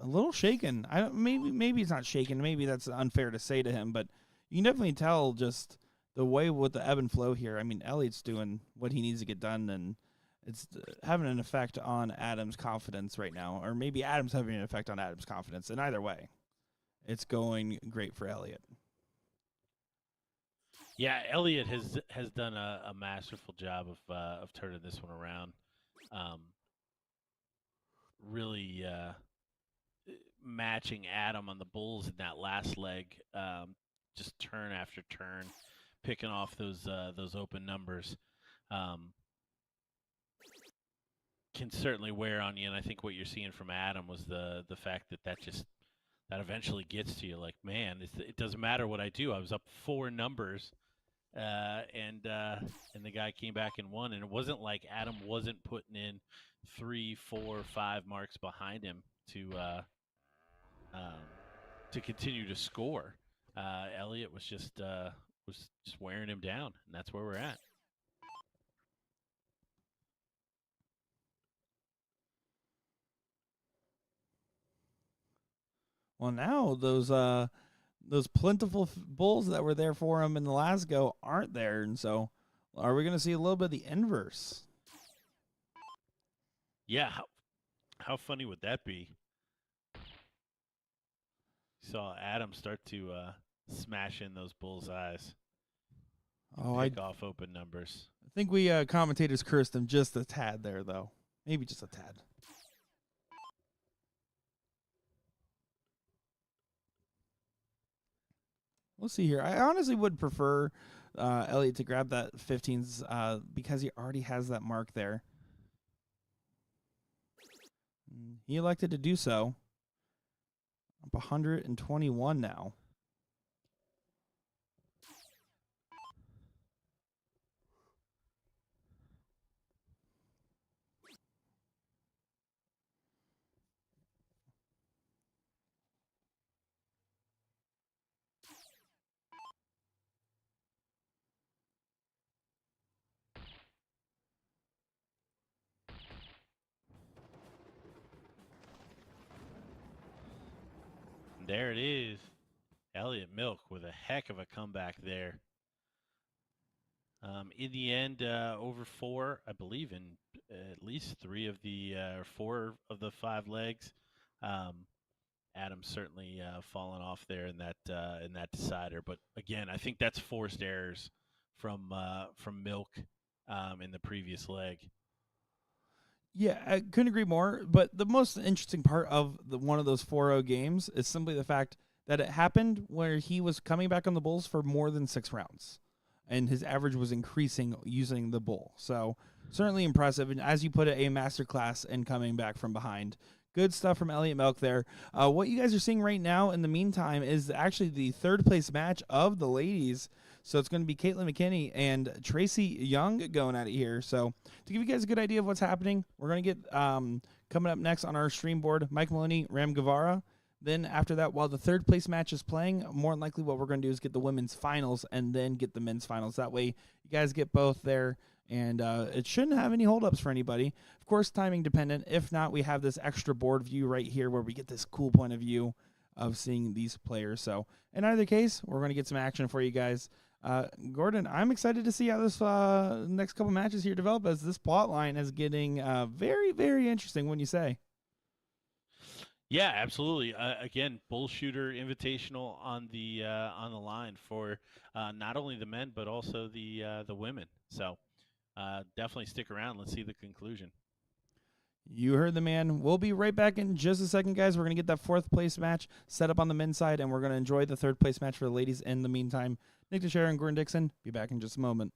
a little shaken. I don't, maybe he's not shaken. Maybe that's unfair to say to him, but you can definitely tell just the way with the ebb and flow here. I mean, Elliott's doing what he needs to get done, and it's having an effect on Adams' confidence right now, or maybe Adams having an effect on Adams' confidence. And either way, it's going great for Elliott. Yeah, Elliott has done a masterful job of turning this one around. Really matching Adam on the Bulls in that last leg, just turn after turn, picking off those open numbers. Can certainly wear on you, and I think what you're seeing from Adam was the fact that eventually gets to you. Like, man, it doesn't matter what I do. I was up 4 numbers, and the guy came back and won. And it wasn't like Adam wasn't putting in 3, 4, 5 marks behind him to continue to score. Elliott was just wearing him down, and that's where we're at. Well, now those plentiful bulls that were there for him in the last go aren't there, and so are we going to see a little bit of the inverse? Yeah, how funny would that be? Saw Adam start to smash in those bulls' eyes. Pick off open numbers. I think we commentators cursed him just a tad there, though. Maybe just a tad. We'll see here. I honestly would prefer Elliott to grab that 15s because he already has that mark there. He elected to do so. Up 121 now. There it is. Elliott Milk with a heck of a comeback there. In the end, over 4, I believe, in at least 3 of the 4 of the 5 legs. Adam's certainly fallen off there in that decider. But again, I think that's forced errors from Milk in the previous leg. Yeah, I couldn't agree more. But the most interesting part of one of those 4-0 games is simply the fact that it happened where he was coming back on the Bulls for more than 6 rounds, and his average was increasing using the bull. So certainly impressive, and as you put it, a masterclass in coming back from behind. Good stuff from Elliott Milk there. What you guys are seeing right now in the meantime is actually the 3rd place match of the ladies. So it's going to be Caitlin McKinney and Tracy Young going at it here. So to give you guys a good idea of what's happening, we're going to get coming up next on our stream board, Mike Maloney, Ram Gavara. Then after that, while the 3rd place match is playing, more than likely what we're going to do is get the women's finals and then get the men's finals. That way you guys get both there, and it shouldn't have any holdups for anybody. Of course, timing dependent. If not, we have this extra board view right here where we get this cool point of view of seeing these players. So in either case, we're going to get some action for you guys. Gordon, I'm excited to see how this next couple matches here develop, as this plot line is getting very, very interesting, wouldn't you say? Yeah, absolutely. Again, BullShooter Invitational on the line for not only the men but also the women. So definitely stick around. Let's see the conclusion. You heard the man. We'll be right back in just a second, guys. We're going to get that 4th place match set up on the men's side, and we're going to enjoy the 3rd place match for the ladies in the meantime. Nick DeShera and Gordon Dixon, be back in just a moment.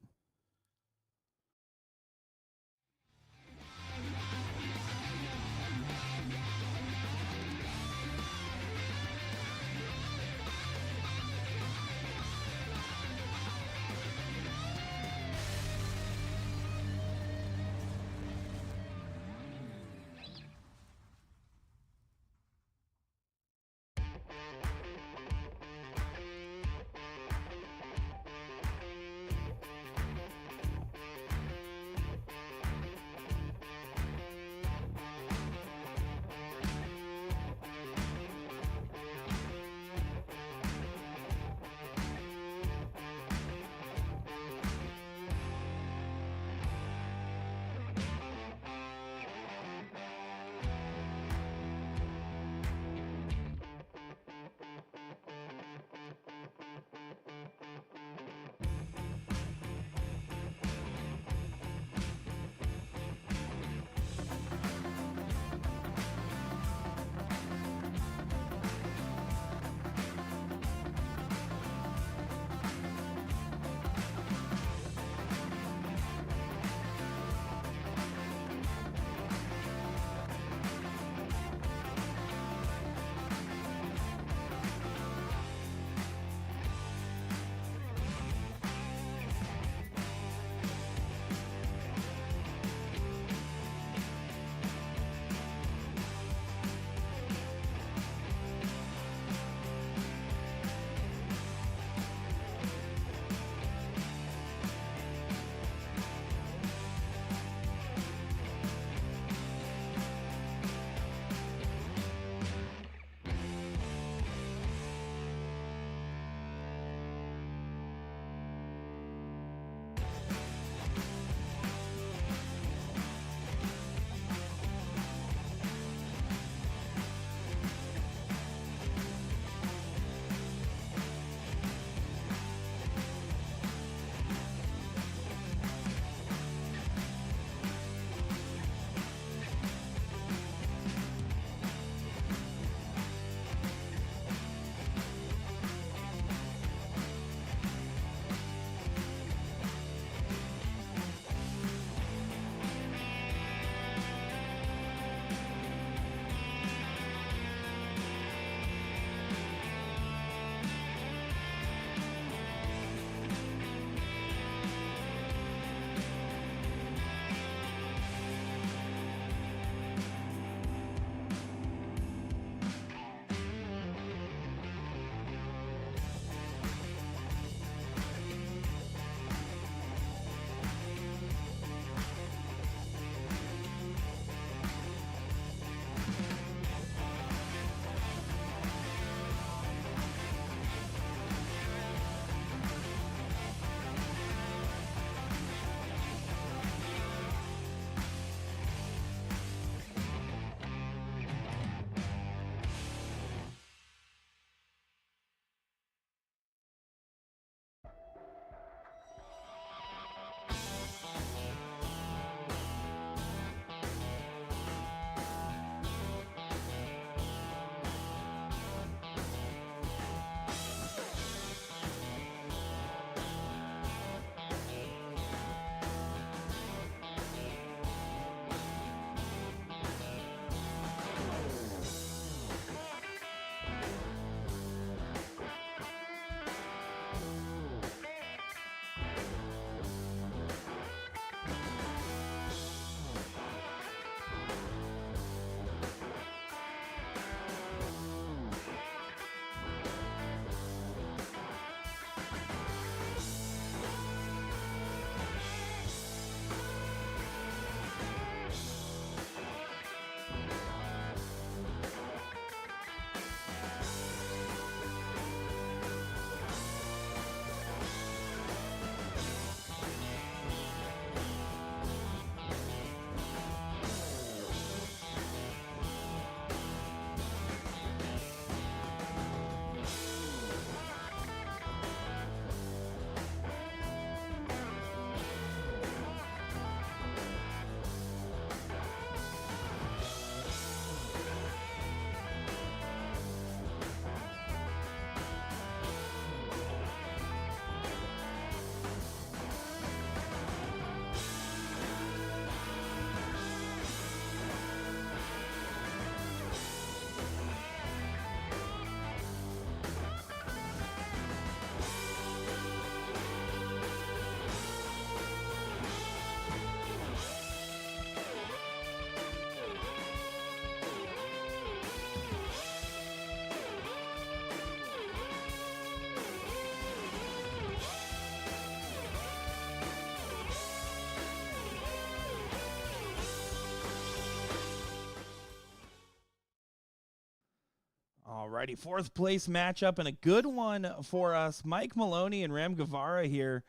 Alrighty, fourth place matchup and a good one for us. Mike Maloney and Ram Gavar here.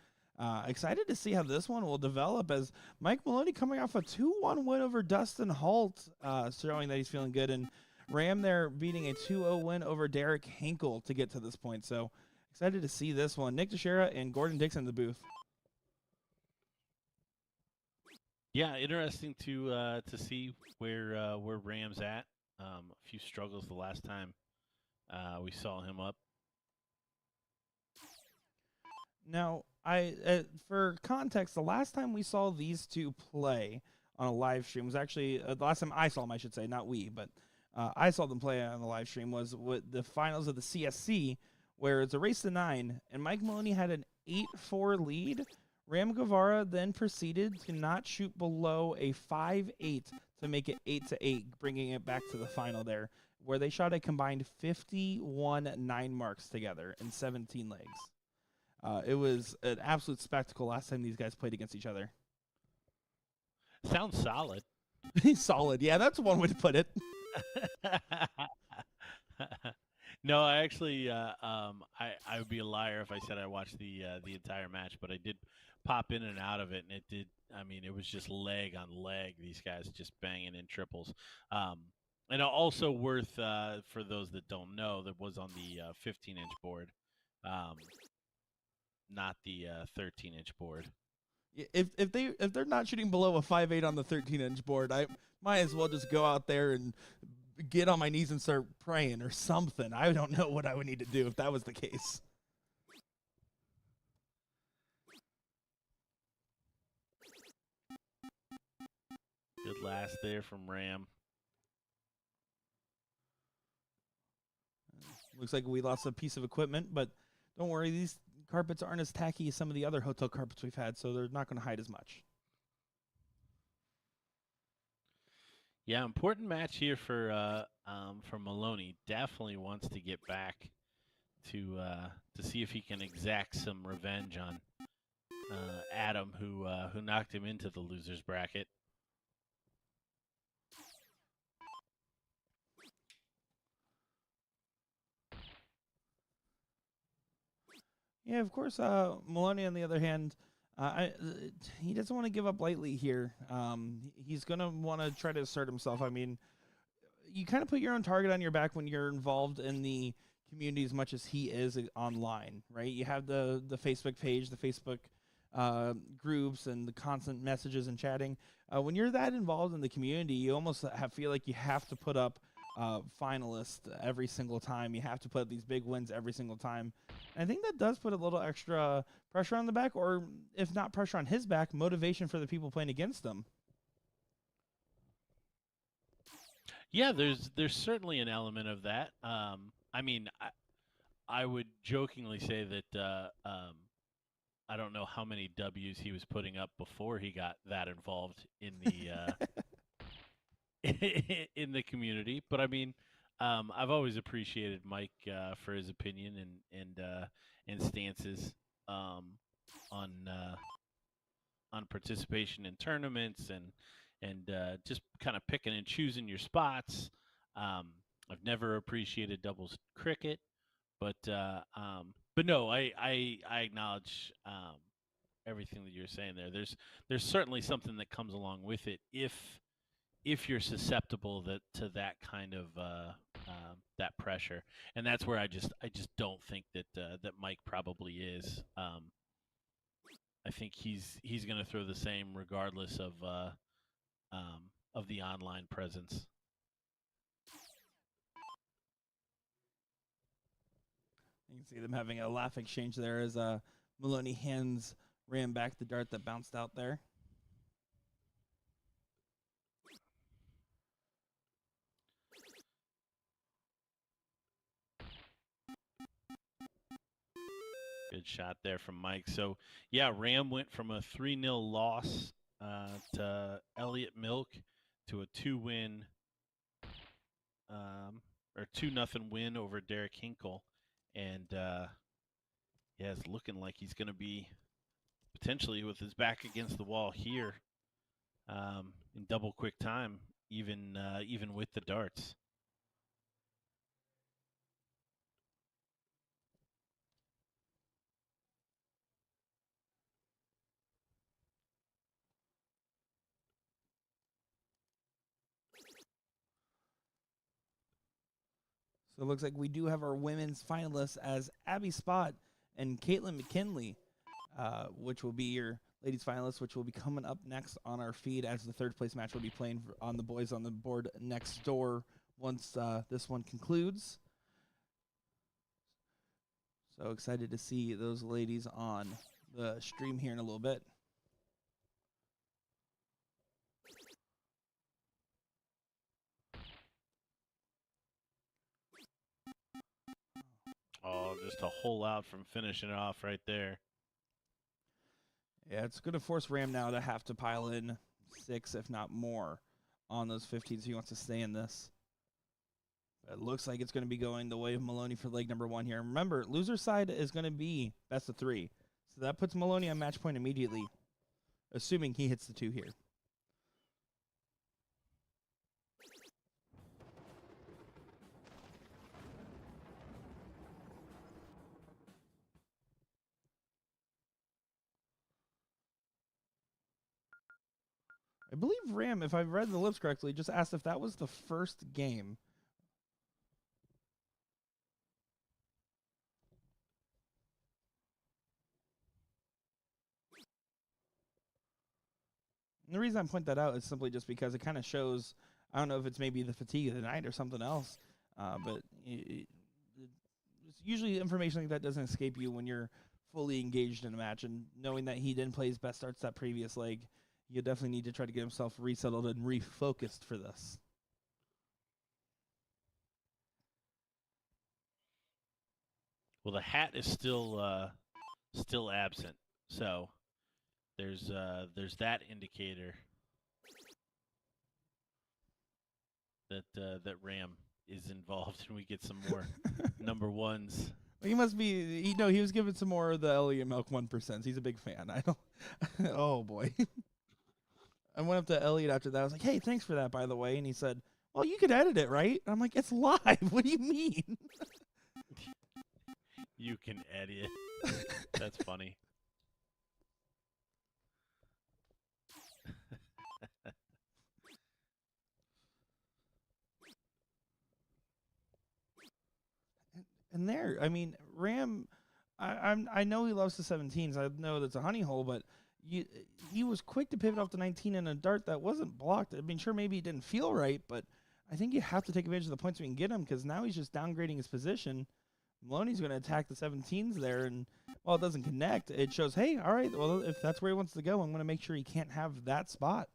Excited to see how this one will develop as Mike Maloney coming off a 2-1 win over Dustin Holt, showing that he's feeling good. And Ram there beating a 2-0 win over Derek Hinkle to get to this point. So excited to see this one. Nick Teixeira and Gordon Dixon in the booth. Yeah, interesting to see where Ram's at. A few struggles the last time we saw him up. Now, for context, the last time we saw these two play on a live stream was actually the last time I saw them, I should say, not we, but I saw them play on the live stream was with the finals of the CSC, where it's a race to 9, and Mike Maloney had an 8-4 lead. Ram Guevara then proceeded to not shoot below a 5-8 to make it 8-8, bringing it back to the final there, where they shot a combined 51 9 marks together in 17 legs. It was an absolute spectacle last time these guys played against each other. Sounds solid. Solid, yeah, that's one way to put it. No, I actually, I would be a liar if I said I watched the entire match, but I did pop in and out of it, and it did. I mean, it was just leg on leg. These guys just banging in triples. And also worth for those that don't know, that was on the 15-inch board, not the 13-inch board. If they're not shooting below a 5-8 on the 13-inch board, I might as well just go out there and get on my knees and start praying or something. I don't know what I would need to do if that was the case. Good last there from Ram. Looks like we lost a piece of equipment, but don't worry, these carpets aren't as tacky as some of the other hotel carpets we've had, so they're not going to hide as much. Yeah, important match here for Maloney. Definitely wants to get back to see if he can exact some revenge on Adam, who knocked him into the losers bracket. Yeah, of course. Maloney, on the other hand, he doesn't want to give up lightly here. He's going to want to try to assert himself. I mean, you kind of put your own target on your back when you're involved in the community as much as he is online, right? You have the Facebook page, the Facebook groups, and the constant messages and chatting. When you're that involved in the community, you almost feel like you have to put up finalists every single time. You have to put up these big wins every single time. And I think that does put a little extra pressure on the back, or if not pressure on his back, motivation for the people playing against him. Yeah, there's certainly an element of that. I mean, I would jokingly say that I don't know how many W's he was putting up before he got that involved in the in the community. But I mean, I've always appreciated Mike for his opinion and stances on participation in tournaments and just kind of picking and choosing your spots. I've never appreciated doubles cricket, but no, I acknowledge everything that you're saying there. There's certainly something that comes along with it if you're susceptible to that kind of that pressure, and that's where I just don't think that Mike probably is. I think he's going to throw the same regardless of the online presence. You can see them having a laugh exchange there as Maloney hands Ram back the dart that bounced out there. Good shot there from Mike. So, yeah, Ram went from a 3-0 loss to Elliott Milk to a 2-win or 2-0 win over Derek Hinkle. And, yeah, it's looking like he's going to be potentially with his back against the wall here in double quick time, even with the darts. So it looks like we do have our women's finalists as Abby Spott and Caitlin McKinley, which will be your ladies finalists, which will be coming up next on our feed as the third place match will be playing on the boys on the board next door once this one concludes. So excited to see those ladies on the stream here in a little bit. Oh, just a hole out from finishing it off right there. Yeah, it's going to force Ram now to have to pile in 6, if not more, on those 15s if he wants to stay in this. It looks like it's going to be going the way of Maloney for leg number 1 here. Remember, loser side is going to be best of 3. So that puts Maloney on match point immediately, assuming he hits the 2 here. I believe Ram, if I've read the lips correctly, just asked if that was the first game. And the reason I point that out is simply just because it kind of shows, I don't know if it's maybe the fatigue of the night or something else, but it's usually information like that doesn't escape you when you're fully engaged in a match. And knowing that he didn't play his best starts that previous leg, you definitely need to try to get himself resettled and refocused for this. Well, the hat is still absent, so there's that indicator that that Ram is involved, and we get some more number 1s. He must be, he was giving some more of the Elliot Milk 1%. He's a big fan. I don't, oh boy. I went up to Elliot after that. I was like, hey, thanks for that, by the way. And he said, well, you could edit it, right? I'm like, it's live. What do you mean? You can edit it. That's funny. And there, I mean, Ram, I know he loves the 17s. I know that's a honey hole, but he was quick to pivot off the 19 in a dart that wasn't blocked. I mean, sure, maybe it didn't feel right, but I think you have to take advantage of the points we can get him because now he's just downgrading his position. Maloney's going to attack the 17s there, and while it doesn't connect, it shows, hey, all right, well, if that's where he wants to go, I'm going to make sure he can't have that spot.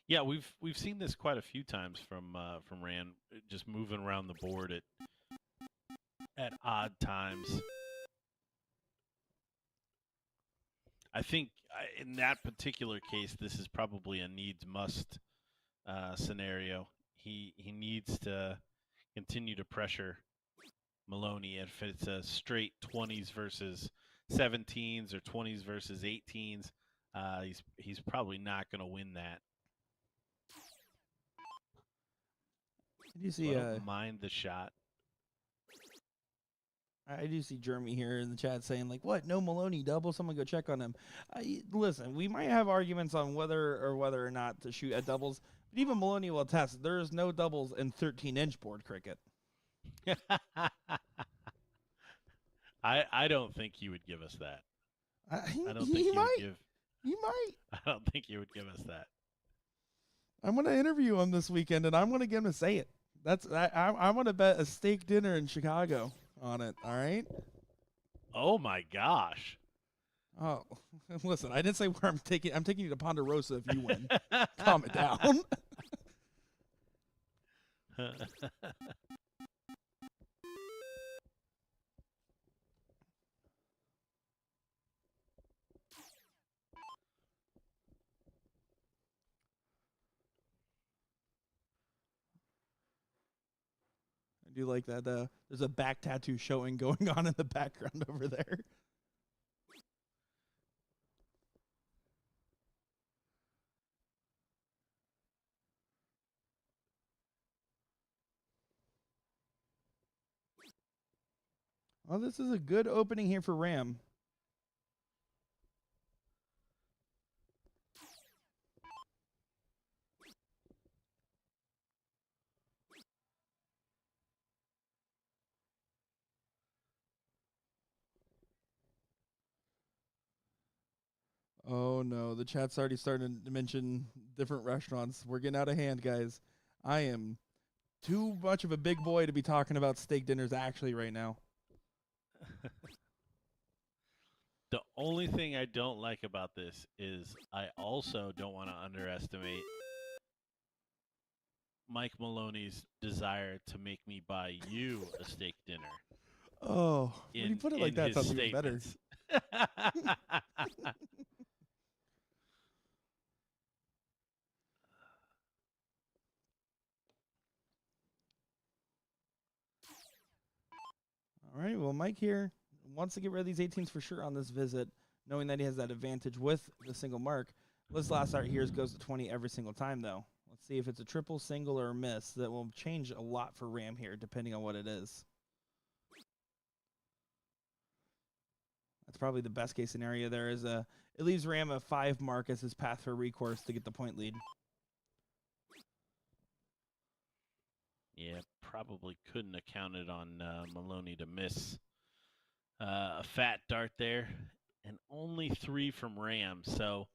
Yeah, we've seen this quite a few times from Rand, just moving around the board at odd times. I think in that particular case, this is probably a needs-must scenario. He needs to continue to pressure Maloney. If it's a straight 20s versus 17s or 20s versus 18s, he's probably not going to win that. I do see, so I don't mind the shot. I do see Jeremy here in the chat saying, like, what? No Maloney double? Someone go check on him. Listen, we might have arguments on whether or not to shoot at doubles, but even Maloney will attest there is no doubles in 13-inch board cricket. I don't think he would give us that. I don't think he might. Would give. He might. I don't think he would give us that. I'm going to interview him this weekend, and I'm going to get him to say it. I'm going to bet a steak dinner in Chicago on it. All right. Oh my gosh. Oh, listen, I didn't say where I'm taking. I'm taking you to Ponderosa if you win. Calm it down. I do like that. There's a back tattoo showing going on in the background over there. Well, this is a good opening here for Ram. Oh no, the chat's already starting to mention different restaurants. We're getting out of hand, guys. I am too much of a big boy to be talking about steak dinners actually right now. The only thing I don't like about this is I also don't want to underestimate Mike Maloney's desire to make me buy you a steak dinner. Oh, when you put it like that, sounds even better. All right, well, Mike here wants to get rid of these 18s for sure on this visit, knowing that he has that advantage with the single mark. This last art here goes to 20 every single time, though. Let's see if it's a triple, single, or a miss. That will change a lot for Ram here, depending on what it is. That's probably the best case scenario there. It leaves Ram a 5 mark as his path for recourse to get the point lead. Yeah, probably couldn't have counted on Maloney to miss a fat dart there, and only 3 from Ram. So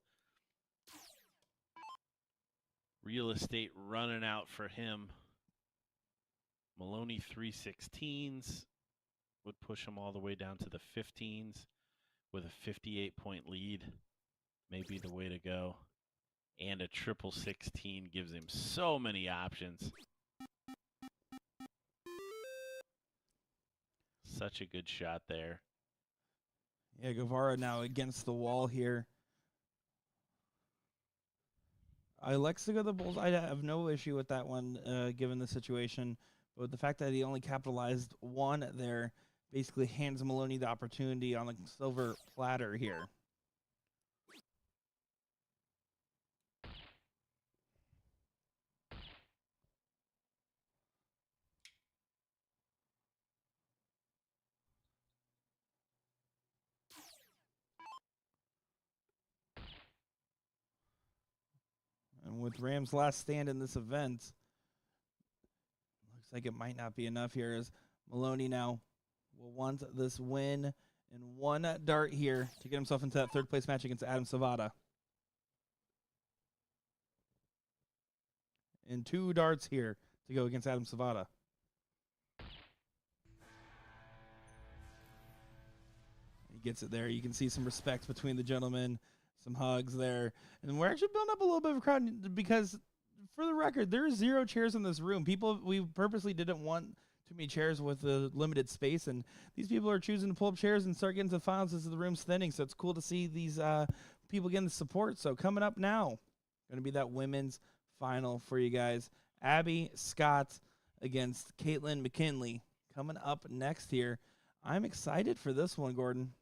real estate running out for him. Maloney 3/16s would push him all the way down to the 15s with a 58-point lead. Maybe the way to go. And a triple 16 gives him so many options. Such a good shot there. Yeah, Gavar now against the wall here. I like to go the Bulls. I have no issue with that one, given the situation. But the fact that he only capitalized 1 there basically hands Maloney the opportunity on the silver platter here. And with Ram's last stand in this event, looks like it might not be enough here, as Maloney now will want this win and 1 dart here to get himself into that 3rd place match against Adam Savada. And 2 darts here to go against Adam Savada. He gets it there. You can see some respect between the gentlemen, some hugs there. And we're actually building up a little bit of a crowd because, for the record, there are 0 chairs in this room. We purposely didn't want too many chairs with the limited space, and these people are choosing to pull up chairs and start getting to the finals as the room's thinning. So it's cool to see these people getting the support. So coming up now, going to be that women's final for you guys. Abby Scott against Caitlin McKinley coming up next here. I'm excited for this one, Gordon.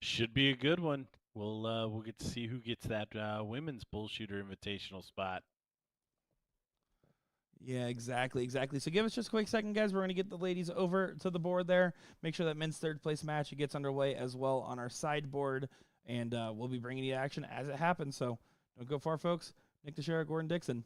Should be a good one. We'll get to see who gets that women's BullShooter invitational spot. Yeah, exactly. So give us just a quick second, guys. We're going to get the ladies over to the board there. Make sure that men's 3rd place match gets underway as well on our sideboard, and we'll be bringing you action as it happens. So don't go far, folks. Nick Teixeira, Gordon Dixon.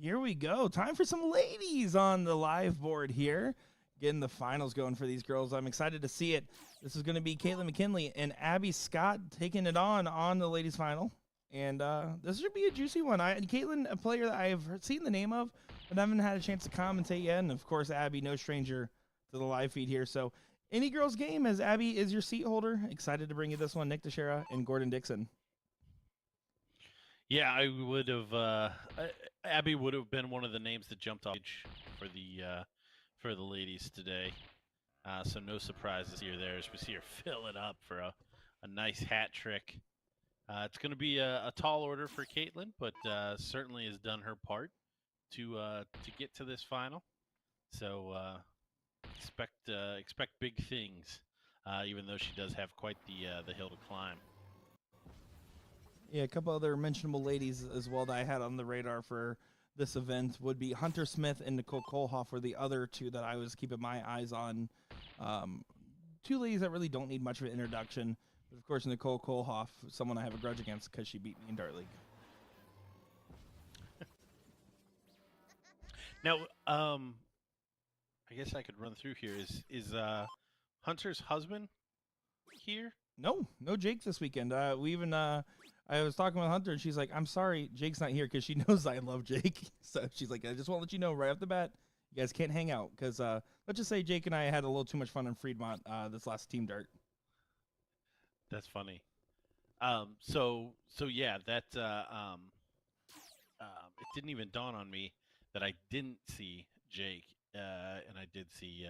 Here we go. Time for some ladies on the live board here. Getting the finals going for these girls. I'm excited to see it. This is going to be Caitlin McKinley and Abby Scott taking it on the ladies final. And this should be a juicy one. Caitlin, a player that I've seen the name of, but haven't had a chance to commentate yet. And, of course, Abby, no stranger to the live feed here. So any girls game, as Abby is your seat holder. Excited to bring you this one, Nick Teixeira and Gordon Dixon. Yeah, I would have. Abby would have been one of the names that jumped off for the ladies today. So no surprises here there as we see her fill it up for a nice hat trick. It's going to be a tall order for Caitlin, but certainly has done her part to get to this final. So expect big things, even though she does have quite the hill to climb. Yeah, a couple other mentionable ladies as well that I had on the radar for this event would be Hunter Smith and Nicole Kohlhoff were the other two that I was keeping my eyes on. Two ladies that really don't need much of an introduction. But of course, Nicole Kohlhoff, someone I have a grudge against because she beat me in Dart League. Now, I guess I could run through here. Is Hunter's husband here? No Jake this weekend. I was talking with Hunter, and she's like, I'm sorry, Jake's not here, because she knows I love Jake. So she's like, I just want to let you know right off the bat, you guys can't hang out, because let's just say Jake and I had a little too much fun in Fremont this last Team Dart. That's funny. So yeah, that it didn't even dawn on me that I didn't see Jake, and I did see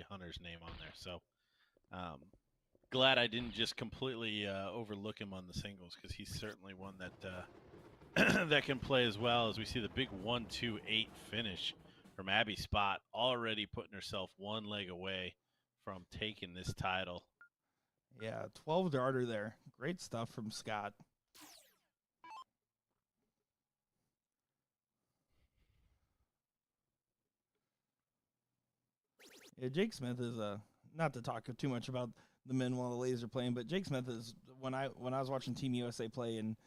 Hunter's name on there. So glad I didn't just completely overlook him on the singles, because he's certainly one that that can play as well. As we see the big 1-2-8 finish from Abby Spot, already putting herself one leg away from taking this title. Yeah, 12 darter there. Great stuff from Scott. Yeah, Jake Smith is not to talk too much about the men while the ladies are playing, but Jake Smith is when I was watching Team USA play in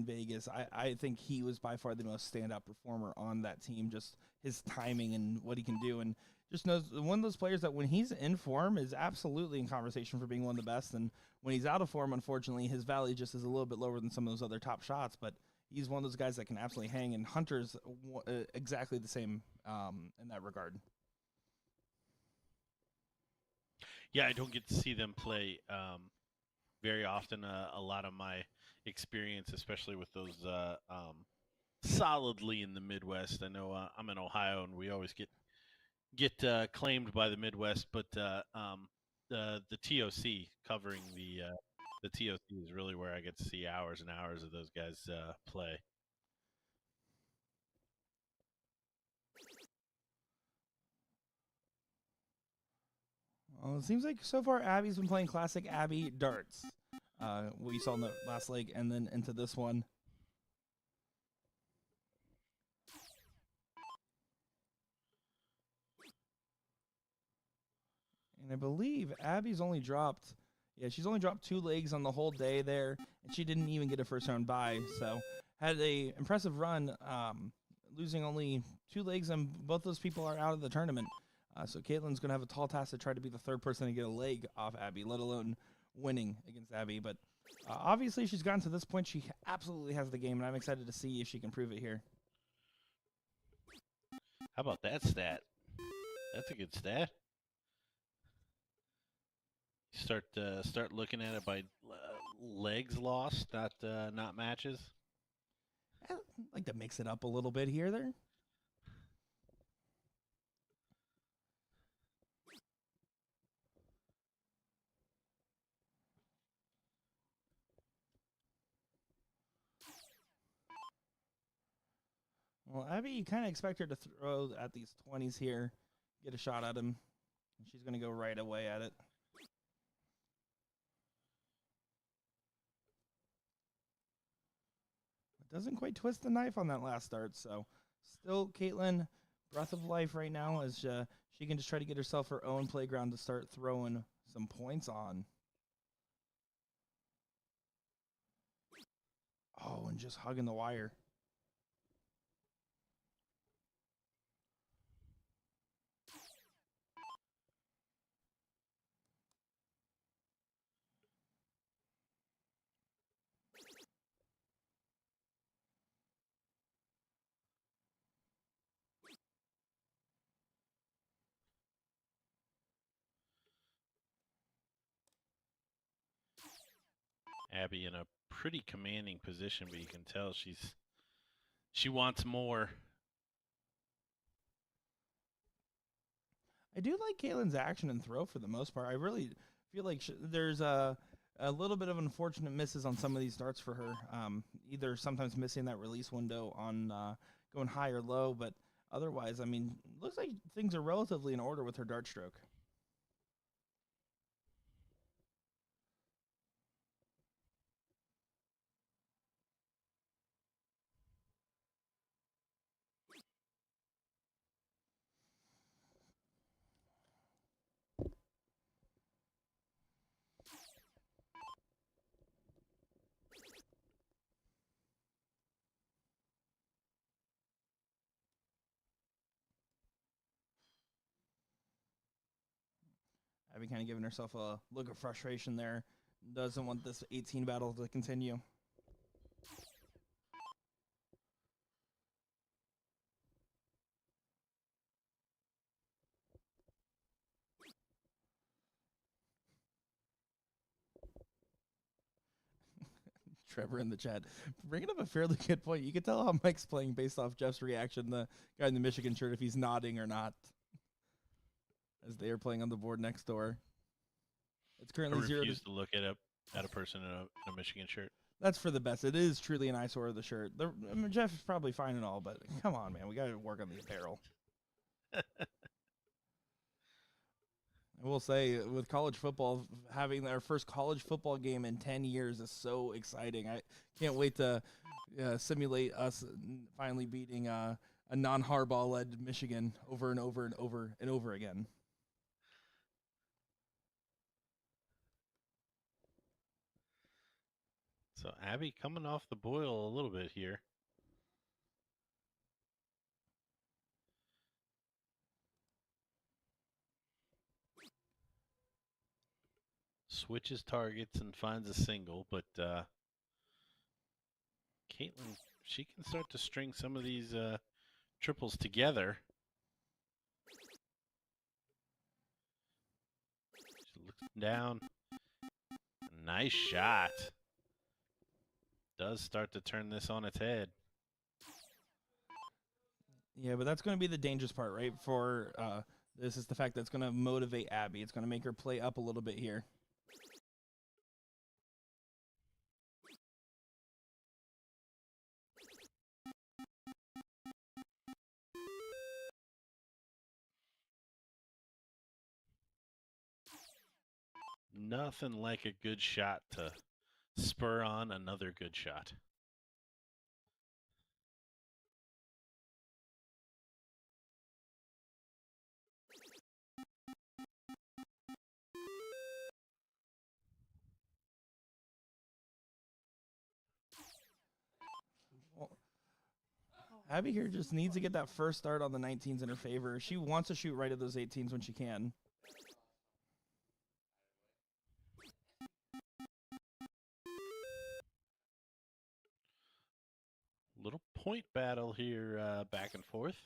Vegas, I think he was by far the most standout performer on that team. Just his timing and what he can do, and just knows one of those players that when he's in form is absolutely in conversation for being one of the best. And when he's out of form, unfortunately, his valley just is a little bit lower than some of those other top shots. But he's one of those guys that can absolutely hang. And Hunter's exactly the same in that regard. Yeah, I don't get to see them play very often. A lot of my experience, especially with those solidly in the Midwest. I know I'm in Ohio, and we always get claimed by the Midwest, but the TOC covering the TOC is really where I get to see hours and hours of those guys play. Well, it seems like so far Abby's been playing classic Abby darts. We saw in the last leg and then into this one. And I believe Abby's only dropped, she's only dropped 2 legs on the whole day there, and she didn't even get a first round bye. So had a impressive run, losing only 2 legs, and both those people are out of the tournament. So Caitlin's going to have a tall task to try to be the third person to get a leg off Abby, let alone winning against Abby. But obviously she's gotten to this point. She absolutely has the game, and I'm excited to see if she can prove it here. How about that stat? That's a good stat. Start looking at it by legs lost, not matches. I'd like to mix it up a little bit here, there. Well, Abby, you kind of expect her to throw at these 20s here, get a shot at him, and she's going to go right away at it. It doesn't quite twist the knife on that last start, so still Caitlin, breath of life right now as she can just try to get herself her own playground to start throwing some points on. Oh, and just hugging the wire. Abby in a pretty commanding position, but you can tell she wants more. I do like Caitlin's action and throw for the most part. I really feel like there's a little bit of unfortunate misses on some of these darts for her. Either sometimes missing that release window on going high or low, but otherwise, I mean, looks like things are relatively in order with her dart stroke. Abby kind of giving herself a look of frustration there. Doesn't want this 18 battle to continue. Trevor in the chat bringing up a fairly good point. You can tell how Mike's playing based off Jeff's reaction. The guy in the Michigan shirt, if he's nodding or not, as they are playing on the board next door. It's I currently 0 refuse to look at a person in a Michigan shirt. That's for the best. It is truly an eyesore of the shirt. I mean, Jeff is probably fine and all, but come on, man, we got to work on the apparel. I will say, with college football, having our first college football game in 10 years is so exciting. I can't wait to simulate us finally beating a non-Harbaugh-led Michigan over and over and over and over again. So Abby coming off the boil a little bit here. Switches targets and finds a single, but Caitlin, she can start to string some of these triples together. She looks down. Nice shot. Does start to turn this on its head. Yeah, but that's going to be the dangerous part, right? For this is the fact that's going to motivate Abby. It's going to make her play up a little bit here. Nothing like a good shot to spur on another good shot. Well, Abby here just needs to get that first start on the 19s in her favor. She wants to shoot right at those 18s when she can. Little point battle here, back and forth.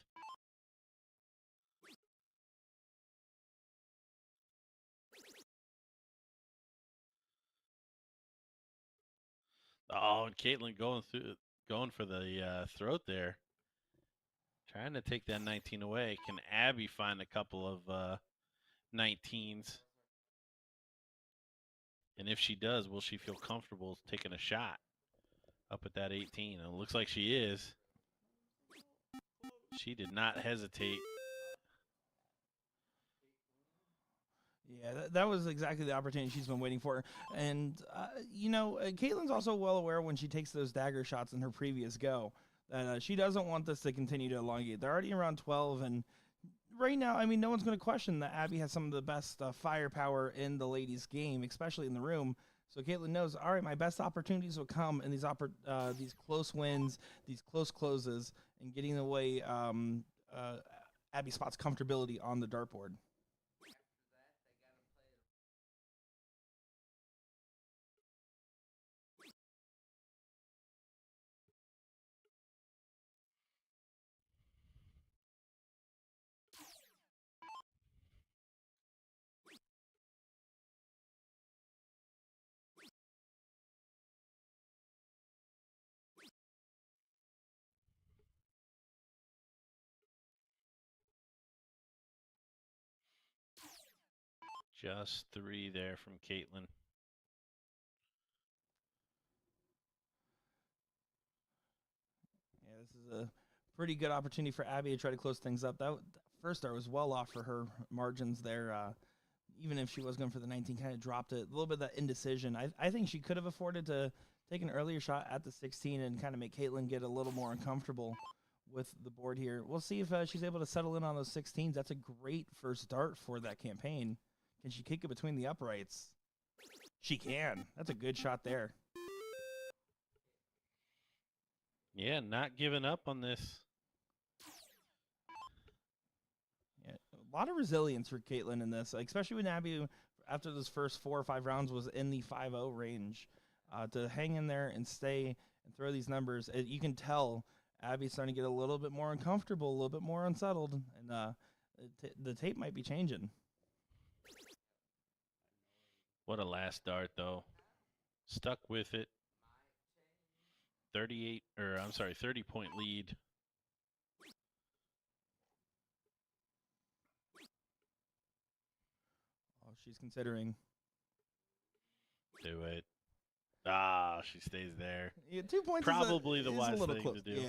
Oh, and Caitlin going for the throat there. Trying to take that 19 away. Can Abby find a couple of 19s? And if she does, will she feel comfortable taking a shot up at that 18? And it looks like she is. She did not hesitate. Yeah, that was exactly the opportunity she's been waiting for. And, Caitlin's also well aware when she takes those dagger shots in her previous go that she doesn't want this to continue to elongate. They're already around 12, and right now, I mean, no one's going to question that Abby has some of the best firepower in the ladies' game, especially in the room. So Caitlin knows, all right, my best opportunities will come in these close wins, these close closes, and getting away Abby Spot's comfortability on the dartboard. Just 3 there from Caitlin. Yeah, this is a pretty good opportunity for Abby to try to close things up. That first start was well off for her margins there. Even if she was going for the 19, kind of dropped it. A little bit of that indecision. I think she could have afforded to take an earlier shot at the 16 and kind of make Caitlin get a little more uncomfortable with the board here. We'll see if she's able to settle in on those 16s. That's a great first start for that campaign. Can she kick it between the uprights? She can. That's a good shot there. Yeah, not giving up on this. Yeah, a lot of resilience for Caitlin in this, especially when Abby, after those first 4 or 5 rounds, was in the 5-0 range. To hang in there and stay and throw these numbers, you can tell Abby's starting to get a little bit more uncomfortable, a little bit more unsettled, and the tape might be changing. What a last start, though. Stuck with it. 30-point lead. Oh, she's considering. Do it. Ah, she stays there. Yeah, 2 points Probably is the a wise little thing close. to do.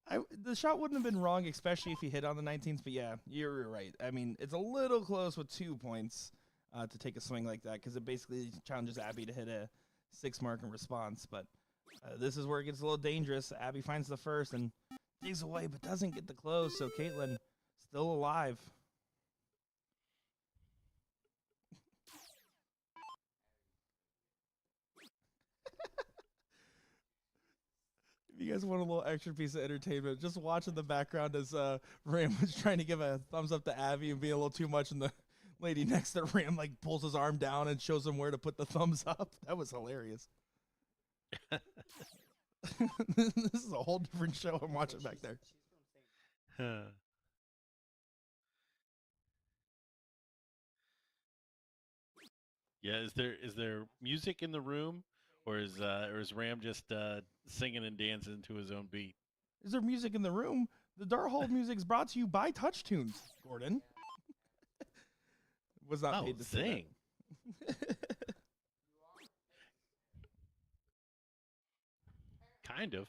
Yeah. The shot wouldn't have been wrong, especially if you hit on the 19th, but yeah, you're right. I mean, it's a little close with 2 points to take a swing like that because it basically challenges Abby to hit a 6 mark in response. But this is where it gets a little dangerous. Abby finds the first and digs away, but doesn't get the close, so Caitlin still alive. If you guys want a little extra piece of entertainment, just watch in the background as Ram was trying to give a thumbs up to Abby and be a little too much, and the lady next to Ram like pulls his arm down and shows him where to put the thumbs up. That was hilarious. This is a whole different show I'm watching back there. Yeah, is there music in the room, or is Ram just singing and dancing to his own beat? Is there music in the room? The Dart Hall music is brought to you by Touch Tunes, Gordon. Was not paid to sing. Kind of.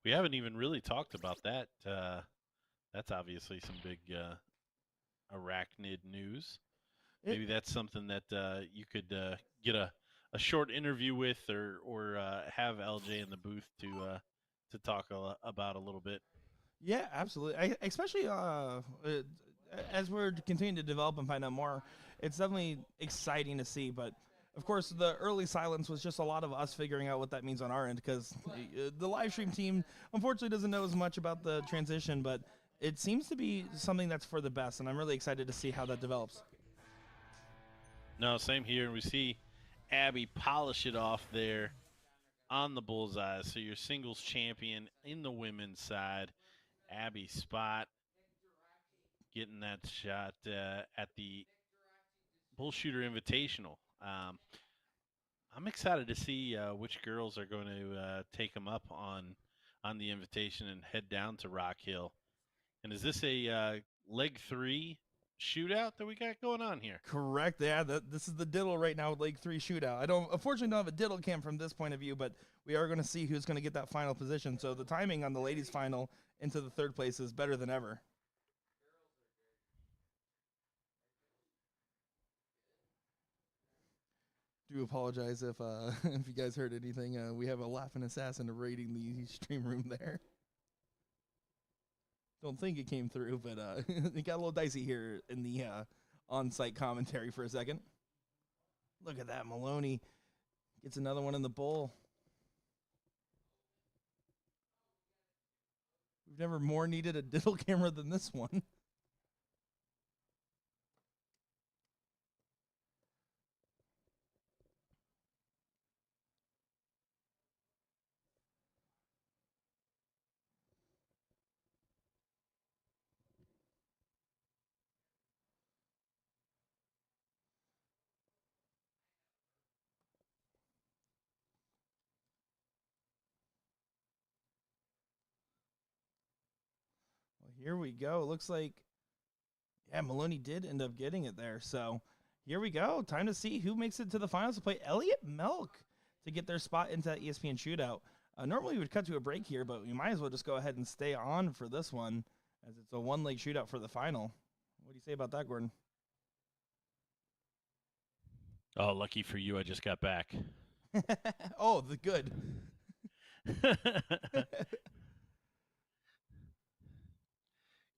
We haven't even really talked about that. That's obviously some big arachnid news. Maybe that's something that you could get a short interview with, or have LJ in the booth to talk about a little bit. Yeah, absolutely. Especially as we're continuing to develop and find out more, it's definitely exciting to see. But of course, the early silence was just a lot of us figuring out what that means on our end because the live stream team unfortunately doesn't know as much about the transition, but it seems to be something that's for the best, and I'm really excited to see how that develops. No, same here. We see Abby polish it off there on the bullseye. So your singles champion in the women's side, Abby Spot, getting that shot at the BullShooter Invitational. I'm excited to see which girls are going to take them up on the invitation and head down to Rock Hill. And is this a leg 3 shootout that we got going on here? Correct. Yeah, this is the diddle right now with leg 3 shootout. Unfortunately don't have a diddle cam from this point of view, but we are going to see who's going to get that final position. So the timing on the ladies' final into the 3rd place is better than ever. Do apologize if if you guys heard anything. We have a laughing assassin raiding the stream room there. Don't think it came through, but it got a little dicey here in the on-site commentary for a second. Look at that, Maloney gets another one in the bowl. We've never more needed a diddle camera than this one. here we go. It looks like, yeah, Maloney did end up getting it there. So here we go. Time to see who makes it to the finals to play Elliott Melk to get their spot into that ESPN shootout. Normally we would cut to a break here, but we might as well just go ahead and stay on for this one as it's a one-leg shootout for the final. What do you say about that, Gordon? Oh, lucky for you, I just got back. Oh, the good.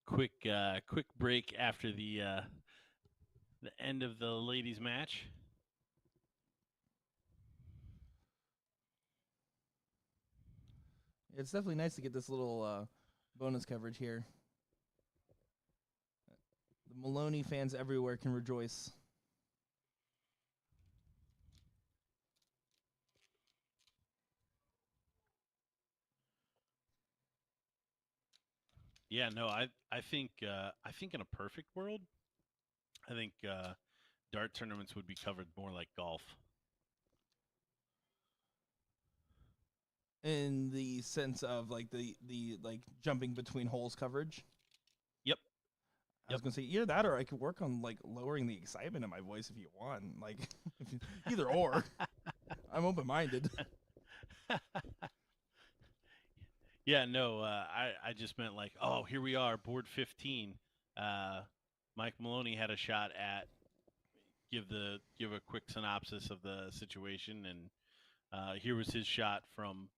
Quick break after the end of the ladies' match. It's definitely nice to get this little bonus coverage here. The Maloney fans everywhere can rejoice. Yeah, no, I think in a perfect world, I think dart tournaments would be covered more like golf. In the sense of like the like jumping between holes coverage. Yep. I was gonna say either that or I could work on like lowering the excitement in my voice if you want. Like either or. I'm open minded. Yeah, no, I just meant like, oh, here we are, board 15. Mike Maloney had a shot at give a quick synopsis of the situation, and here was his shot from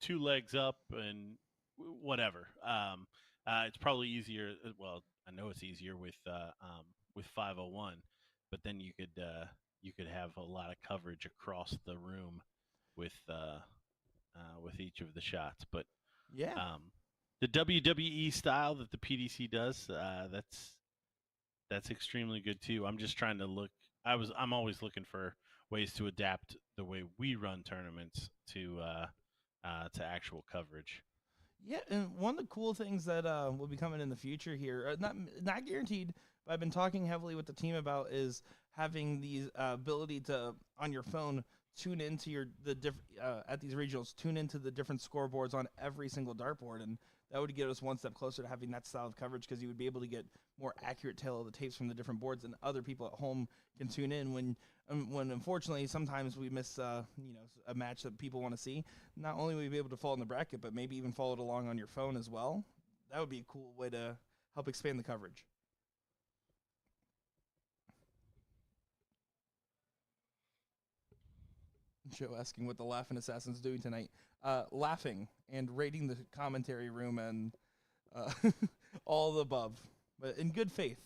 2 legs up and whatever. It's probably easier. Well, I know it's easier with 501, but then you could have a lot of coverage across the room with each of the shots. But Yeah. The WWE style that the PDC does, that's extremely good too. I'm just trying to look. I'm always looking for ways to adapt the way we run tournaments to actual coverage. Yeah, and one of the cool things that will be coming in the future here, not guaranteed, but I've been talking heavily with the team about is having the ability to on your phone tune into at these regionals, tune into the different scoreboards on every single dartboard, and that would get us one step closer to having that style of coverage because you would be able to get more accurate tail of the tapes from the different boards, and other people at home can tune in when unfortunately sometimes we miss a match that people want to see. Not only will you be able to follow in the bracket, but maybe even follow it along on your phone as well. That would be a cool way to help expand the coverage. Joe asking what the Laughing Assassin's doing tonight. Laughing and rating the commentary room and all the above, but in good faith.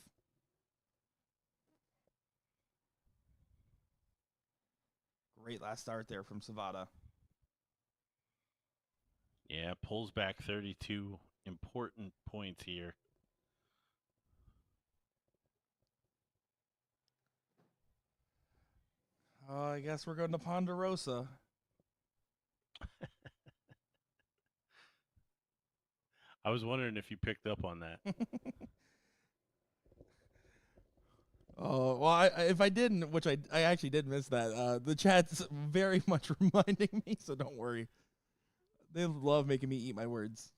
Great last start there from Savada. Yeah, pulls back 32 important points here. I guess we're going to Ponderosa. I was wondering if you picked up on that. Oh, well, if I didn't, which I actually did miss that, the chat's very much reminding me, so don't worry. They love making me eat my words.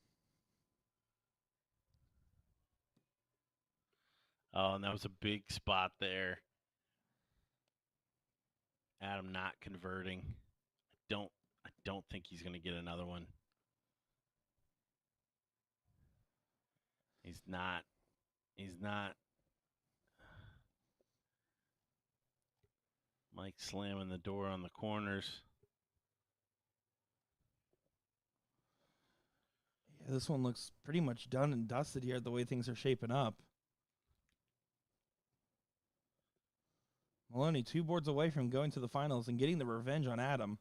Oh, and that was a big spot there. Adam not converting. I don't think he's going to get another one. He's not. Mike slamming the door on the corners. Yeah, this one looks pretty much done and dusted here the way things are shaping up. Maloney 2 boards away from going to the finals and getting the revenge on Adam.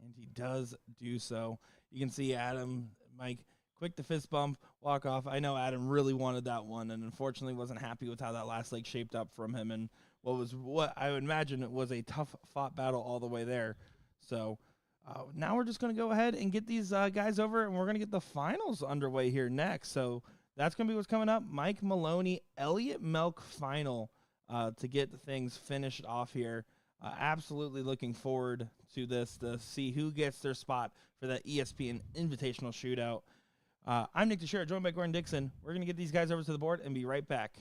And he does do so. You can see Adam, Mike, quick to fist bump, walk off. I know Adam really wanted that one and unfortunately wasn't happy with how that last leg shaped up from him and what I would imagine it was a tough fought battle all the way there. So now we're just going to go ahead and get these guys over, and we're going to get the finals underway here next. So that's going to be what's coming up. Mike Maloney, Elliott Melk final to get things finished off here. Absolutely looking forward to this to see who gets their spot for that ESPN Invitational Shootout. I'm Nick Teixeira, joined by Gordon Dixon. We're going to get these guys over to the board and be right back.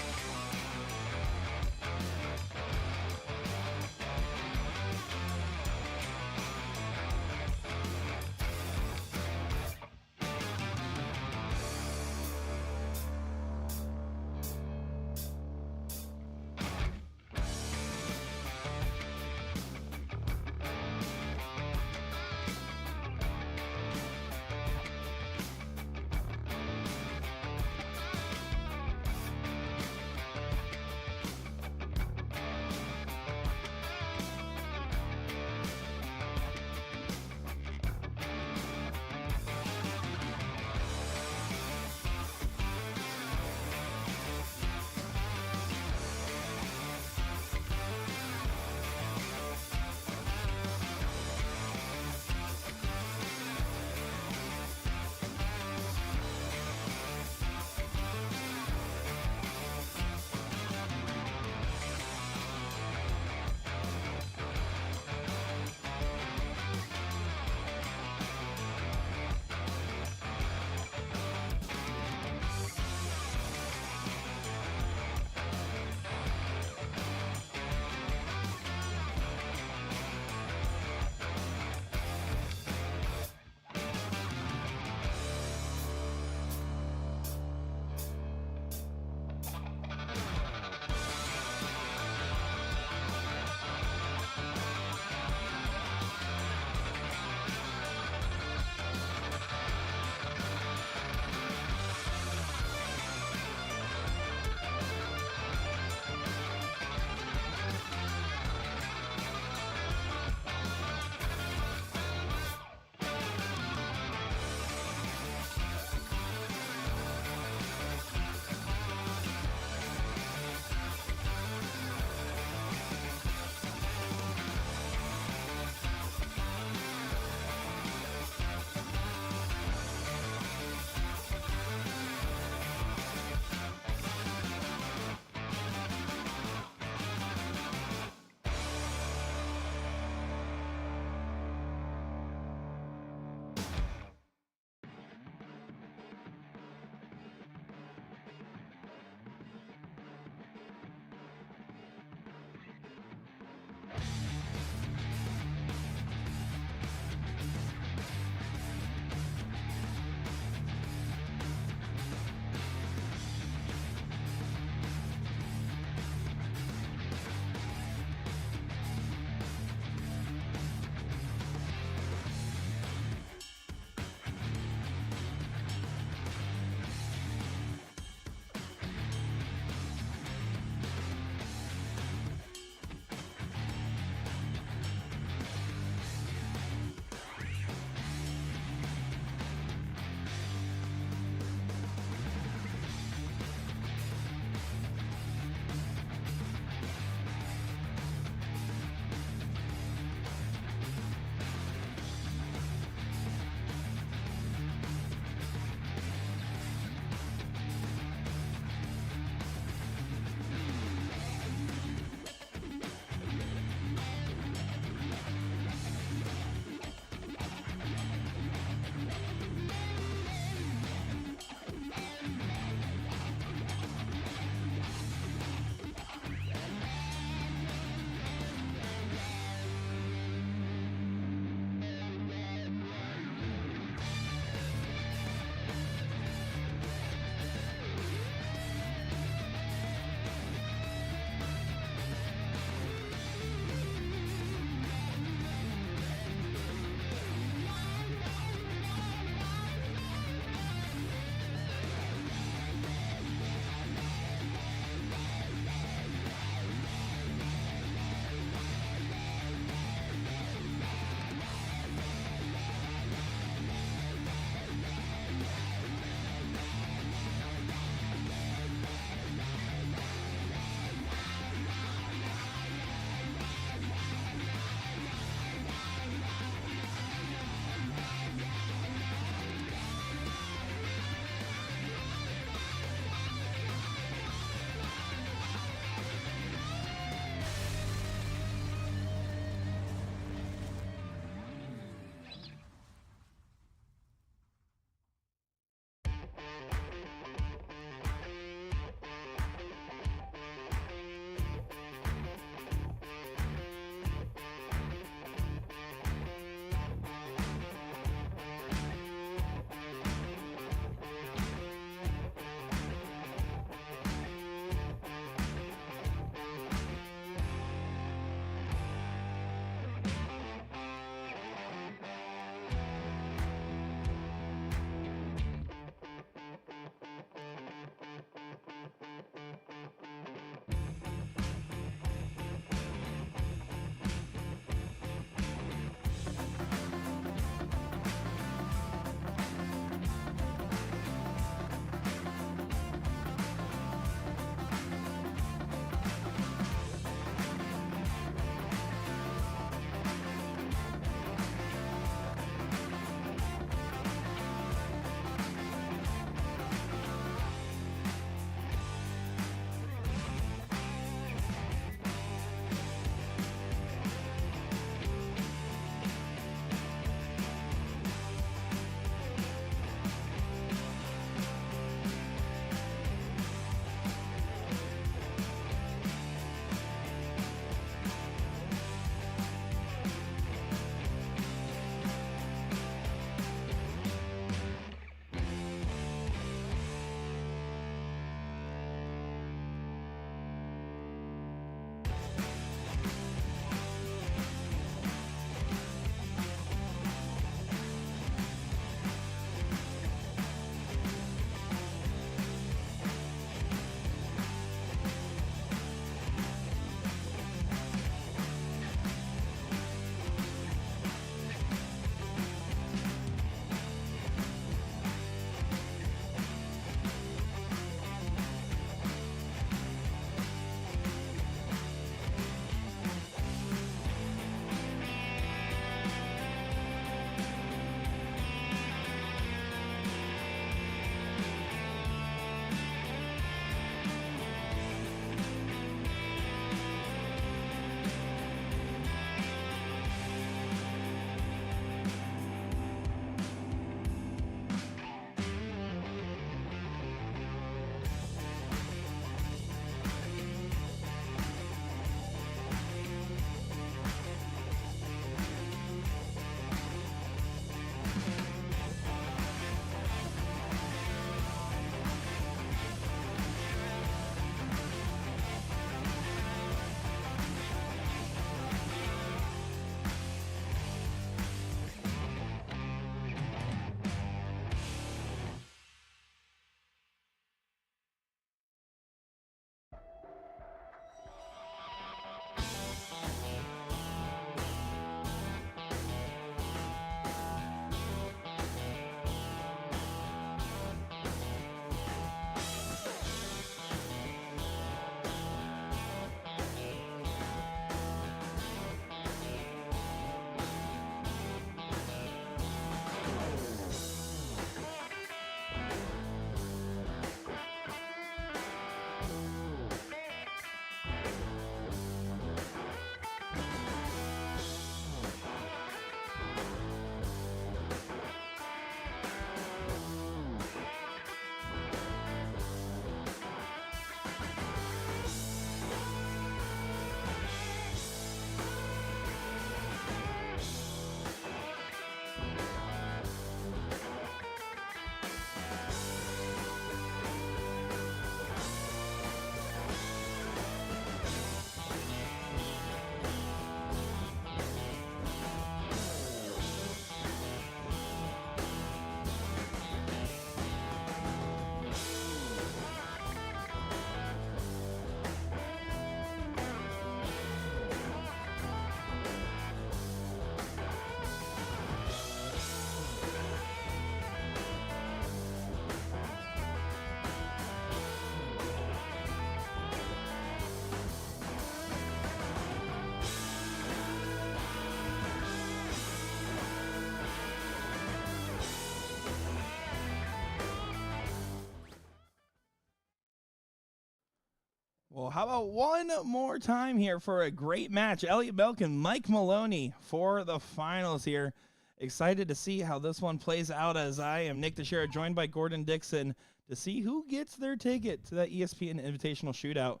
Well, how about one more time here for a great match? Elliot Belk and Mike Maloney for the finals here. Excited to see how this one plays out, as I am Nick Teixeira, joined by Gordon Dixon, to see who gets their ticket to that ESPN Invitational Shootout.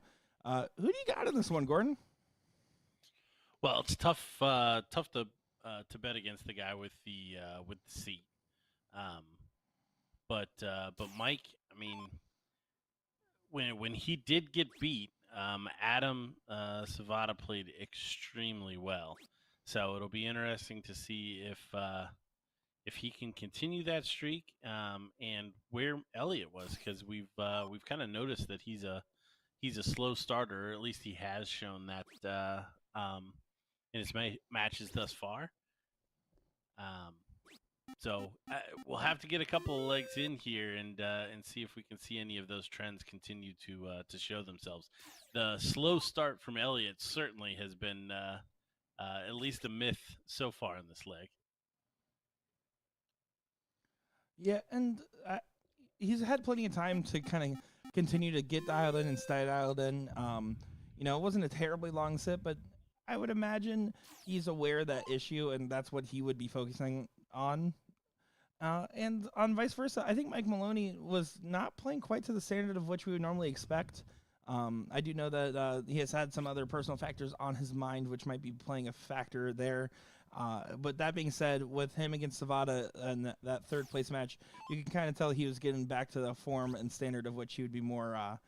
Who do you got in this one, Gordon? Well, it's tough to bet against the guy with the seat. Um, but Mike, I mean, when he did get beat, Adam Savada played extremely well. So it'll be interesting to see if he can continue that streak, and where Elliott was, because we've kind of noticed that he's a slow starter, or at least he has shown that in his matches thus far. So we'll have to get a couple of legs in here and see if we can see any of those trends continue to show themselves. The slow start from Elliott certainly has been at least a myth so far in this leg. Yeah, and he's had plenty of time to kind of continue to get dialed in and stay dialed in. It wasn't a terribly long sit, but I would imagine he's aware of that issue, and that's what he would be focusing on. And on vice versa, I think Mike Maloney was not playing quite to the standard of which we would normally expect. I do know that he has had some other personal factors on his mind, which might be playing a factor there. But that being said, with him against Savada and that third place match, you can kind of tell he was getting back to the form and standard of which he would be more,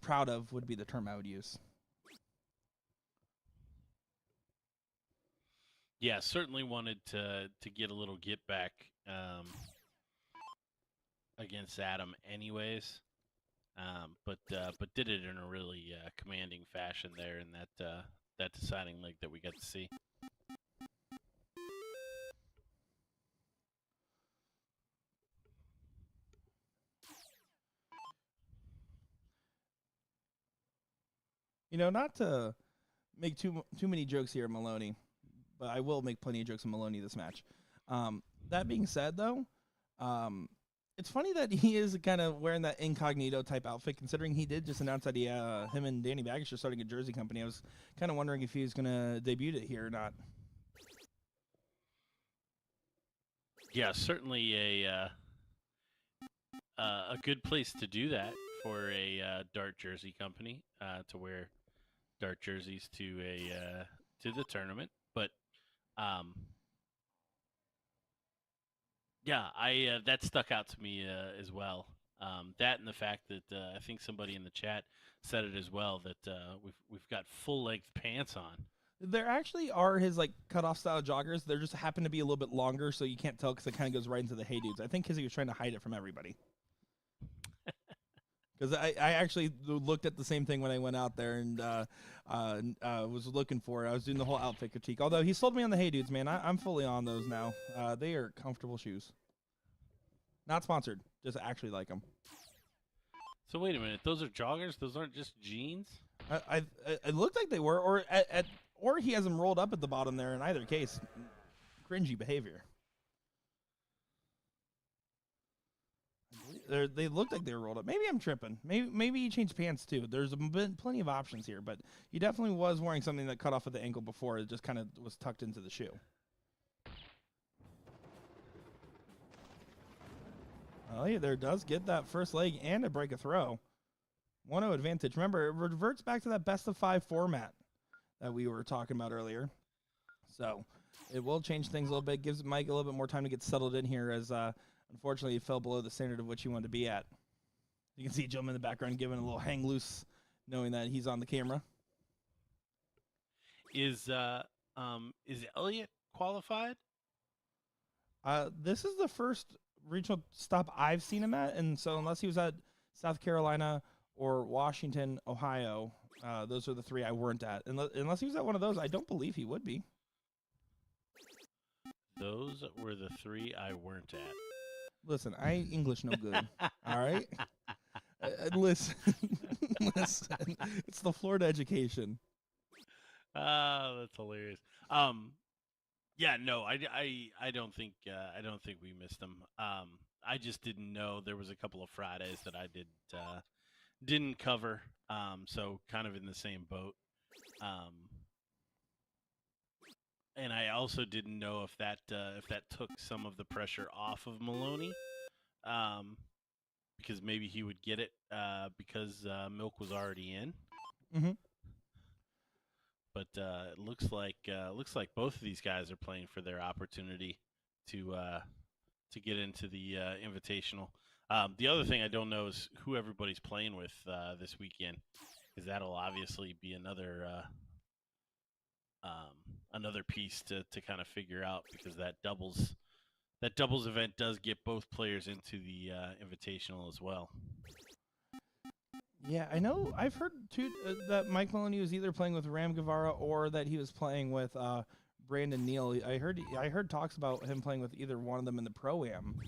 proud of would be the term I would use. Yeah, certainly wanted to get a little get back against Adam, anyways. But did it in a really commanding fashion there in that deciding leg that we got to see. Not to make too many jokes here, Maloney, but I will make plenty of jokes on Maloney this match. That being said, though, it's funny that he is kind of wearing that incognito type outfit, considering he did just announce that him and Danny Baggish are starting a jersey company. I was kind of wondering if he was going to debut it here or not. Yeah, certainly a good place to do that for a dart jersey company to wear dart jerseys to the tournament. But yeah, that stuck out to me as well. That and the fact that I think somebody in the chat said it as well, that we've got full length pants on. There actually are his cutoff style joggers. They just happen to be a little bit longer, so you can't tell because it kind of goes right into the Hey Dudes. I think because he was trying to hide it from everybody. Because I actually looked at the same thing when I went out there and was looking for it. I was doing the whole outfit critique. Although he sold me on the Hey Dudes, man. I'm fully on those now. They are comfortable shoes. Not sponsored. Just actually like them. So wait a minute. Those are joggers? Those aren't just jeans? It looked like they were. Or he has them rolled up at the bottom there. In either case, cringy behavior. They looked like they were rolled up. Maybe I'm tripping. Maybe he changed pants too. There's been plenty of options here, but he definitely was wearing something that cut off at the ankle before. It just kind of was tucked into the shoe. Oh, yeah, there does get that first leg and a break a throw. 1-0 advantage. Remember, it reverts back to that best-of-5 format that we were talking about earlier. So it will change things a little bit. Gives Mike a little bit more time to get settled in here, as unfortunately he fell below the standard of which he wanted to be at. You can see Jim in the background giving a little hang loose, knowing that he's on the camera. Is Elliott qualified? This is the first regional stop I've seen him at, and so unless he was at South Carolina or Washington, Ohio, those are the three I weren't at. Unless he was at one of those, I don't believe he would be. Those were the three I weren't at. Listen, I ain't English no good. All right? Listen. Listen. It's the Florida education. That's hilarious. Yeah, no, I don't think we missed them. I just didn't know there was a couple of Fridays that I didn't cover, so kind of in the same boat. And I also didn't know if that took some of the pressure off of Maloney, because maybe he would get it because Milk was already in. Mm-hmm. But it looks like both of these guys are playing for their opportunity to get into the invitational. The other thing I don't know is who everybody's playing with this weekend, because that'll obviously be another piece to kind of figure out, because that doubles event does get both players into the invitational as well. Yeah, I know. I've heard too that Mike Maloney was either playing with Ram Guevara or that he was playing with Brandon Neal. I heard talks about him playing with either one of them in the pro-am,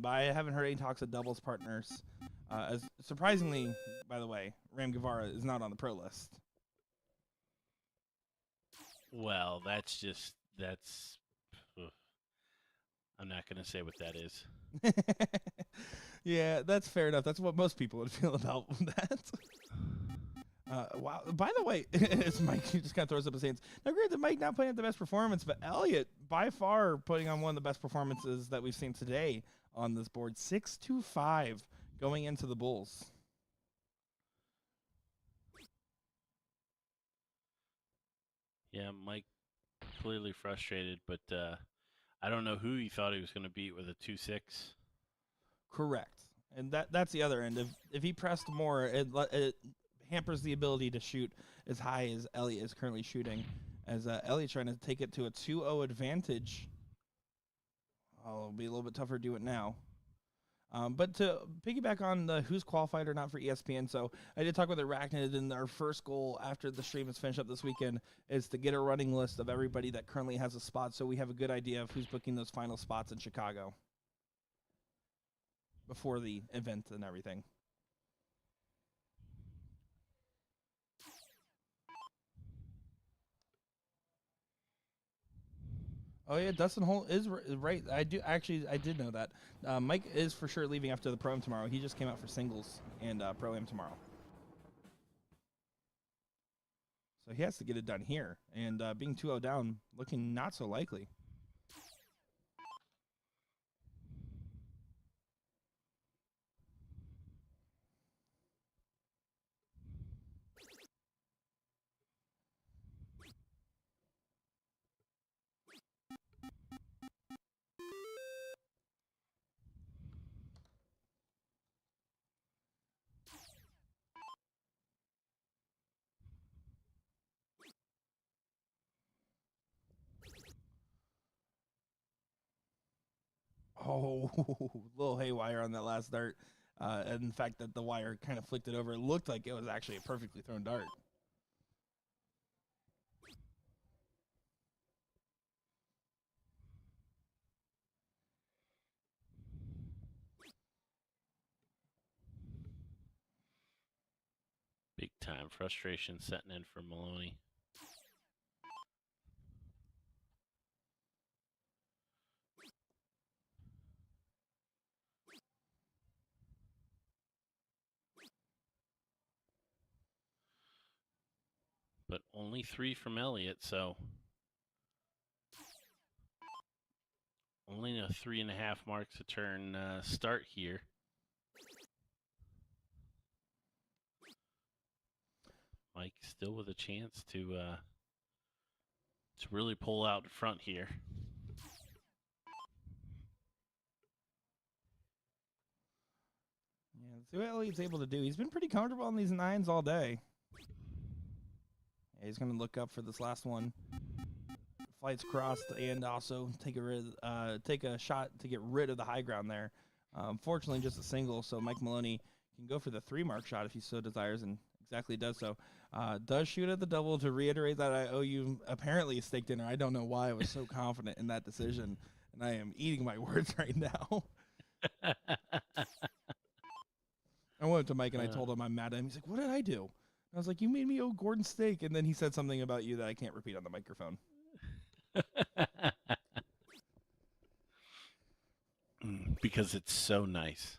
but I haven't heard any talks of doubles partners. As surprisingly, by the way, Ram Guevara is not on the pro list. Well, that's I'm not going to say what that is. Yeah, that's fair enough. That's what most people would feel about that. Wow. By the way, it's Mike. He just kind of throws up his hands. Now, granted, Mike not playing at the best performance, but Elliott by far putting on one of the best performances that we've seen today on this board. 6-2-5 going into the Bulls. Yeah, Mike clearly frustrated, but I don't know who he thought he was going to beat with a 2-6. Correct. And that's the other end. If he pressed more, it hampers the ability to shoot as high as Elliott is currently shooting. As Elliott's trying to take it to a 2-0 advantage. Oh, it'll be a little bit tougher to do it now. But to piggyback on the who's qualified or not for ESPN, so I did talk with Arachnid, and our first goal after the stream is finished up this weekend is to get a running list of everybody that currently has a spot, so we have a good idea of who's booking those final spots in Chicago before the event and everything. Oh yeah, Dustin Holt is right. I did know that. Mike is for sure leaving after the Pro-Am tomorrow. He just came out for singles and Pro-Am tomorrow. So he has to get it done here. And being 2-0 down, looking not so likely. Oh, little haywire on that last dart. And the fact that the wire kind of flicked it over, it looked like it was actually a perfectly thrown dart. Big time frustration setting in for Maloney. But only 3 from Elliott, so only a 3.5 marks a turn start here. Mike still with a chance to really pull out front here. Yeah, let's see what Elliott's able to do. He's been pretty comfortable on these 9s all day. Yeah, he's going to look up for this last one. Flights crossed and also take a shot to get rid of the high ground there. Fortunately, just a single, so Mike Maloney can go for the 3-mark shot if he so desires, and exactly does so. Does shoot at the double. To reiterate that I owe you apparently a steak dinner. I don't know why I was so confident in that decision, and I am eating my words right now. I went to Mike and I told him I'm mad at him. He's like, "What did I do?" I was like, "You made me owe Gordon steak," and then he said something about you that I can't repeat on the microphone. Because it's so nice.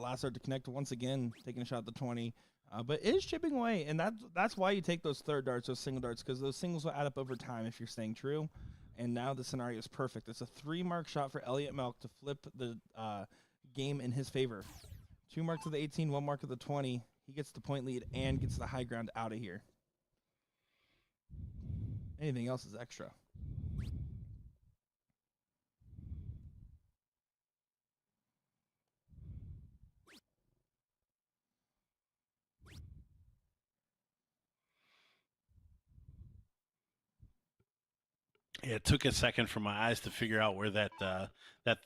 last start to connect once again, taking a shot at the 20. But it is chipping away, and that's why you take those third darts, those single darts, because those singles will add up over time if you're staying true. And now the scenario is perfect. It's a 3-mark shot for Elliott Melk to flip the game in his favor. 2 marks of the 18, 1 mark of the 20. He gets the point lead and gets the high ground out of here. Anything else is extra. Yeah, it took a second for my eyes to figure out where that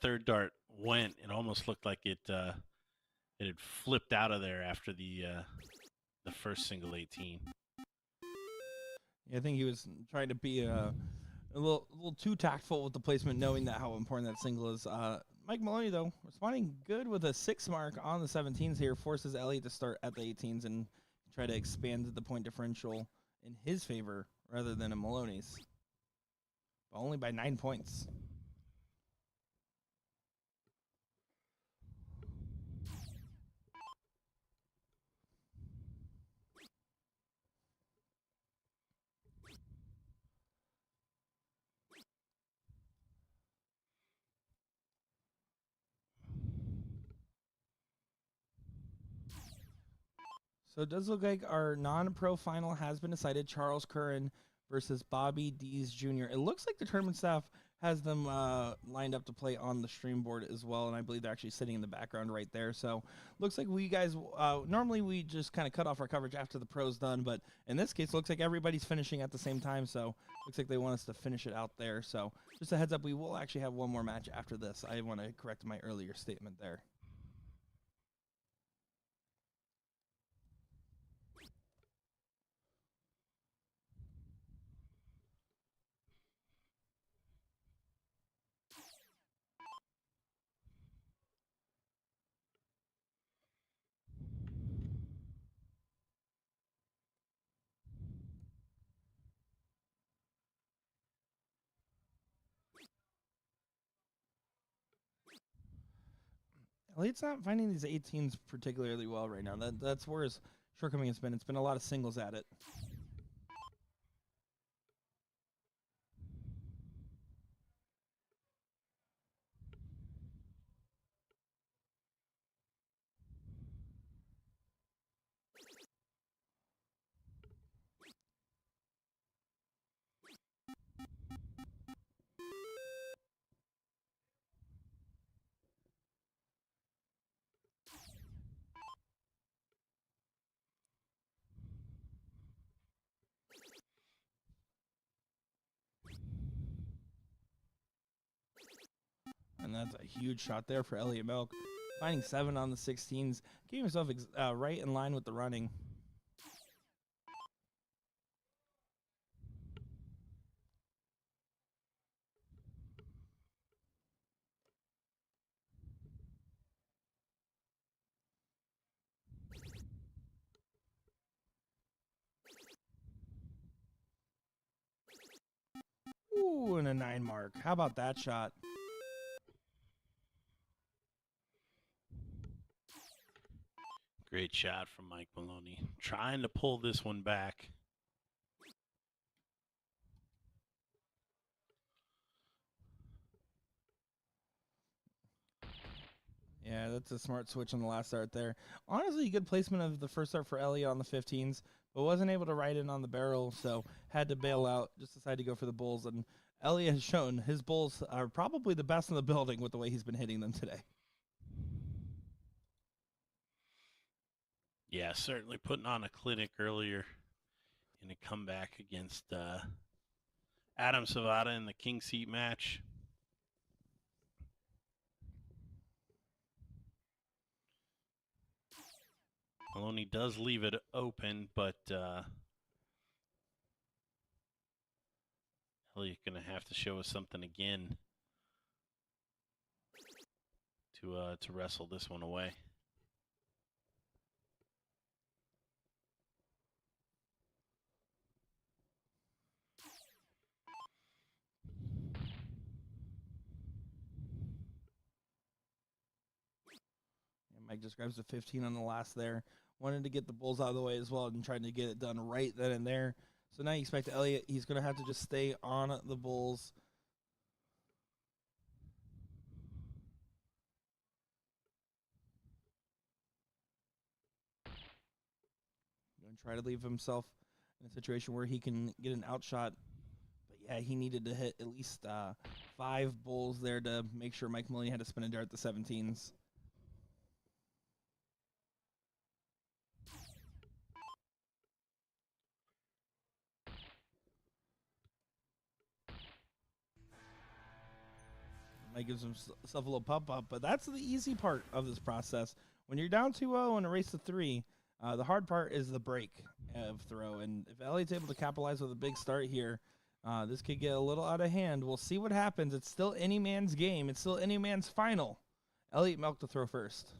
third dart went. It almost looked like it had flipped out of there after the first single 18. Yeah, I think he was trying to be a little too tactful with the placement, knowing that how important that single is. Mike Maloney, though, responding good with a 6 mark on the 17s here, forces Elliott to start at the 18s and try to expand the point differential in his favor rather than in Maloney's. But only by 9 points. So it does look like our non-pro final has been decided. Charles Curran versus Bobby Dees Jr. It looks like the tournament staff has them lined up to play on the stream board as well, and I believe they're actually sitting in the background right there. So looks like we guys, normally we just kind of cut off our coverage after the pro's done, but in this case, it looks like everybody's finishing at the same time, so looks like they want us to finish it out there. So just a heads up, we will actually have one more match after this. I want to correct my earlier statement there. Elliott's not finding these 18s particularly well right now. That's where his shortcoming has been. It's been a lot of singles at it. And that's a huge shot there for Elliott Melk. Finding 7 on the 16s. Getting himself right in line with the running. Ooh, and a 9 mark. How about that shot? Great shot from Mike Maloney. Trying to pull this one back. Yeah, that's a smart switch on the last start there. Honestly, good placement of the first start for Elliott on the 15s, but wasn't able to ride in on the barrel, so had to bail out. Just decided to go for the bulls, and Elliott has shown his bulls are probably the best in the building with the way he's been hitting them today. Yeah, certainly putting on a clinic earlier in a comeback against Adam Savada in the King Seat match. Maloney does leave it open, but Elliott's going to have to show us something again to wrestle this one away. Mike just grabs the 15 on the last there. Wanted to get the bulls out of the way as well and trying to get it done right then and there. So now you expect Elliott, he's going to have to just stay on the bulls. Going to try to leave himself in a situation where he can get an outshot. But yeah, he needed to hit at least 5 bulls there to make sure Mike Maloney had to spin a dart at the 17s. Mike gives himself a little pump up, but that's the easy part of this process. When you're down 2-0 in a race to 3, the hard part is the break of throw. And if Elliott's able to capitalize with a big start here, this could get a little out of hand. We'll see what happens. It's still any man's game. It's still any man's final. Elliott Melk to throw first.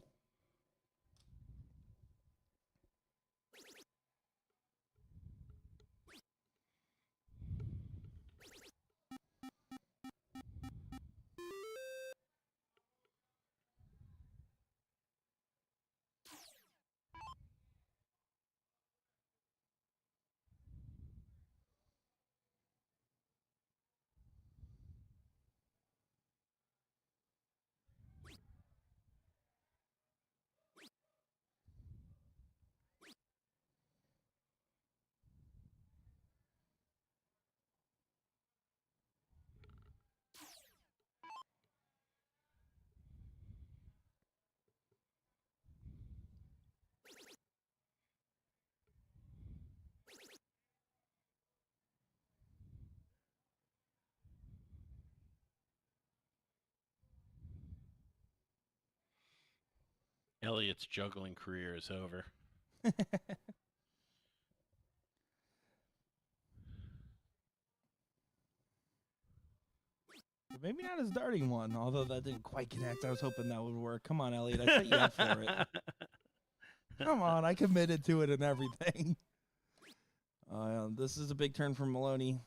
Elliott's juggling career is over. Maybe not his darting one, although that didn't quite connect. I was hoping that would work. Come on, Elliott. I set you up for it. Come on. I committed to it and everything. This is a big turn from Maloney.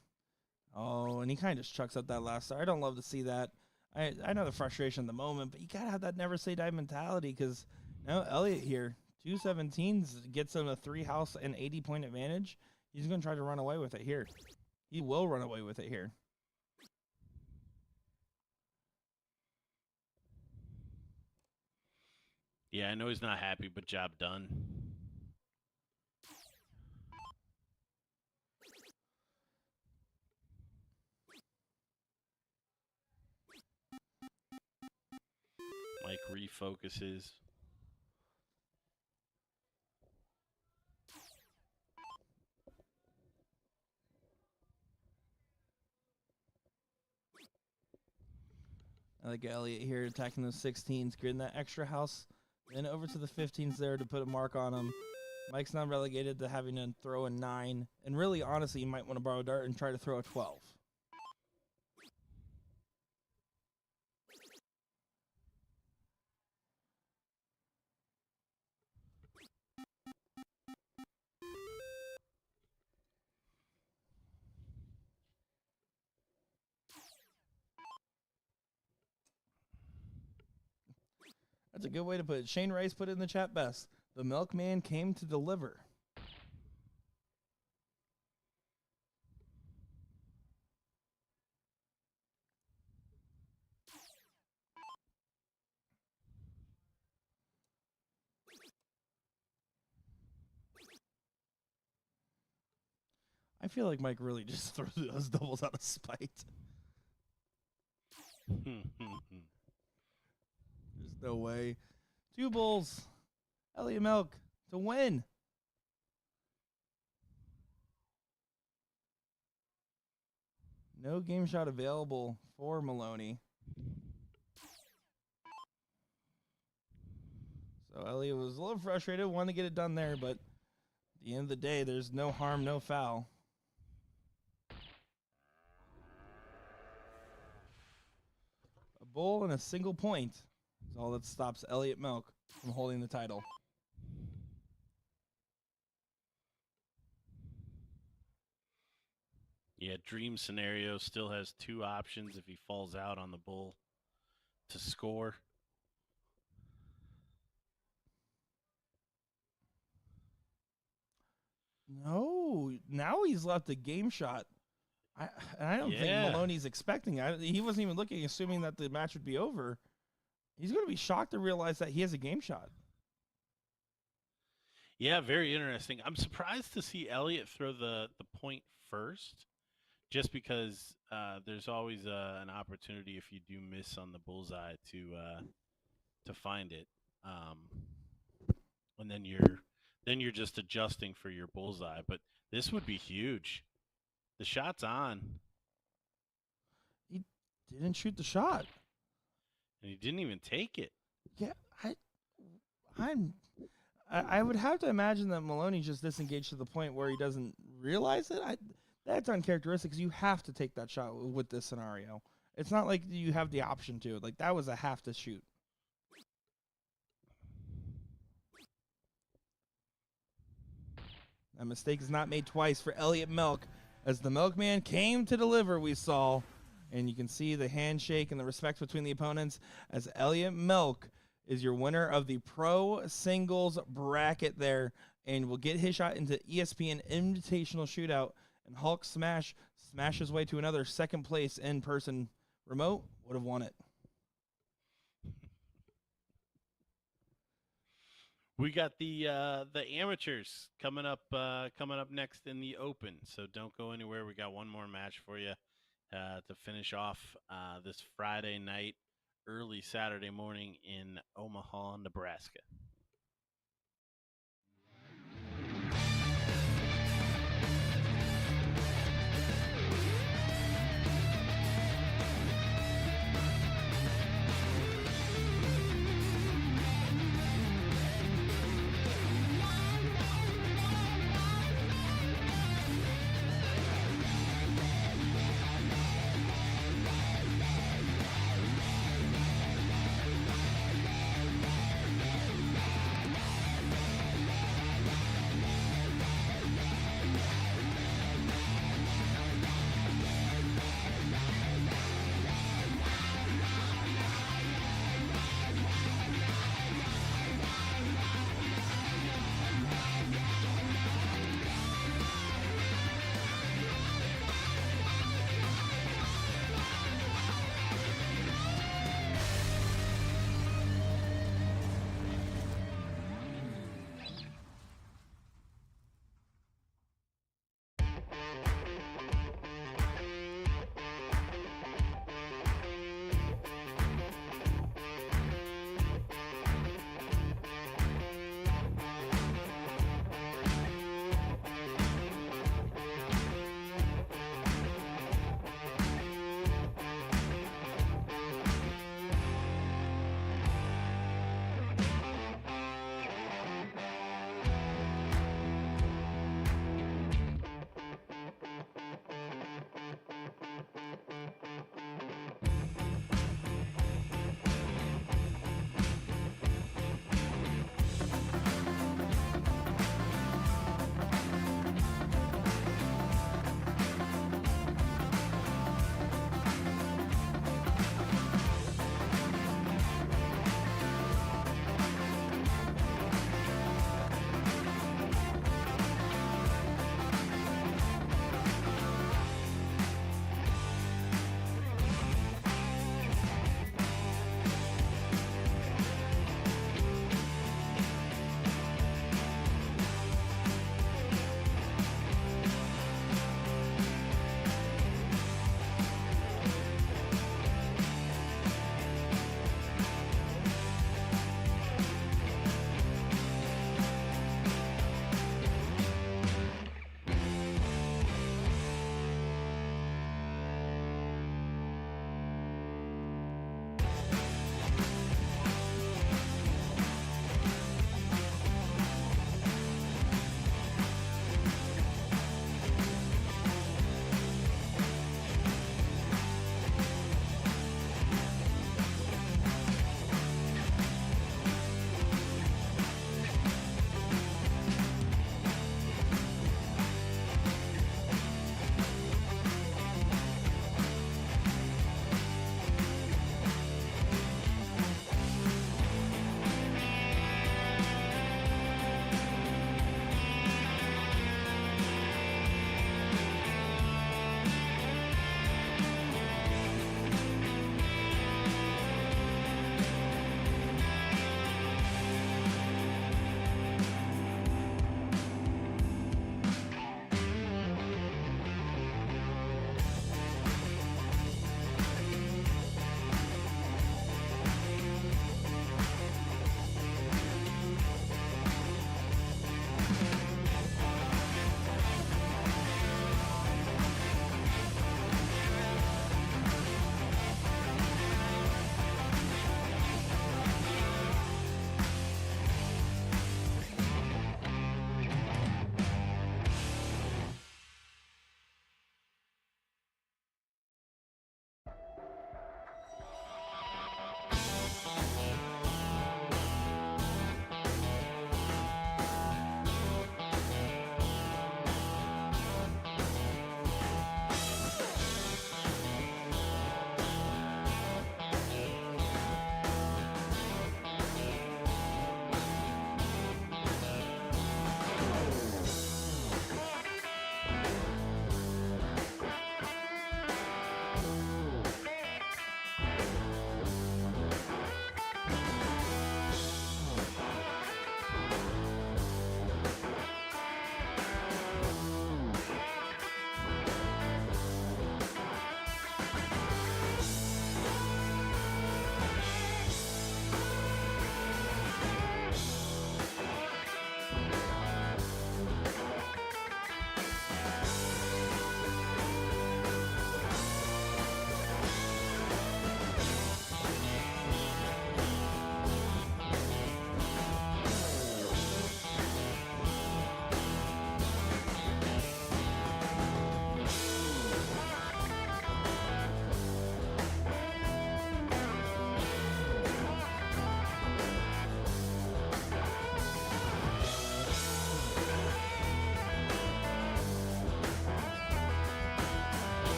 Oh, and he kind of just chucks up that last star. I don't love to see that. I know the frustration in the moment, but you got to have that never say die mentality because now Elliott here, 217s gets him a 3-house and 80-point advantage. He's going to try to run away with it here. He will run away with it here. Yeah, I know he's not happy, but job done. Mike refocuses. I like Elliott here attacking those 16s, getting that extra house, then over to the 15s there to put a mark on him. Mike's not relegated to having to throw a 9. And really, honestly, you might want to borrow a dart and try to throw a 12. That's a good way to put it. Shane Rice put it in the chat best. The milkman came to deliver. I feel like Mike really just throws those doubles out of spite. There's no way. 2 bulls. Elliott Melk to win. No game shot available for Maloney. So Elliott was a little frustrated, wanted to get it done there, but at the end of the day, there's no harm, no foul. A bull and a single point is all that stops Elliott Melk from holding the title. Yeah, dream scenario still has 2 options if he falls out on the bull to score. No, now he's left a game shot. I don't think Yeah. Maloney's expecting. He wasn't even looking, assuming that the match would be over. He's going to be shocked to realize that he has a game shot. Yeah, very interesting. I'm surprised to see Elliott throw the point first, just because there's always an opportunity if you do miss on the bullseye to find it, and then you're just adjusting for your bullseye. But this would be huge. The shot's on, He didn't shoot the shot. and he didn't even take it. Yeah, I would have to imagine that Maloney just disengaged to the point where he doesn't realize it. That's uncharacteristic because you have to take that shot with this scenario. It's not like you have the option to. Like, that was a have to shoot. A mistake is not made twice for Elliott Milk. As the Milkman came to deliver, we saw. And you can see the handshake and the respect between the opponents as Elliott Milk is your winner of the pro singles bracket there and will get his shot into ESPN Invitational Shootout. And Hulk smash his way to another second place in-person remote. Would have won it. We got the amateurs coming up next in the Open. So don't go anywhere. We got one more match for you to finish off this Friday night, early Saturday morning in Omaha, Nebraska.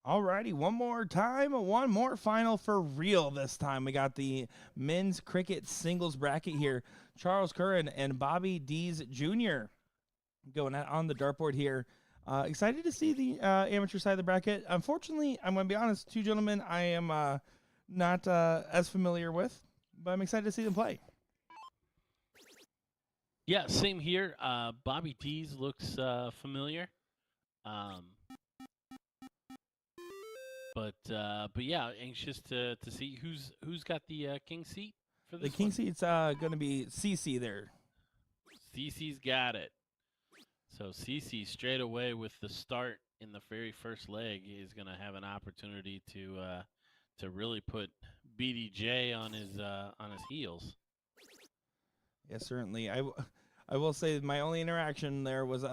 Alrighty, one more time, one more final for real this time. We got the men's cricket singles bracket here. Charles Curran and Bobby Dees Jr. going on the dartboard here. Excited to see the amateur side of the bracket. Unfortunately, I'm going to be honest, two gentlemen I am not as familiar with, but I'm excited to see them play. Yeah, same here. Bobby D's looks familiar. But yeah, anxious to see who's got the king seat for this. The king seat's going to be CC there. CC's got it. So CC straight away with the start in the very first leg is going to have an opportunity to really put BDJ on his heels. Yes, certainly. I will say my only interaction there was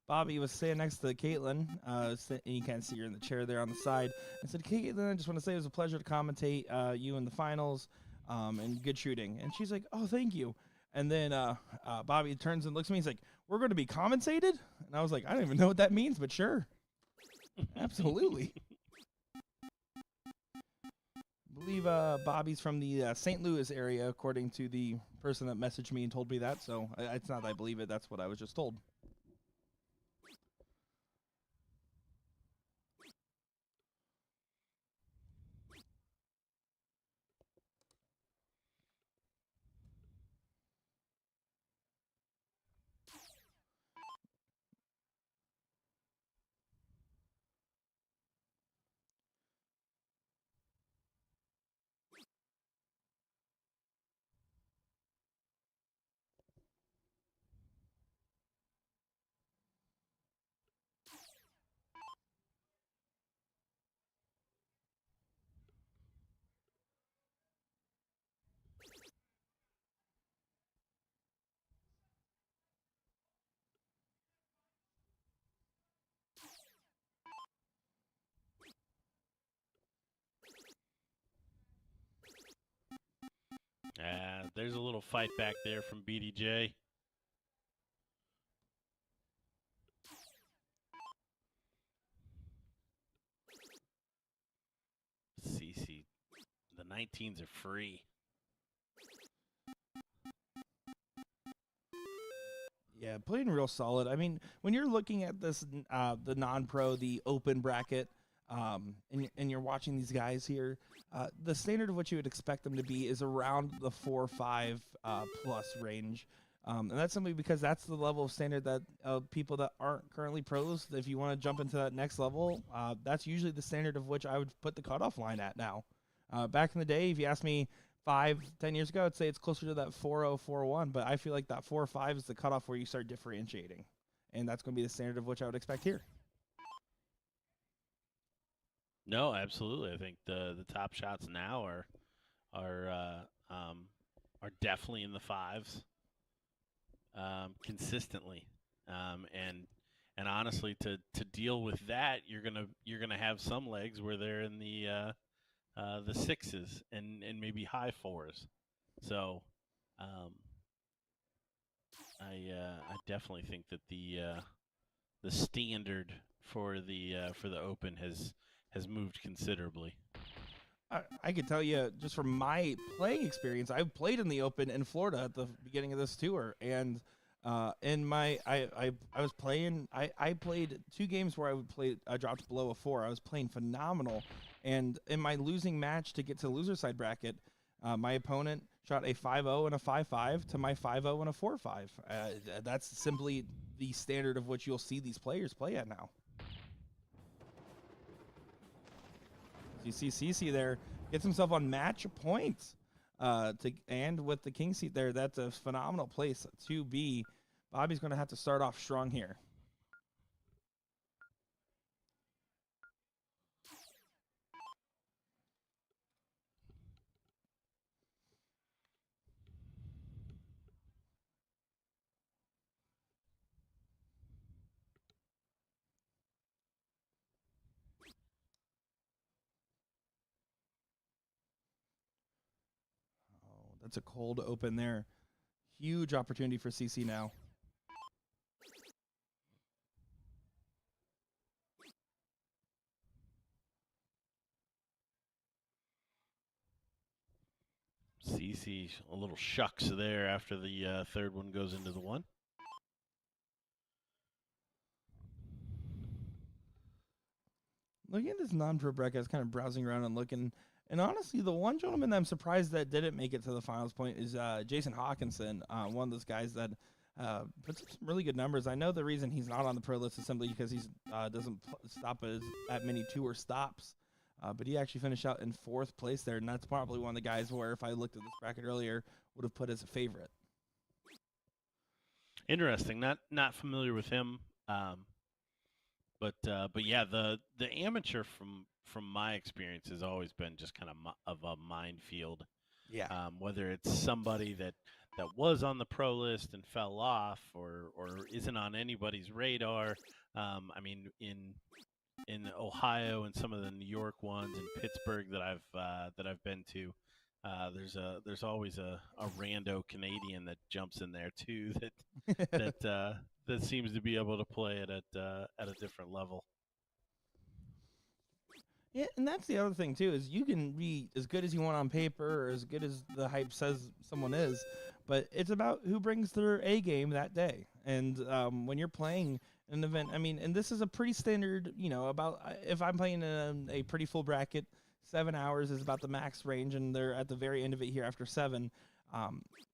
Bobby was standing next to Caitlin, and you can't see her in the chair there on the side. I said, Caitlin, I just want to say it was a pleasure to commentate you in the finals, and good shooting. And she's like, oh, thank you. And then Bobby turns and looks at me. He's like, we're going to be compensated? And I was like, I don't even know what that means, but sure. Absolutely. I believe Bobby's from the St. Louis area, according to the person that messaged me and told me that. So it's not that I believe it. That's what I was just told. There's a little fight back there from BDJ. CC, the 19s are free. Yeah, playing real solid. I mean, when you're looking at this, the non-pro, the open bracket, and you're watching these guys here, the standard of what you would expect them to be is around the 4-5 plus range. And that's simply because that's the level of standard that people that aren't currently pros, if you want to jump into that next level, that's usually the standard of which I would put the cutoff line at now. Back in the day, if you asked me 5-10 years ago, I'd say it's closer to that 4-0, 4-1, but I feel like that 4-5 is the cutoff where you start differentiating. And that's going to be the standard of which I would expect here. No, absolutely. I think the top shots now are definitely in the fives, consistently, and honestly, to deal with that, you're gonna have some legs where they're in the sixes and maybe high fours. So, I definitely think that the standard for the open has moved considerably. I could tell you just from my playing experience, I played in the Open in Florida at the beginning of this tour, and in my I was playing. I played 2 games where I dropped below a 4. I was playing phenomenal, and in my losing match to get to the loser side bracket, my opponent shot a 5-0 and a 5-5 to my 5-0 and a 4-5. That's simply the standard of which you'll see these players play at now. You see CC there gets himself on match points, and with the king seat there, that's a phenomenal place to be. Bobby's going to have to start off strong here. That's a cold open there. Huge opportunity for CC now. CC a little shucks there after the third one goes into the one. Looking at this non-pro bracket, I was kind of browsing around and looking. And honestly, the one gentleman that I'm surprised that didn't make it to the finals point is Jason Hawkinson, one of those guys that puts up some really good numbers. I know the reason he's not on the pro list is simply because he doesn't stop at many tour stops. But he actually finished out in 4th place there, and that's probably one of the guys where, if I looked at this bracket earlier, would have put as a favorite. Interesting. Not familiar with him. But yeah, the amateur from my experience has always been just kind of a minefield. Yeah. Whether it's somebody that was on the pro list and fell off, or isn't on anybody's radar. I mean, in Ohio and some of the New York ones and Pittsburgh that I've been to, there's always a rando Canadian that jumps in there too that seems to be able to play it at a different level. Yeah, and that's the other thing too, is you can be as good as you want on paper or as good as the hype says someone is, but it's about who brings their A game that day. And when you're playing an event, I mean, and this is a pretty standard, about if I'm playing a pretty full bracket, 7 hours is about the max range, and they're at the very end of it here after 7.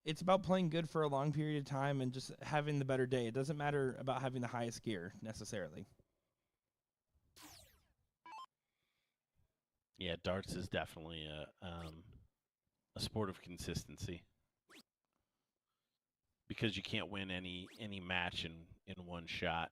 It's about playing good for a long period of time and just having the better day. It doesn't matter about having the highest gear necessarily. Yeah, darts is definitely a sport of consistency, because you can't win any match in one shot.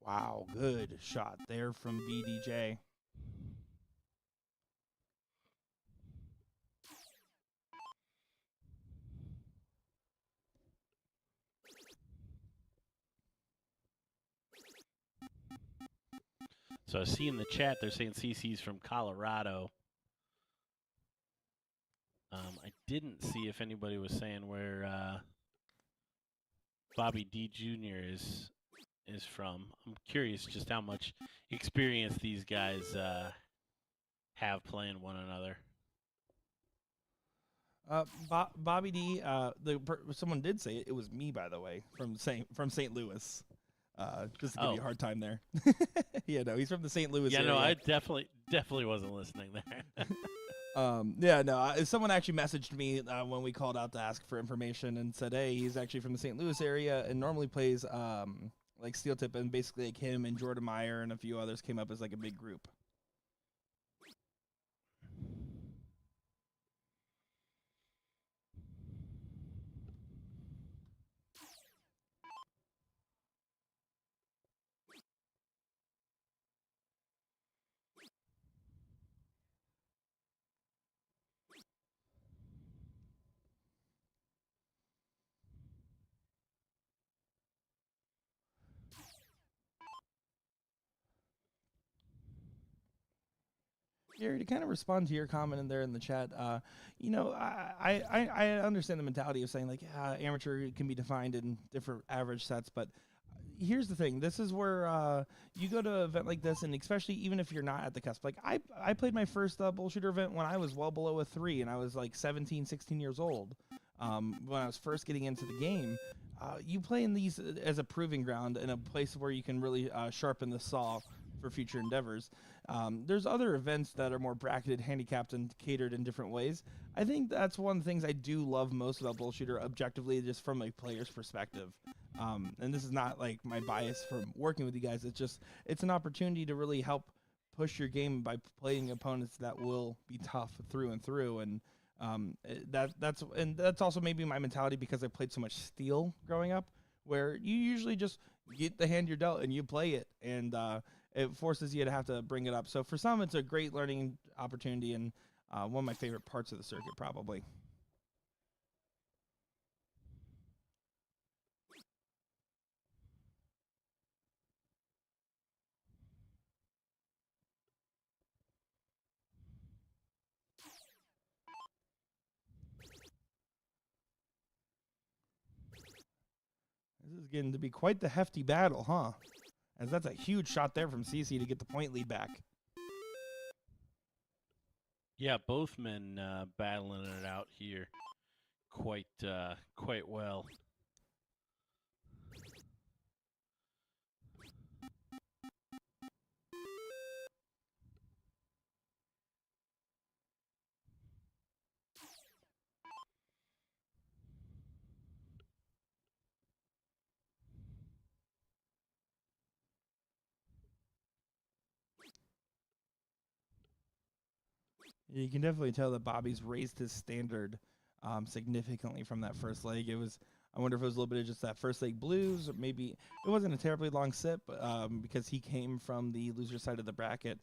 Wow, good shot there from BDJ. So I see in the chat they're saying CC's from Colorado. I didn't see if anybody was saying where Bobby D Jr. is from. I'm curious just how much experience these guys have playing one another. Bobby D. Someone did say it was me, by the way, from St. Louis. Just to give you a hard time there. Yeah, no, he's from the St. Louis area. Yeah, no, I definitely wasn't listening there. Yeah, no, someone actually messaged me when we called out to ask for information and said, hey, he's actually from the St. Louis area and normally plays like Steel Tip, and basically like him and Jordan Meyer and a few others came up as like a big group. Gary, to kind of respond to your comment in there in the chat, I understand the mentality of saying like, yeah, amateur can be defined in different average sets, but here's the thing. This is where you go to an event like this, and especially even if you're not at the cusp. Like I played my first BullShooter event when I was well below a 3, and I was like 17, 16 years old when I was first getting into the game. You play in these as a proving ground and a place where you can really sharpen the saw for future endeavors. There's other events that are more bracketed, handicapped, and catered in different ways. I think that's one of the things I do love most about BullShooter, objectively, just from a player's perspective. And this is not like my bias from working with you guys. It's an opportunity to really help push your game by playing opponents that will be tough through and through. And that's also maybe my mentality because I played so much Steel growing up, where you usually just get the hand you're dealt and you play it, and it forces you to have to bring it up. So for some, it's a great learning opportunity, and one of my favorite parts of the circuit, probably. This is getting to be quite the hefty battle, huh? As that's a huge shot there from CC to get the point lead back. Yeah, both men battling it out here quite well. You can definitely tell that Bobby's raised his standard significantly from that first leg. I wonder if it was a little bit of just that first leg blues, or maybe it wasn't a terribly long sit, because he came from the loser side of the bracket.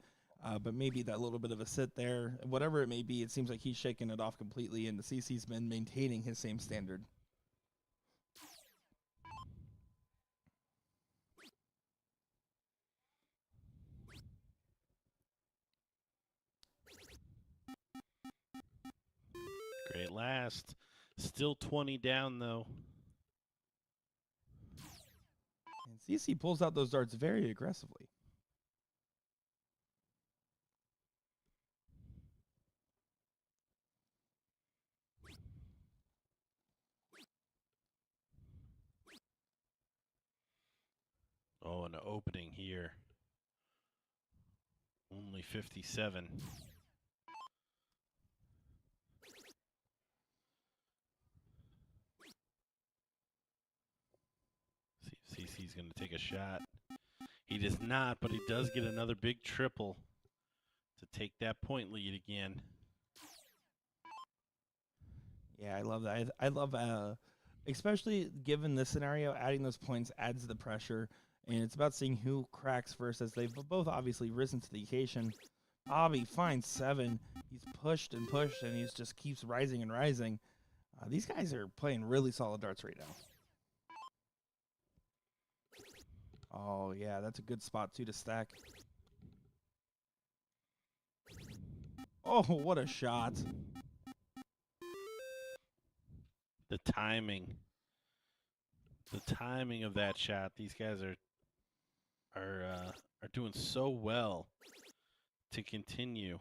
But maybe that little bit of a sit there, whatever it may be, it seems like he's shaking it off completely, and the CC's been maintaining his same standard. Great last. Still 20 down, though. And CC pulls out those darts very aggressively. Oh, an opening here. Only 57. See if CC's going to take a shot. He does not, but he does get another big triple to take that point lead again. Yeah, I love that. I love, especially given this scenario, adding those points adds the pressure, and it's about seeing who cracks first, as they've both obviously risen to the occasion. Bobby finds 7. He's pushed, and he just keeps rising and rising. These guys are playing really solid darts right now. Oh, yeah, that's a good spot, too, to stack. Oh, what a shot. The timing of that shot. These guys are doing so well to continue.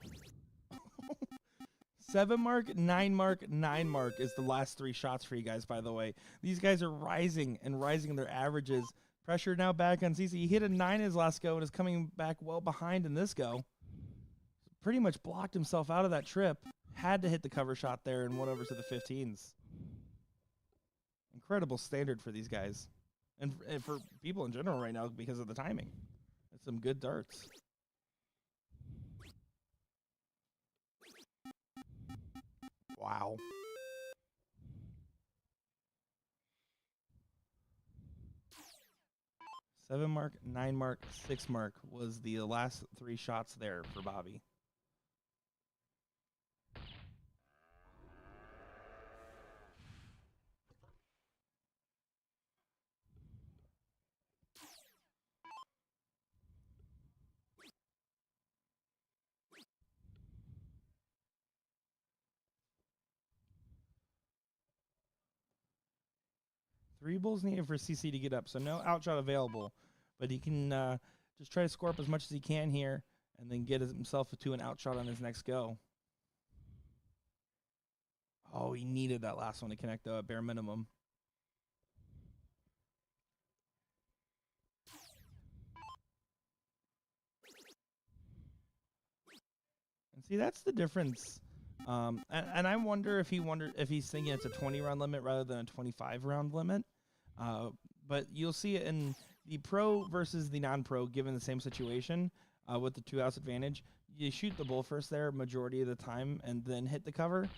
7 mark, 9 mark, 9 mark is the last 3 shots for you guys, by the way. These guys are rising and rising their averages. Pressure now back on CC. He hit a 9 in his last go and is coming back well behind in this go. Pretty much blocked himself out of that trip. Had to hit the cover shot there and went over to the 15s. Incredible standard for these guys. And for people in general right now because of the timing. It's some good darts. Wow. 7 mark, 9 mark, 6 mark was the last 3 shots there for Bobby. Three bulls needed for CC to get up, so no outshot available. But he can just try to score up as much as he can here and then get himself to an outshot on his next go. Oh, he needed that last one to connect, though, at bare minimum. And see, that's the difference. And I wonder if he's thinking it's a 20-round limit rather than a 25-round limit. But you'll see it in the pro versus the non-pro, given the same situation with the 2-house advantage. You shoot the bull first there majority of the time and then hit the cover.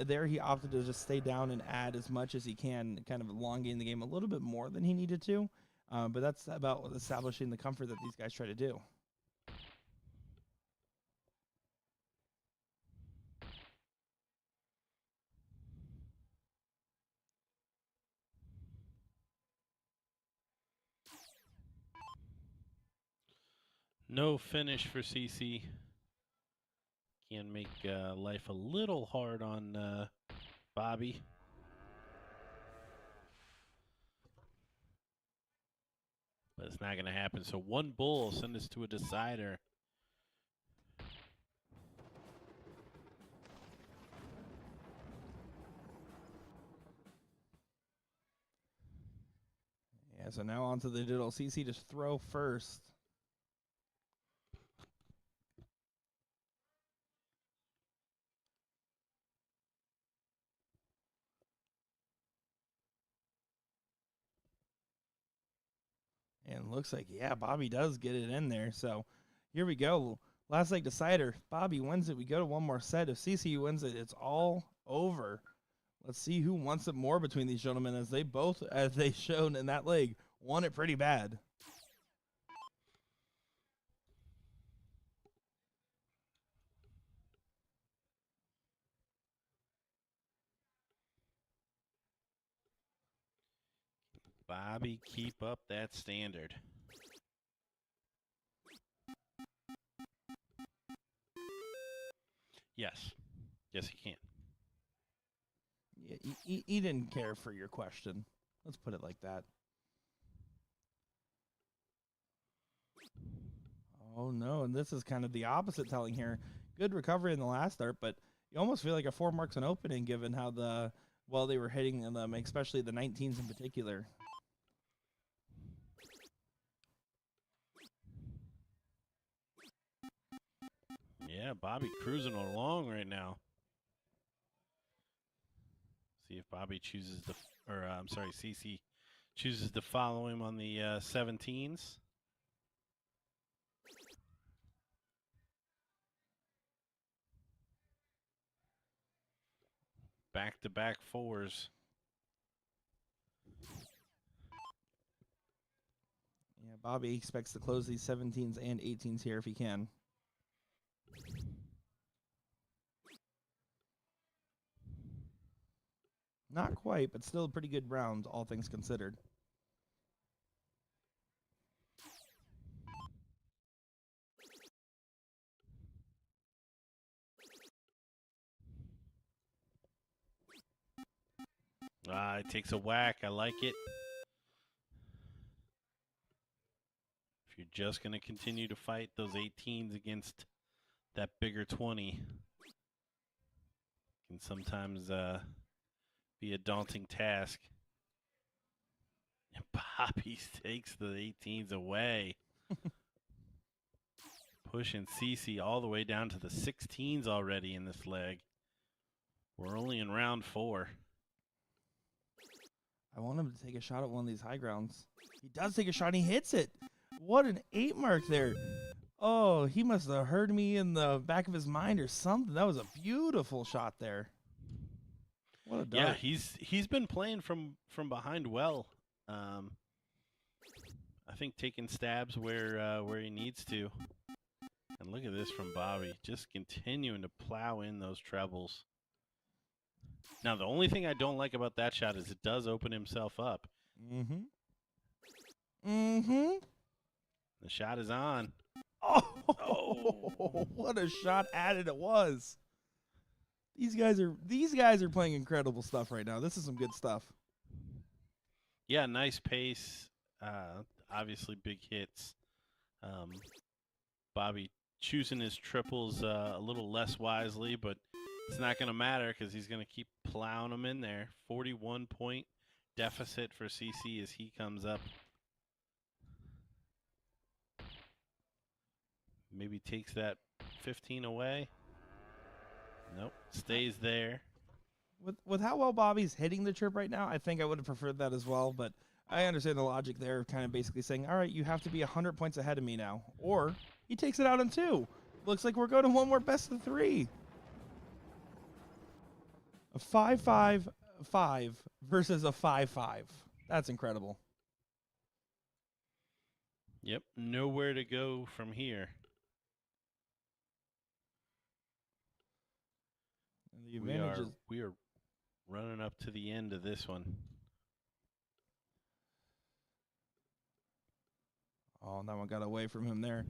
There he opted to just stay down and add as much as he can, kind of elongating the game a little bit more than he needed to. But that's about establishing the comfort that these guys try to do. No finish for CC. Can make life a little hard on Bobby. but it's not going to happen. So one bull send us to a decider. Yeah, so now onto the digital. CC just throw first. And looks like, yeah, Bobby does get it in there. So here we go. Last leg decider. Bobby wins it. We go to one more set. If CC wins it, it's all over. Let's see who wants it more between these gentlemen, as they both, as they shown in that leg, won it pretty bad. Bobby, keep up that standard. Yes. Yes, he can. Yeah, he didn't care for your question. Let's put it like that. Oh, no, and this is kind of the opposite telling here. Good recovery in the last start, but you almost feel like a 4 marks an opening given how they were hitting them, especially the 19s in particular. Yeah, Bobby cruising along right now. See if Bobby chooses to, I'm sorry, CC chooses to follow him on the 17s. Back-to-back fours. Yeah, Bobby expects to close these 17s and 18s here if he can. Not quite, but still a pretty good round, all things considered. It takes a whack. I like it. If you're just going to continue to fight those 18s against that bigger 20, can sometimes be a daunting task. And Bobby takes the 18s away. Pushing CC all the way down to the 16s already in this leg. We're only in round 4. I want him to take a shot at one of these high grounds. He does take a shot and he hits it. What an 8 mark there. Oh, he must have heard me in the back of his mind or something. That was a beautiful shot there. What a dart. Yeah, he's been playing from behind well. I think taking stabs where he needs to. And look at this from Bobby, just continuing to plow in those trebles. Now, the only thing I don't like about that shot is it does open himself up. Mm-hmm. Mm-hmm. The shot is on. Oh, what a shot added it was. These guys are playing incredible stuff right now. This is some good stuff. Yeah, nice pace. Obviously big hits. Bobby choosing his triples a little less wisely, but it's not going to matter because he's going to keep plowing them in there. 41-point deficit for CC as he comes up. Maybe takes that 15 away. Nope, stays there. With how well Bobby's hitting the trip right now, I think I would have preferred that as well, but I understand the logic there, kind of basically saying, all right, you have to be 100 points ahead of me now. Or he takes it out in 2. Looks like we're going to one more best of 3. A 5-5-5 versus a 5-5. That's incredible. Yep, nowhere to go from here. And the advantage we are running up to the end of this one. Oh, that one got away from him there.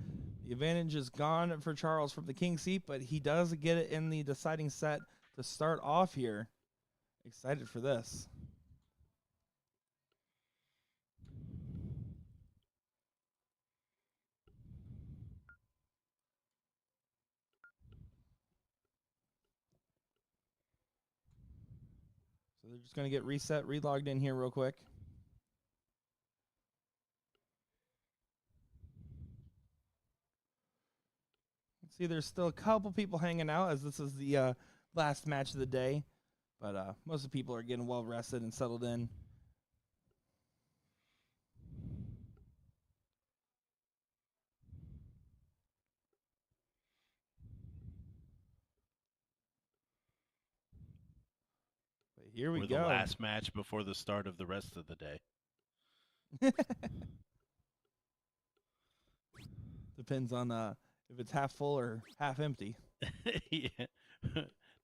The advantage is gone for Charles from the king seat, but he does get it in the deciding set to start off here. Excited for this. they're just going to get reset, relogged in here real quick. See, there's still a couple people hanging out as this is the last match of the day. But most of the people are getting well rested and settled in. But here we go. The last match before the start of the rest of the day. Depends on if it's half full or half empty. Yeah.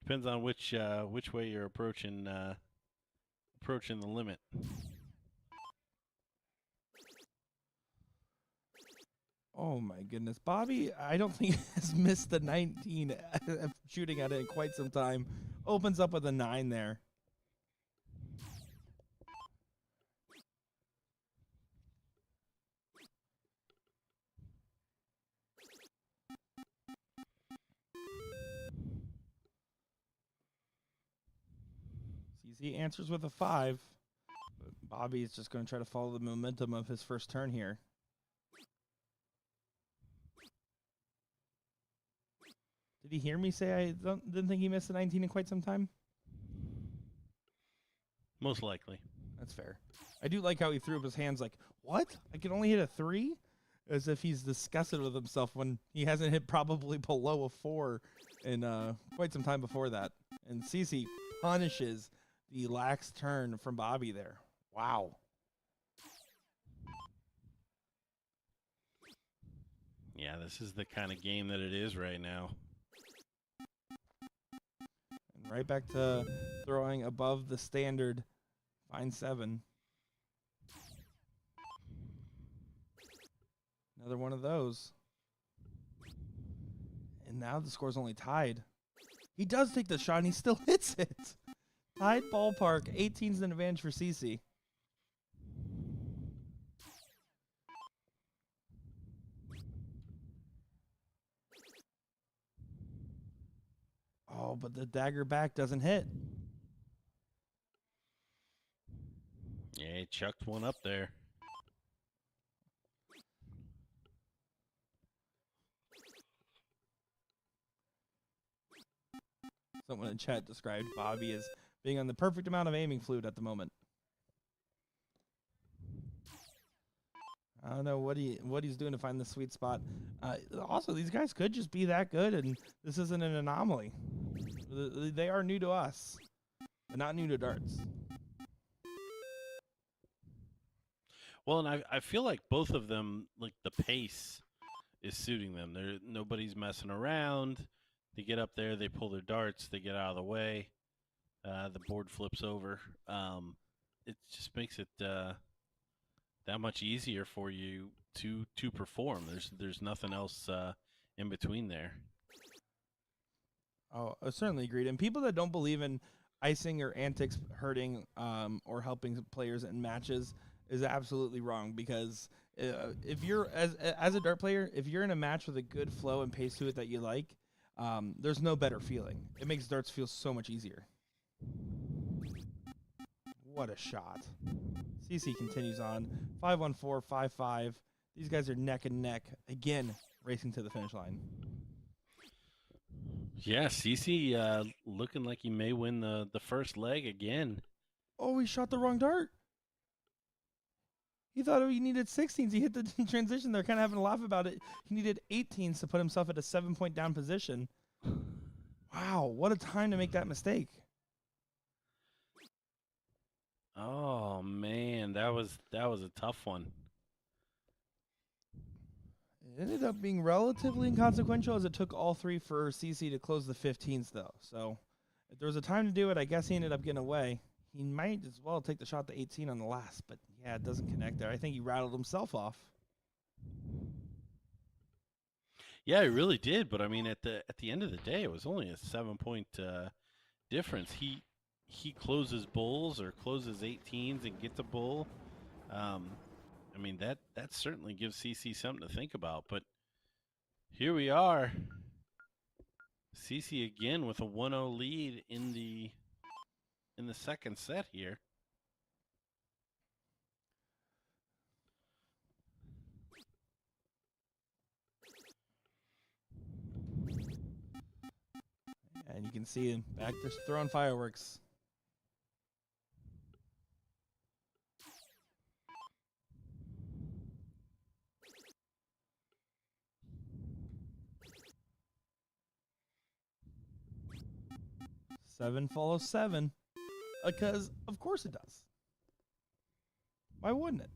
Depends on which way you're approaching the limit. Oh my goodness, Bobby! I don't think has missed the 19 shooting at it in quite some time. Opens up with a 9 there. CC answers with a 5. But Bobby is just going to try to follow the momentum of his first turn here. Did he hear me say I didn't think he missed the 19 in quite some time? Most likely. That's fair. I do like how he threw up his hands like, what? I can only hit a 3? As if he's disgusted with himself when he hasn't hit probably below a 4 in quite some time before that. And CC punishes the lax turn from Bobby there. Wow. Yeah, this is the kind of game that it is right now. And right back to throwing above the standard. Fine 7. Another one of those. And now the score's only tied. He does take the shot and he still hits it. Tied ballpark. 18's an advantage for CC. Oh, but the dagger back doesn't hit. Yeah, he chucked one up there. Someone in chat described Bobby as being on the perfect amount of aiming fluid at the moment. I don't know what he's doing to find the sweet spot. Also, these guys could just be that good, and this isn't an anomaly. They are new to us, but not new to darts. Well, and I feel like both of them, like the pace is suiting them. Nobody's messing around. They get up there, they pull their darts, they get out of the way. The board flips over. It just makes it that much easier for you to perform. There's nothing else in between there. Oh, I certainly agreed. And people that don't believe in icing or antics hurting or helping players in matches is absolutely wrong, because if you're as a dart player, if you're in a match with a good flow and pace to it that you like, there's no better feeling. It makes darts feel so much easier. What a shot. CC continues on. 5-1-4, 5-5. These guys are neck and neck again, racing to the finish line. Yeah, CC looking like he may win the first leg again. Oh, he shot the wrong dart. He thought he needed 16s. He hit the transition there, kind of having a laugh about it. He needed 18s to put himself at a 7-point down position. Wow, what a time to make that mistake. Oh man, that was a tough one. It ended up being relatively inconsequential, as it took all 3 for CC to close the 15s, though. So if there was a time to do it, I guess he ended up getting away. He might as well take the shot to 18 on the last, but yeah, it doesn't connect there. I think he rattled himself off. Yeah, he really did. But I mean, at the end of the day, it was only a 7-point difference. He closes bulls or closes 18s and gets a bull. I mean, that certainly gives CC something to think about. But here we are. CC again with a 1-0 lead in in the second set here. And you can see him back to throwing fireworks. Seven follows seven. Because, of course it does. Why wouldn't it?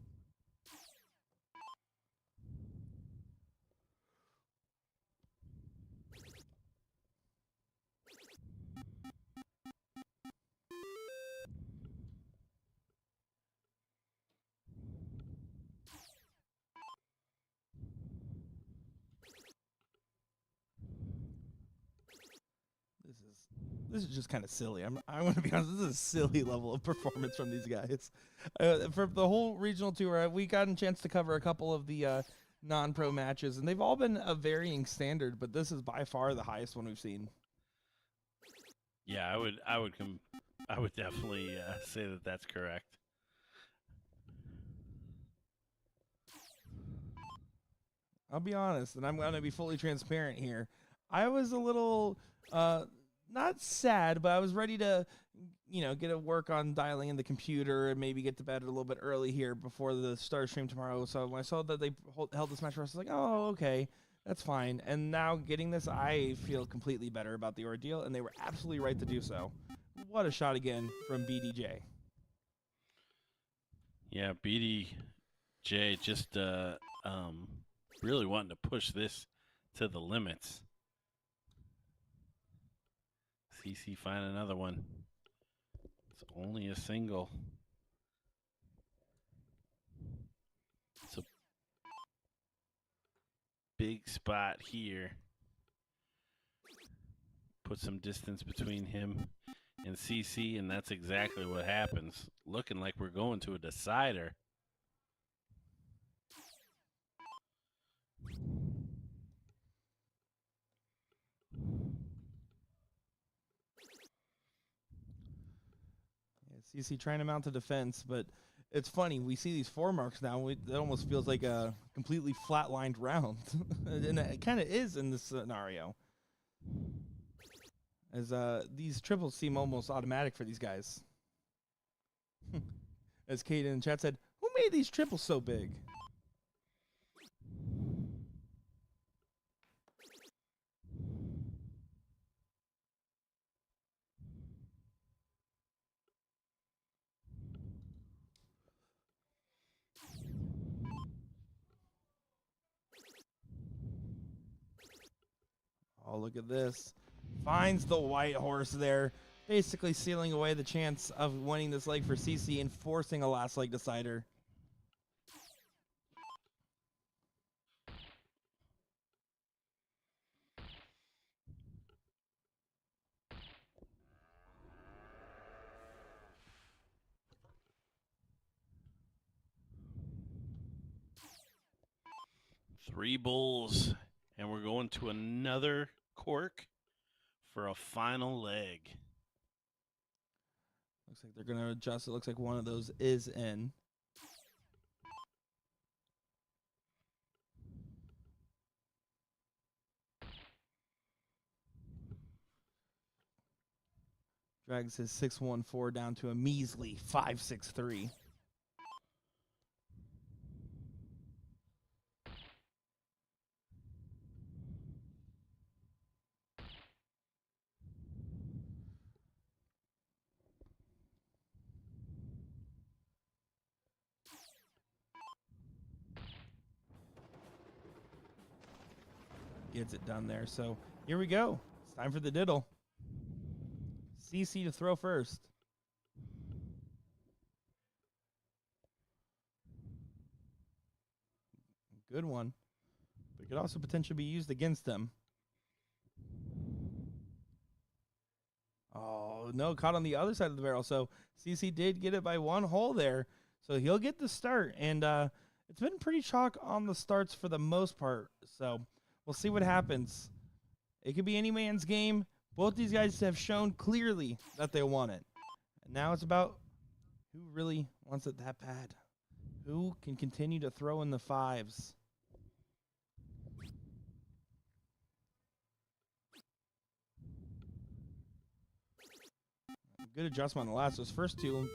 This is just kind of silly. I'm going to be honest. This is a silly level of performance from these guys. For the whole regional tour, we got a chance to cover a couple of the non-pro matches, and they've all been a varying standard. But this is by far the highest one we've seen. Yeah, I would definitely say that that's correct. I'll be honest, and I'm going to be fully transparent here. I was a little not sad, but I was ready to, get to work on dialing in the computer and maybe get to bed a little bit early here before the start stream tomorrow. So when I saw that they held this match for us, I was like, oh, okay, that's fine. And now getting this, I feel completely better about the ordeal, and they were absolutely right to do so. What a shot again from BDJ. Yeah, BDJ just really wanting to push this to the limits. CC find another one. It's only a single. It's a big spot here. Put some distance between him and CC, and that's exactly what happens. Looking like we're going to a decider. CC trying to mount a defense, but it's funny. We see these 4 marks now. It almost feels like a completely flatlined round. And it kind of is in this scenario. As these triples seem almost automatic for these guys. As Kate in the chat said, who made these triples so big? Oh, look at this. Finds the white horse there, basically sealing away the chance of winning this leg for CC and forcing a last leg decider. Three bulls, and we're going to another cork for a final leg. Looks like they're going to adjust. It looks like one of those is in. Drags his 614 down to a measly 563. Gets it done there. So here we go. It's time for the diddle. CC to throw first. Good one. But it could also potentially be used against them. Oh, no, caught on the other side of the barrel. So CC did get it by 1 hole there. So he'll get the start. And it's been pretty chalk on the starts for the most part. So we'll see what happens. It could be any man's game. Both these guys have shown clearly that they want it. And now it's about who really wants it that bad. Who can continue to throw in the fives? Good adjustment on the last. Those first two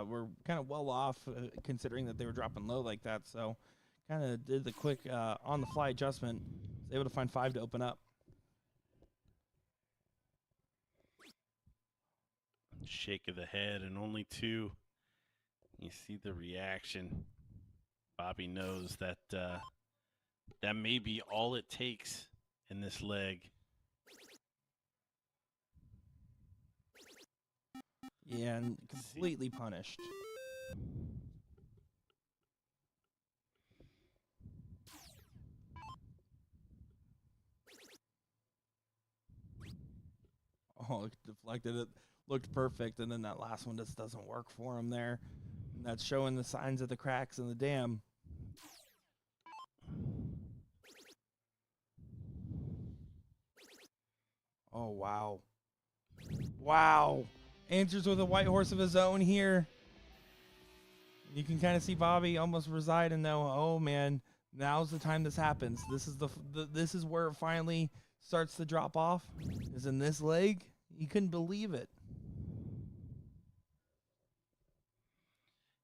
were kind of well off, considering that they were dropping low like that. So kind of did the quick on-the-fly adjustment. Was able to find 5 to open up. Shake of the head and only 2. You see the reaction. Bobby knows that that may be all it takes in this leg. Yeah, and completely punished. Oh, it deflected it. Looked perfect, and then that last one just doesn't work for him there. And that's showing the signs of the cracks in the dam. Oh, wow. Wow. Answers with a white horse of his own here. You can kind of see Bobby almost reside and know, oh man, now's the time this happens. This is this is where it finally starts to drop off. Is in this leg. He couldn't believe it.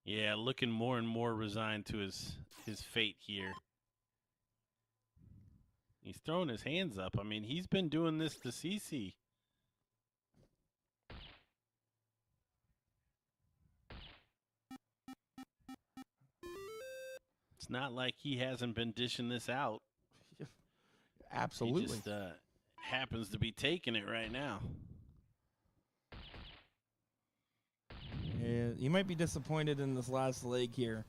Yeah, looking more and more resigned to his fate here. He's throwing his hands up. I mean, he's been doing this to CC. It's not like he hasn't been dishing this out. Absolutely. He just happens to be taking it right now. Yeah, you might be disappointed in this last leg here,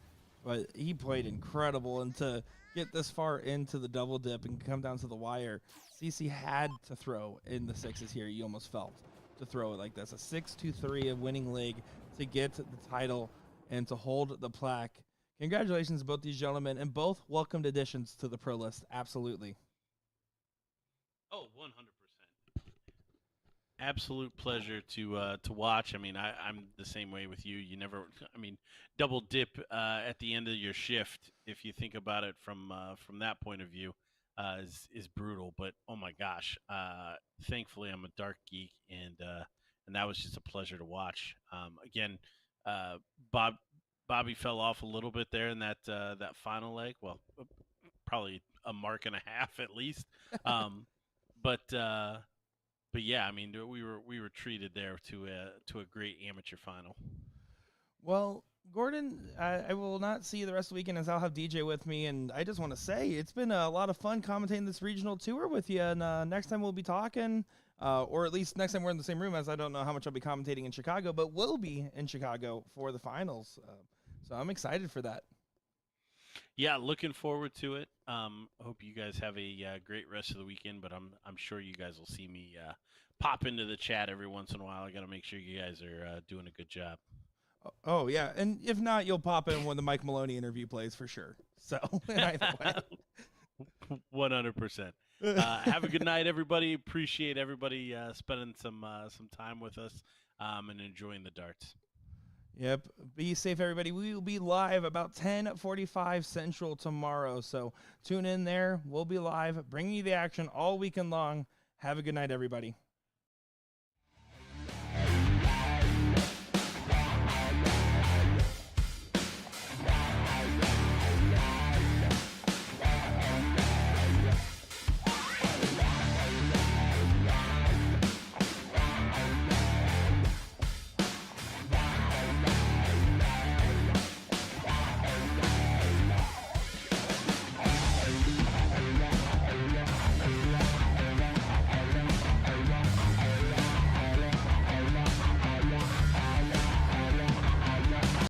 but he played incredible. And to get this far into the double dip and come down to the wire, CC had to throw in the 6s here. You almost felt to throw it like this. A 6-2-3, a winning leg to get the title and to hold the plaque. Congratulations to both these gentlemen, and both welcomed additions to the pro list. Absolutely. Oh, 100%. Absolute pleasure to watch. I mean, I'm the same way with you. You never, I mean, double dip at the end of your shift, if you think about it from that point of view, is brutal. But oh my gosh, thankfully I'm a dark geek, and that was just a pleasure to watch. Again, Bobby fell off a little bit there in that final leg. Well, probably a mark and a half at least. But yeah, I mean, we were treated there to a great amateur final. Well, Gordon, I will not see you the rest of the weekend as I'll have DJ with me, and I just want to say it's been a lot of fun commentating this regional tour with you, and next time we'll be talking, or at least next time we're in the same room, as I don't know how much I'll be commentating in Chicago, but we'll be in Chicago for the finals, so I'm excited for that. Yeah, looking forward to it. Hope you guys have a great rest of the weekend, but I'm sure you guys will see me pop into the chat every once in a while. I got to make sure you guys are doing a good job. Oh, yeah, and if not, you'll pop in when the Mike Maloney interview plays for sure. So, either way. 100%. Have a good night, everybody. Appreciate everybody spending some time with us and enjoying the darts. Yep. Be safe, everybody. We will be live about 10:45 Central tomorrow. So tune in there. We'll be live, bringing you the action all weekend long. Have a good night, everybody.